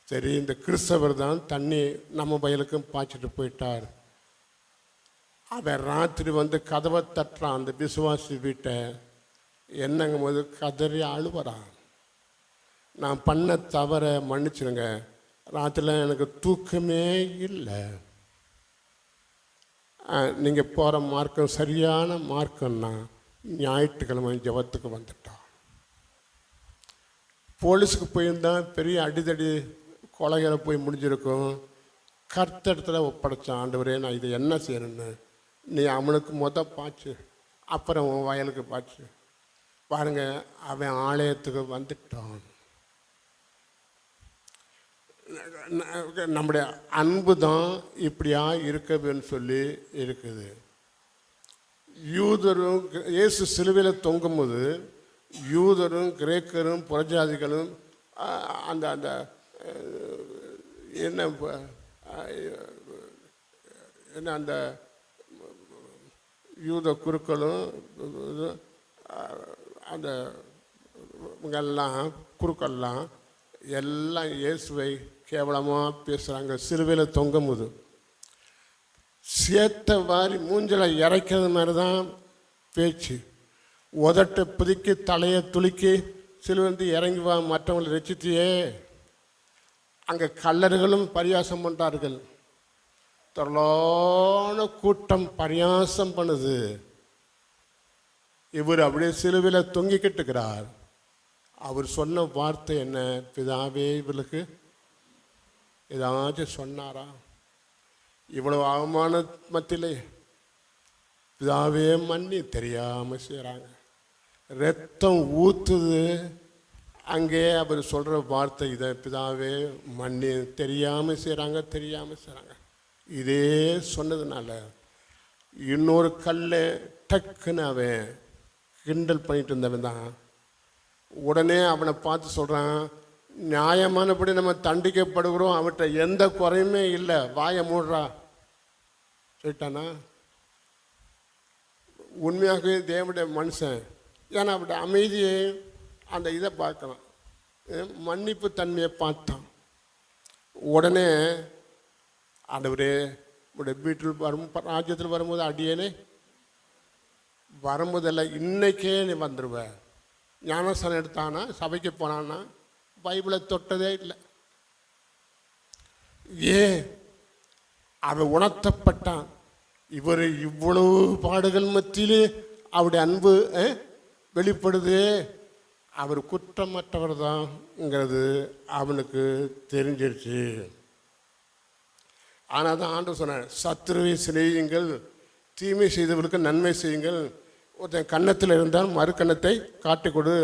சரி, இந்த கிறிஸ்தவர் தான் தண்ணி நம்ம வயலுக்கும் பாய்ச்சிட்டு போயிட்டார். அவன் ராத்திரி வந்து கதவை தட்டுறான் அந்த விசுவாசி வீட்டை. என்னங்கும் போது கதறி அழுவறான். நான் பண்ண தவற மன்னிச்சிருங்க, ராத்திரில எனக்கு தூக்கமே இல்லை. நீங்கள் போகிற மார்க்கம் சரியான மார்க்கம்னா ஞாயிற்றுக்கிழமை ஜபத்துக்கு வந்துட்டான். போலீஸுக்கு போயிருந்தான், பெரிய அடிதடி கொலைகளை போய் முடிஞ்சிருக்கும். கர்த்தரிடத்தில் ஒப்படைச்சான், ஆண்டவரே நான் இதை என்ன செய்யணும்னு. நீ அவனுக்கு பாய்ச்சு, அப்புறம் உன் வயலுக்கு பாய்ச்சு. பாருங்க, அவன் ஆலயத்துக்கு வந்துட்டான். நம்முடைய அன்பு தான் இப்படியா இருக்கவேன்னு சொல்லி இருக்குது. யூதரும் இயேசு சிலுவையில் தொங்கும்போது யூதரும் கிரேக்கரும் புறஜாதிகளும் அந்த அந்த என்ன என்ன அந்த யூத குருக்களும் அந்த இவங்கெல்லாம் குருக்கள்லாம் எல்லாம் இயேசுவை கேவலமாக பேசுகிறாங்க. சிலுவையில் தொங்கும்போது சேத்த வாரி மூஞ்சலை இறைக்கிறது மாதிரி தான் பேச்சு. உதட்டை புதுக்கி தலையை துலுக்கி சிலுவந்து இறங்கி வா, மற்றவங்களை ரசித்தியே. அங்கே கல்லர்களும் பரியாசம் பண்ணுறார்கள். திரளான கூட்டம் பரியாசம் பண்ணுது. இவர் அப்படியே சிலுவையில் தொங்கிக்கிட்டு இருக்கிறார். அவர் சொன்ன வார்த்தை என்ன? பிதாவே, இவர்களுக்கு ஏதாச்சும் சொன்னாரா? இவ்வளவு அவமான மத்தியிலே பிதாவே மன்னி, தெரியாமல் செய்கிறாங்க. ரத்தம் ஊற்றுது. அங்கே அவர் சொல்கிற வார்த்தை இதை, பிதாவே மன்னி, தெரியாமல் செய்கிறாங்க, தெரியாமல் செய்கிறாங்க. இதே சொன்னதுனால இன்னொரு கல்லை டக்குன்னு அவன் கிண்டல் பண்ணிட்டு இருந்தவன் தான். உடனே அவனை பார்த்து சொல்கிறான், நியாயமானபடி நம்ம தண்டிக்கப்படுகிறோம், அவற்றை எந்த குறையுமே இல்லை, வாயை மூடுறா சொல்லிட்டானா? உண்மையாகவே தேவனுடைய மனுஷன். ஏன்னா அவருடைய அமைதியை அந்த இதை பார்க்கலாம், மன்னிப்பு தன்மையை பார்த்தான். உடனே ஆண்டவரே, உடைய வீட்டில் ராஜ்யத்தில் வரும்போது அடியேனே வரும்போதெல்லாம் இன்னைக்கே நீ வந்துடுவ. ஞானஸ்தானம் எடுத்தானா, சபைக்கு போனான்னா, பைபிளை தொட்டதே இல்லை. அவன் உணர்த்தப்பட்டான். இவர் இவ்வளவு பாடுகள் மத்தியிலே அவருடைய அன்பு வெளிப்படுது. அவர் குற்றமற்றவர் தான்ங்கிறது அவனுக்கு தெரிஞ்சிருச்சு. ஆனால் தான் ஆண்டவர் சொன்னார், சத்துருவை சிநேகியுங்கள், தீமை செய்தவர்களுக்கு நன்மை செய்யுங்கள். ஒருத்தன் கன்னத்தில் இருந்தால் மறு கன்னத்தை காட்டி கொடு.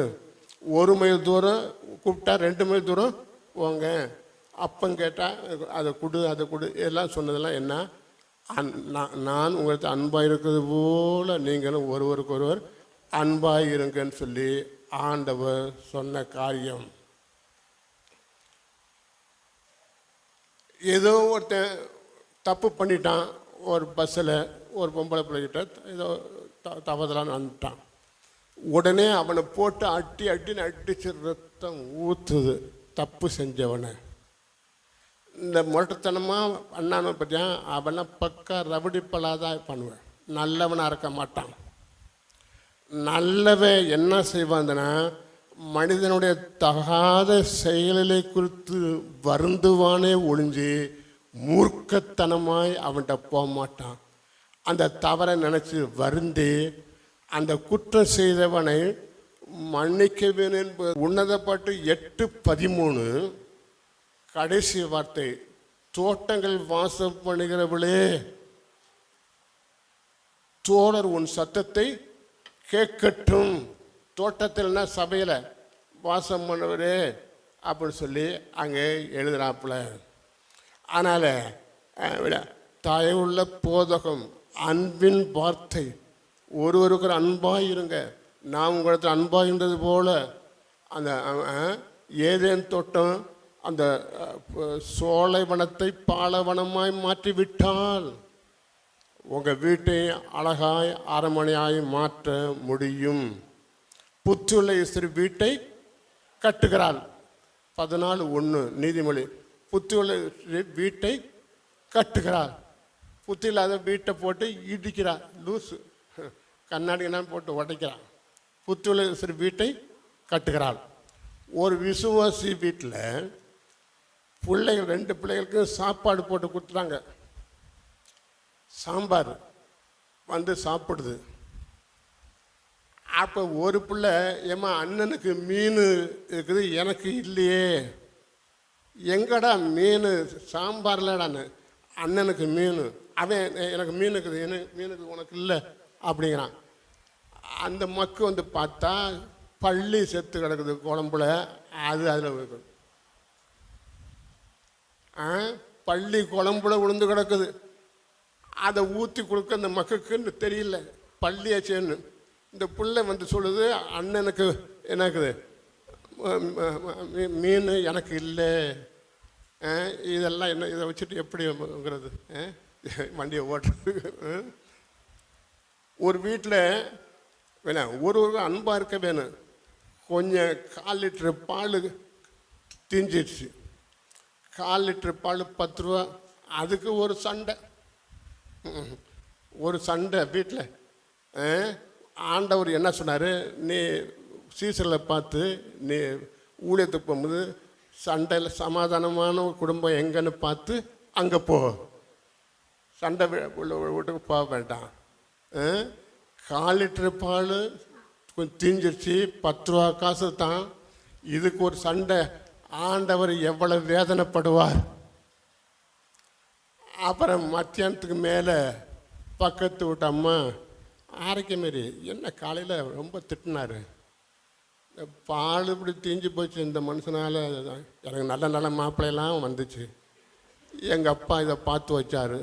1 மைல் தூரம் கூப்பிட்டா 2 மைல் தூரம் போங்க. அப்பம் கேட்டால் அதை கொடு, அதை கொடு. எல்லாம் சொன்னதெல்லாம் என்ன? நான் உங்களுக்கு அன்பாக இருக்கிறது போல நீங்களும் ஒருவருக்கு ஒருவர் அன்பாக இருங்கன்னு சொல்லி ஆண்டவர் சொன்ன காரியம். ஏதோ ஒருத்தன் தப்பு பண்ணிட்டான், ஒரு பஸ்ஸில் ஒரு பொம்பளை பிள்ளைகிட்ட ஏதோ தவறுதலான்னு வந்துட்டான். உடனே அவனை போட்டு அடின்னு அடிச்சு ரத்தம் ஊற்றுது தப்பு செஞ்சவனை. இந்த முரட்டுத்தனமாக அண்ணான பற்றியா, அவனை பக்கா ரவுடிப்பலாதான் பண்ணுவேன், நல்லவனாக இருக்க மாட்டான். நல்லவன் என்ன செய்வான்னா, மனிதனுடைய தகாத செயலை குறித்து வருந்துவானே ஒழிஞ்சு மூர்க்கத்தனமாய் அவன்கிட்ட போக மாட்டான். அந்த தவறை நினச்சி வருந்தி அந்த குற்றம் செய்தவனை மன்னிக்க வேணும் என்பது. உன்னத பாட்டு 8:13 கடைசி வார்த்தை, தோட்டங்கள் வாசம் பண்ணுகிறவளே, தோழர் உன் சத்தத்தை கேட்கட்டும். தோட்டத்தில்னா சபையில் வாசம் பண்ணவரே அப்படின்னு சொல்லி அங்கே எழுதுறாப்புல. அதனால் தயவுள்ள போதகம், அன்பின் வார்த்தை, ஒருவருக்கு அன்பாக இருங்க, நான் உங்களுக்கு அன்பாக இருந்தது போல. அந்த ஏதேன் தோட்டம் அந்த சோலைவனத்தை பாலைவனமாய் மாற்றிவிட்டால் உங்கள் வீட்டை அழகாய் அரண்மனையாய் மாற்ற முடியும். புத்தியுள்ள ஸ்திரீ வீட்டை கட்டுகிறாள். 14:1 நீதிமொழி. புத்தியுள்ள வீட்டை கட்டுகிறாள். புத்தி இல்லாத வீட்டை போட்டு இடிக்கிறான், லூஸு கண்ணாடிலாம் போட்டு உடைக்கிறான். புத்தி உள்ள சரி வீட்டை கட்டுகிறாள். ஒரு விசுவாசி வீட்டில் பிள்ளைகள் 2 பிள்ளைகளுக்கும் சாப்பாடு போட்டு கொடுத்துட்டாங்க. சாம்பார் வந்து சாப்பிடுது. அப்போ ஒரு பிள்ளை, ஏம்மா அண்ணனுக்கு மீன் இருக்குது எனக்கு இல்லையே, எங்கடா மீன் சாம்பார்லடான்னு, அண்ணனுக்கு மீன், அவன் எனக்கு மீன் இருக்குது, மீனுக்கு உனக்கு இல்லை அப்படிங்கிறான். அந்த மக்கு வந்து பார்த்தா பள்ளி செத்து கிடக்குது குழம்புல, அது அதில் இருக்குது. பள்ளி குழம்புல விழுந்து கிடக்குது. அதை ஊற்றி கொடுக்க அந்த மக்குன்னு தெரியல, பள்ளியாச்சேன்னு. இந்த பிள்ளை வந்து சொல்லுது, அண்ணனுக்கு எனக்கு மீன் எனக்கு இல்லை. இதெல்லாம் என்ன, இதை வச்சுட்டு எப்படிங்கிறது வண்டியை ஓட்டுறது. ஒரு வீட்டில் வேணாம், ஒரு அன்பாக இருக்க வேணும். கொஞ்சம் 1/4 லிட்டரு பால் தீஞ்சிடுச்சு. 1/4 லிட்டரு பால் 10 ரூபா. அதுக்கு ஒரு சண்டை, ஒரு சண்டை வீட்டில். ஆண்டவர் என்ன சொன்னார், நீ சீசரில் பார்த்து நீ ஊழியத்துக்கு போகும்போது சண்டையில் சமாதானமான ஒரு குடும்பம் எங்கன்னு பார்த்து அங்கே போ, சண்டை வீட்டுக்கு போக வேண்டாம். 1/4 லிட்டரு பால் கொஞ்சம் தீஞ்சிருச்சு, 10 ரூபா காசு தான். இதுக்கு ஒரு சண்டை, ஆண்டவர் எவ்வளவு வேதனைப்படுவார். அப்புறம் மத்தியானத்துக்கு மேலே பக்கத்து வீட்டு அம்மா ஆரோக்கியமாரி என்ன காலையில் ரொம்ப திட்டினார், பால் இப்படி தீஞ்சு போச்சு இந்த மனுஷனால், எனக்கு நல்ல நல்ல மாப்பிள்ளையெல்லாம் வந்துச்சு, எங்கள் அப்பா இதை பார்த்து வச்சார்,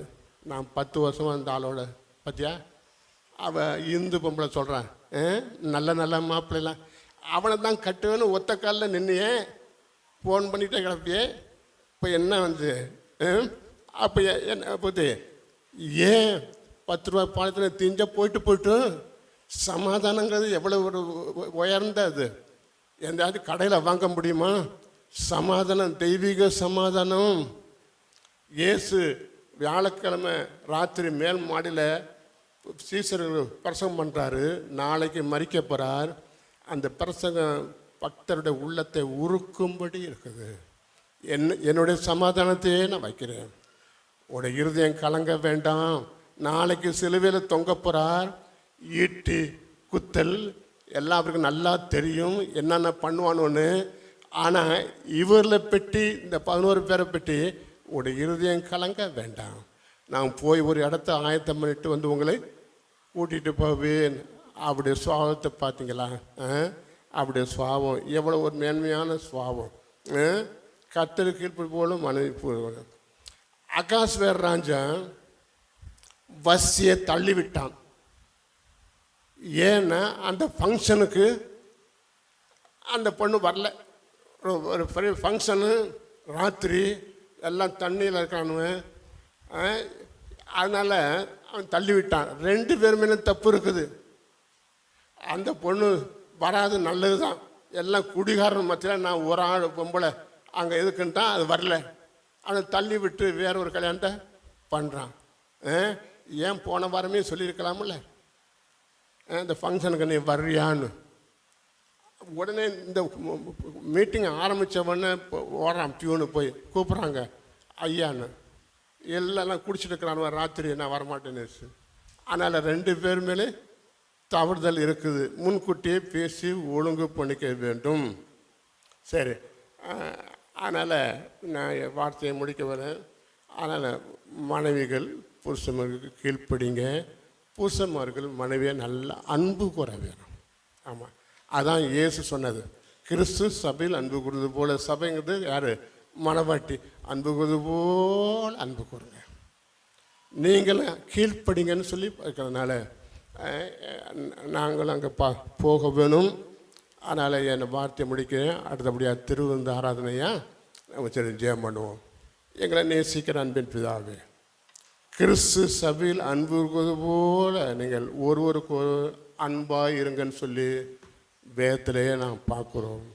நான் 10 வருஷமாக அந்த ஆளோட பார்த்தியா, அவள் இந்து பொம்பளை சொல்கிறான், நல்ல நல்ல மாப்பிள்ளைலாம் அவனை தான் கட்டுவேன்னு ஒத்த காலில் நின்னையே, ஃபோன் பண்ணிகிட்டே கிடப்பியே, இப்போ என்ன வந்து அப்போ என்ன போது, ஏன் 10 ரூபா பாலத்தில் தீஞ்சா போயிட்டு சமாதானங்கிறது எவ்வளோ ஒரு உயர்ந்த அது, எந்தாவது கடையில் வாங்க முடியுமா? சமாதானம், தெய்வீக சமாதானம். இயேசு வியாழக்கிழமை ராத்திரி மேல் மாடியில் சீசர்கள் பிரசங்கம் பண்ணுறாரு, நாளைக்கு மறிக்க போகிறார். அந்த பிரசங்கம் பக்தருடைய உள்ளத்தை உருக்கும்படி இருக்குது. என்னுடைய சமாதானத்தையே நான் வைக்கிறேன், உடைய இருதயம் கலங்க வேண்டாம், நாளைக்கு சிலுவையில் தொங்க போகிறார், ஈட்டி குத்தல் எல்லாம் அவருக்கு நல்லா தெரியும் என்னென்ன பண்ணுவானோன்னு. ஆனால் இவரில் பெட்டி, இந்த 11 பேரை பெட்டி, உடைய இருதயம் கலங்க வேண்டாம், நான் போய் ஒரு இடத்த ஆயத்தம் பண்ணிட்டு வந்து உங்களை கூட்டிகிட்டு போவேன். அப்படி சுவாபத்தை பார்த்தீங்களா? அப்படி சுவாபம் எவ்வளோ ஒரு மேன்மையான சுவாபம். கர்த்தருக்கு கீழ்ப்படி போலும் மனைவி போலும். அகாஸ்வேர் ராஜா வசியை தள்ளிவிட்டான். ஏன்னா அந்த ஃபங்க்ஷனுக்கு அந்த பொண்ணு வரல. ஒரு பெரிய ஃபங்க்ஷனு, ராத்திரி எல்லாம் தண்ணியில் இருக்கானுவன், அதனால் அவன் தள்ளிவிட்டான். 2 பேர் மேலே தப்பு இருக்குது. அந்த பொண்ணு வராது, நல்லது தான், எல்லாம் குடிகாரன் மத்தியில் நான் ஒரு ஆள் பொம்பளை அங்கே எதுக்குன்ட்டான், அது வரல. அவனை தள்ளி விட்டு வேற ஒரு கல்யாணத்தை பண்ணுறான். ஏன் போன வாரமே சொல்லியிருக்கலாமில்ல, இந்த ஃபங்க்ஷனுக்கு நீ வர்றியான்னு. உடனே இந்த மீட்டிங் ஆரம்பித்த உடனே ஓடுறான், பியூனு போய் கூப்பிட்றாங்க ஐயான்னு. எல்லாம் குடிச்சிட்டு இருக்கிறான், ராத்திரி நான் வரமாட்டேன்னு. அதனால் 2 பேர் மேலே தவறுதல் இருக்குது, முன்கூட்டியே பேசி ஒழுங்கு பண்ணிக்க வேண்டும். சரி, அதனால் நான் வார்த்தையை முடிக்க வரேன். அதனால் மனைவிகள் புருஷன்மார்களுக்கு கீழ்ப்படிங்க, புருஷன்மார்கள் மனைவியை நல்ல அன்பு கூற வேணும். ஆமாம், அதான் இயேசு சொன்னது, கிறிஸ்து சபையில் அன்பு கூறுவது போல. சபைங்கிறது யார்? மனவாட்டி. அன்பு கூறுவது போல் அன்பு கூறுங்க, நீங்கள் கீழ்ப்படிங்கன்னு சொல்லி இருக்கிறதுனால நாங்களும் அங்கே போக வேணும். அதனால் என்னை வார்த்தையை முடிக்கிறேன். அடுத்தபடியாக திருவிருந்த ஆராதனையாக சரி ஜெயம் பண்ணுவோம். எங்களை நேசிக்கிற அன்பின் பிதாவே, கிறிஸ்து சபையில் அன்பு இருக்கிறது போல நீங்கள் ஒருவருக்கு ஒரு அன்பாக இருங்கன்னு சொல்லி வேதத்திலேயே நாம் பார்க்குறோம்.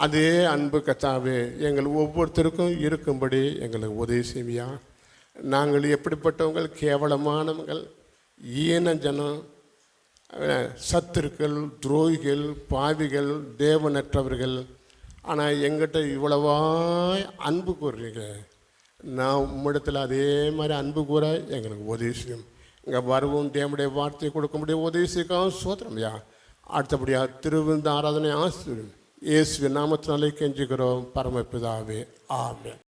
அதே அன்பு கத்தாவே எங்கள் ஒவ்வொருத்தருக்கும் இருக்கும்படி எங்களுக்கு உதவி செய்வியா. நாங்கள் எப்படிப்பட்டவங்கள்? கேவலமானவங்கள், ஈன ஜனம், சத்துருக்கள், துரோகிகள், பாவிகள், தேவனற்றவர்கள். ஆனால் எங்கிட்ட இவ்வளவா அன்பு கூறுறீங்க. நான் உம்மிடத்தில் அதே மாதிரி அன்பு கூற எங்களுக்கு உதவி செய்யும். இங்கே வருவோம், தேவனுடைய வார்த்தையை கொடுக்க முடியும், உதவி செய்யக்காக சோதரம்யா. அடுத்தபடியாக திருவிருந்த ஆராதனை ஆசிரியம் இயேசுவின் நாமத்தினாலே கெஞ்சுகிறோம் பரமபிதாவே, ஆமென்.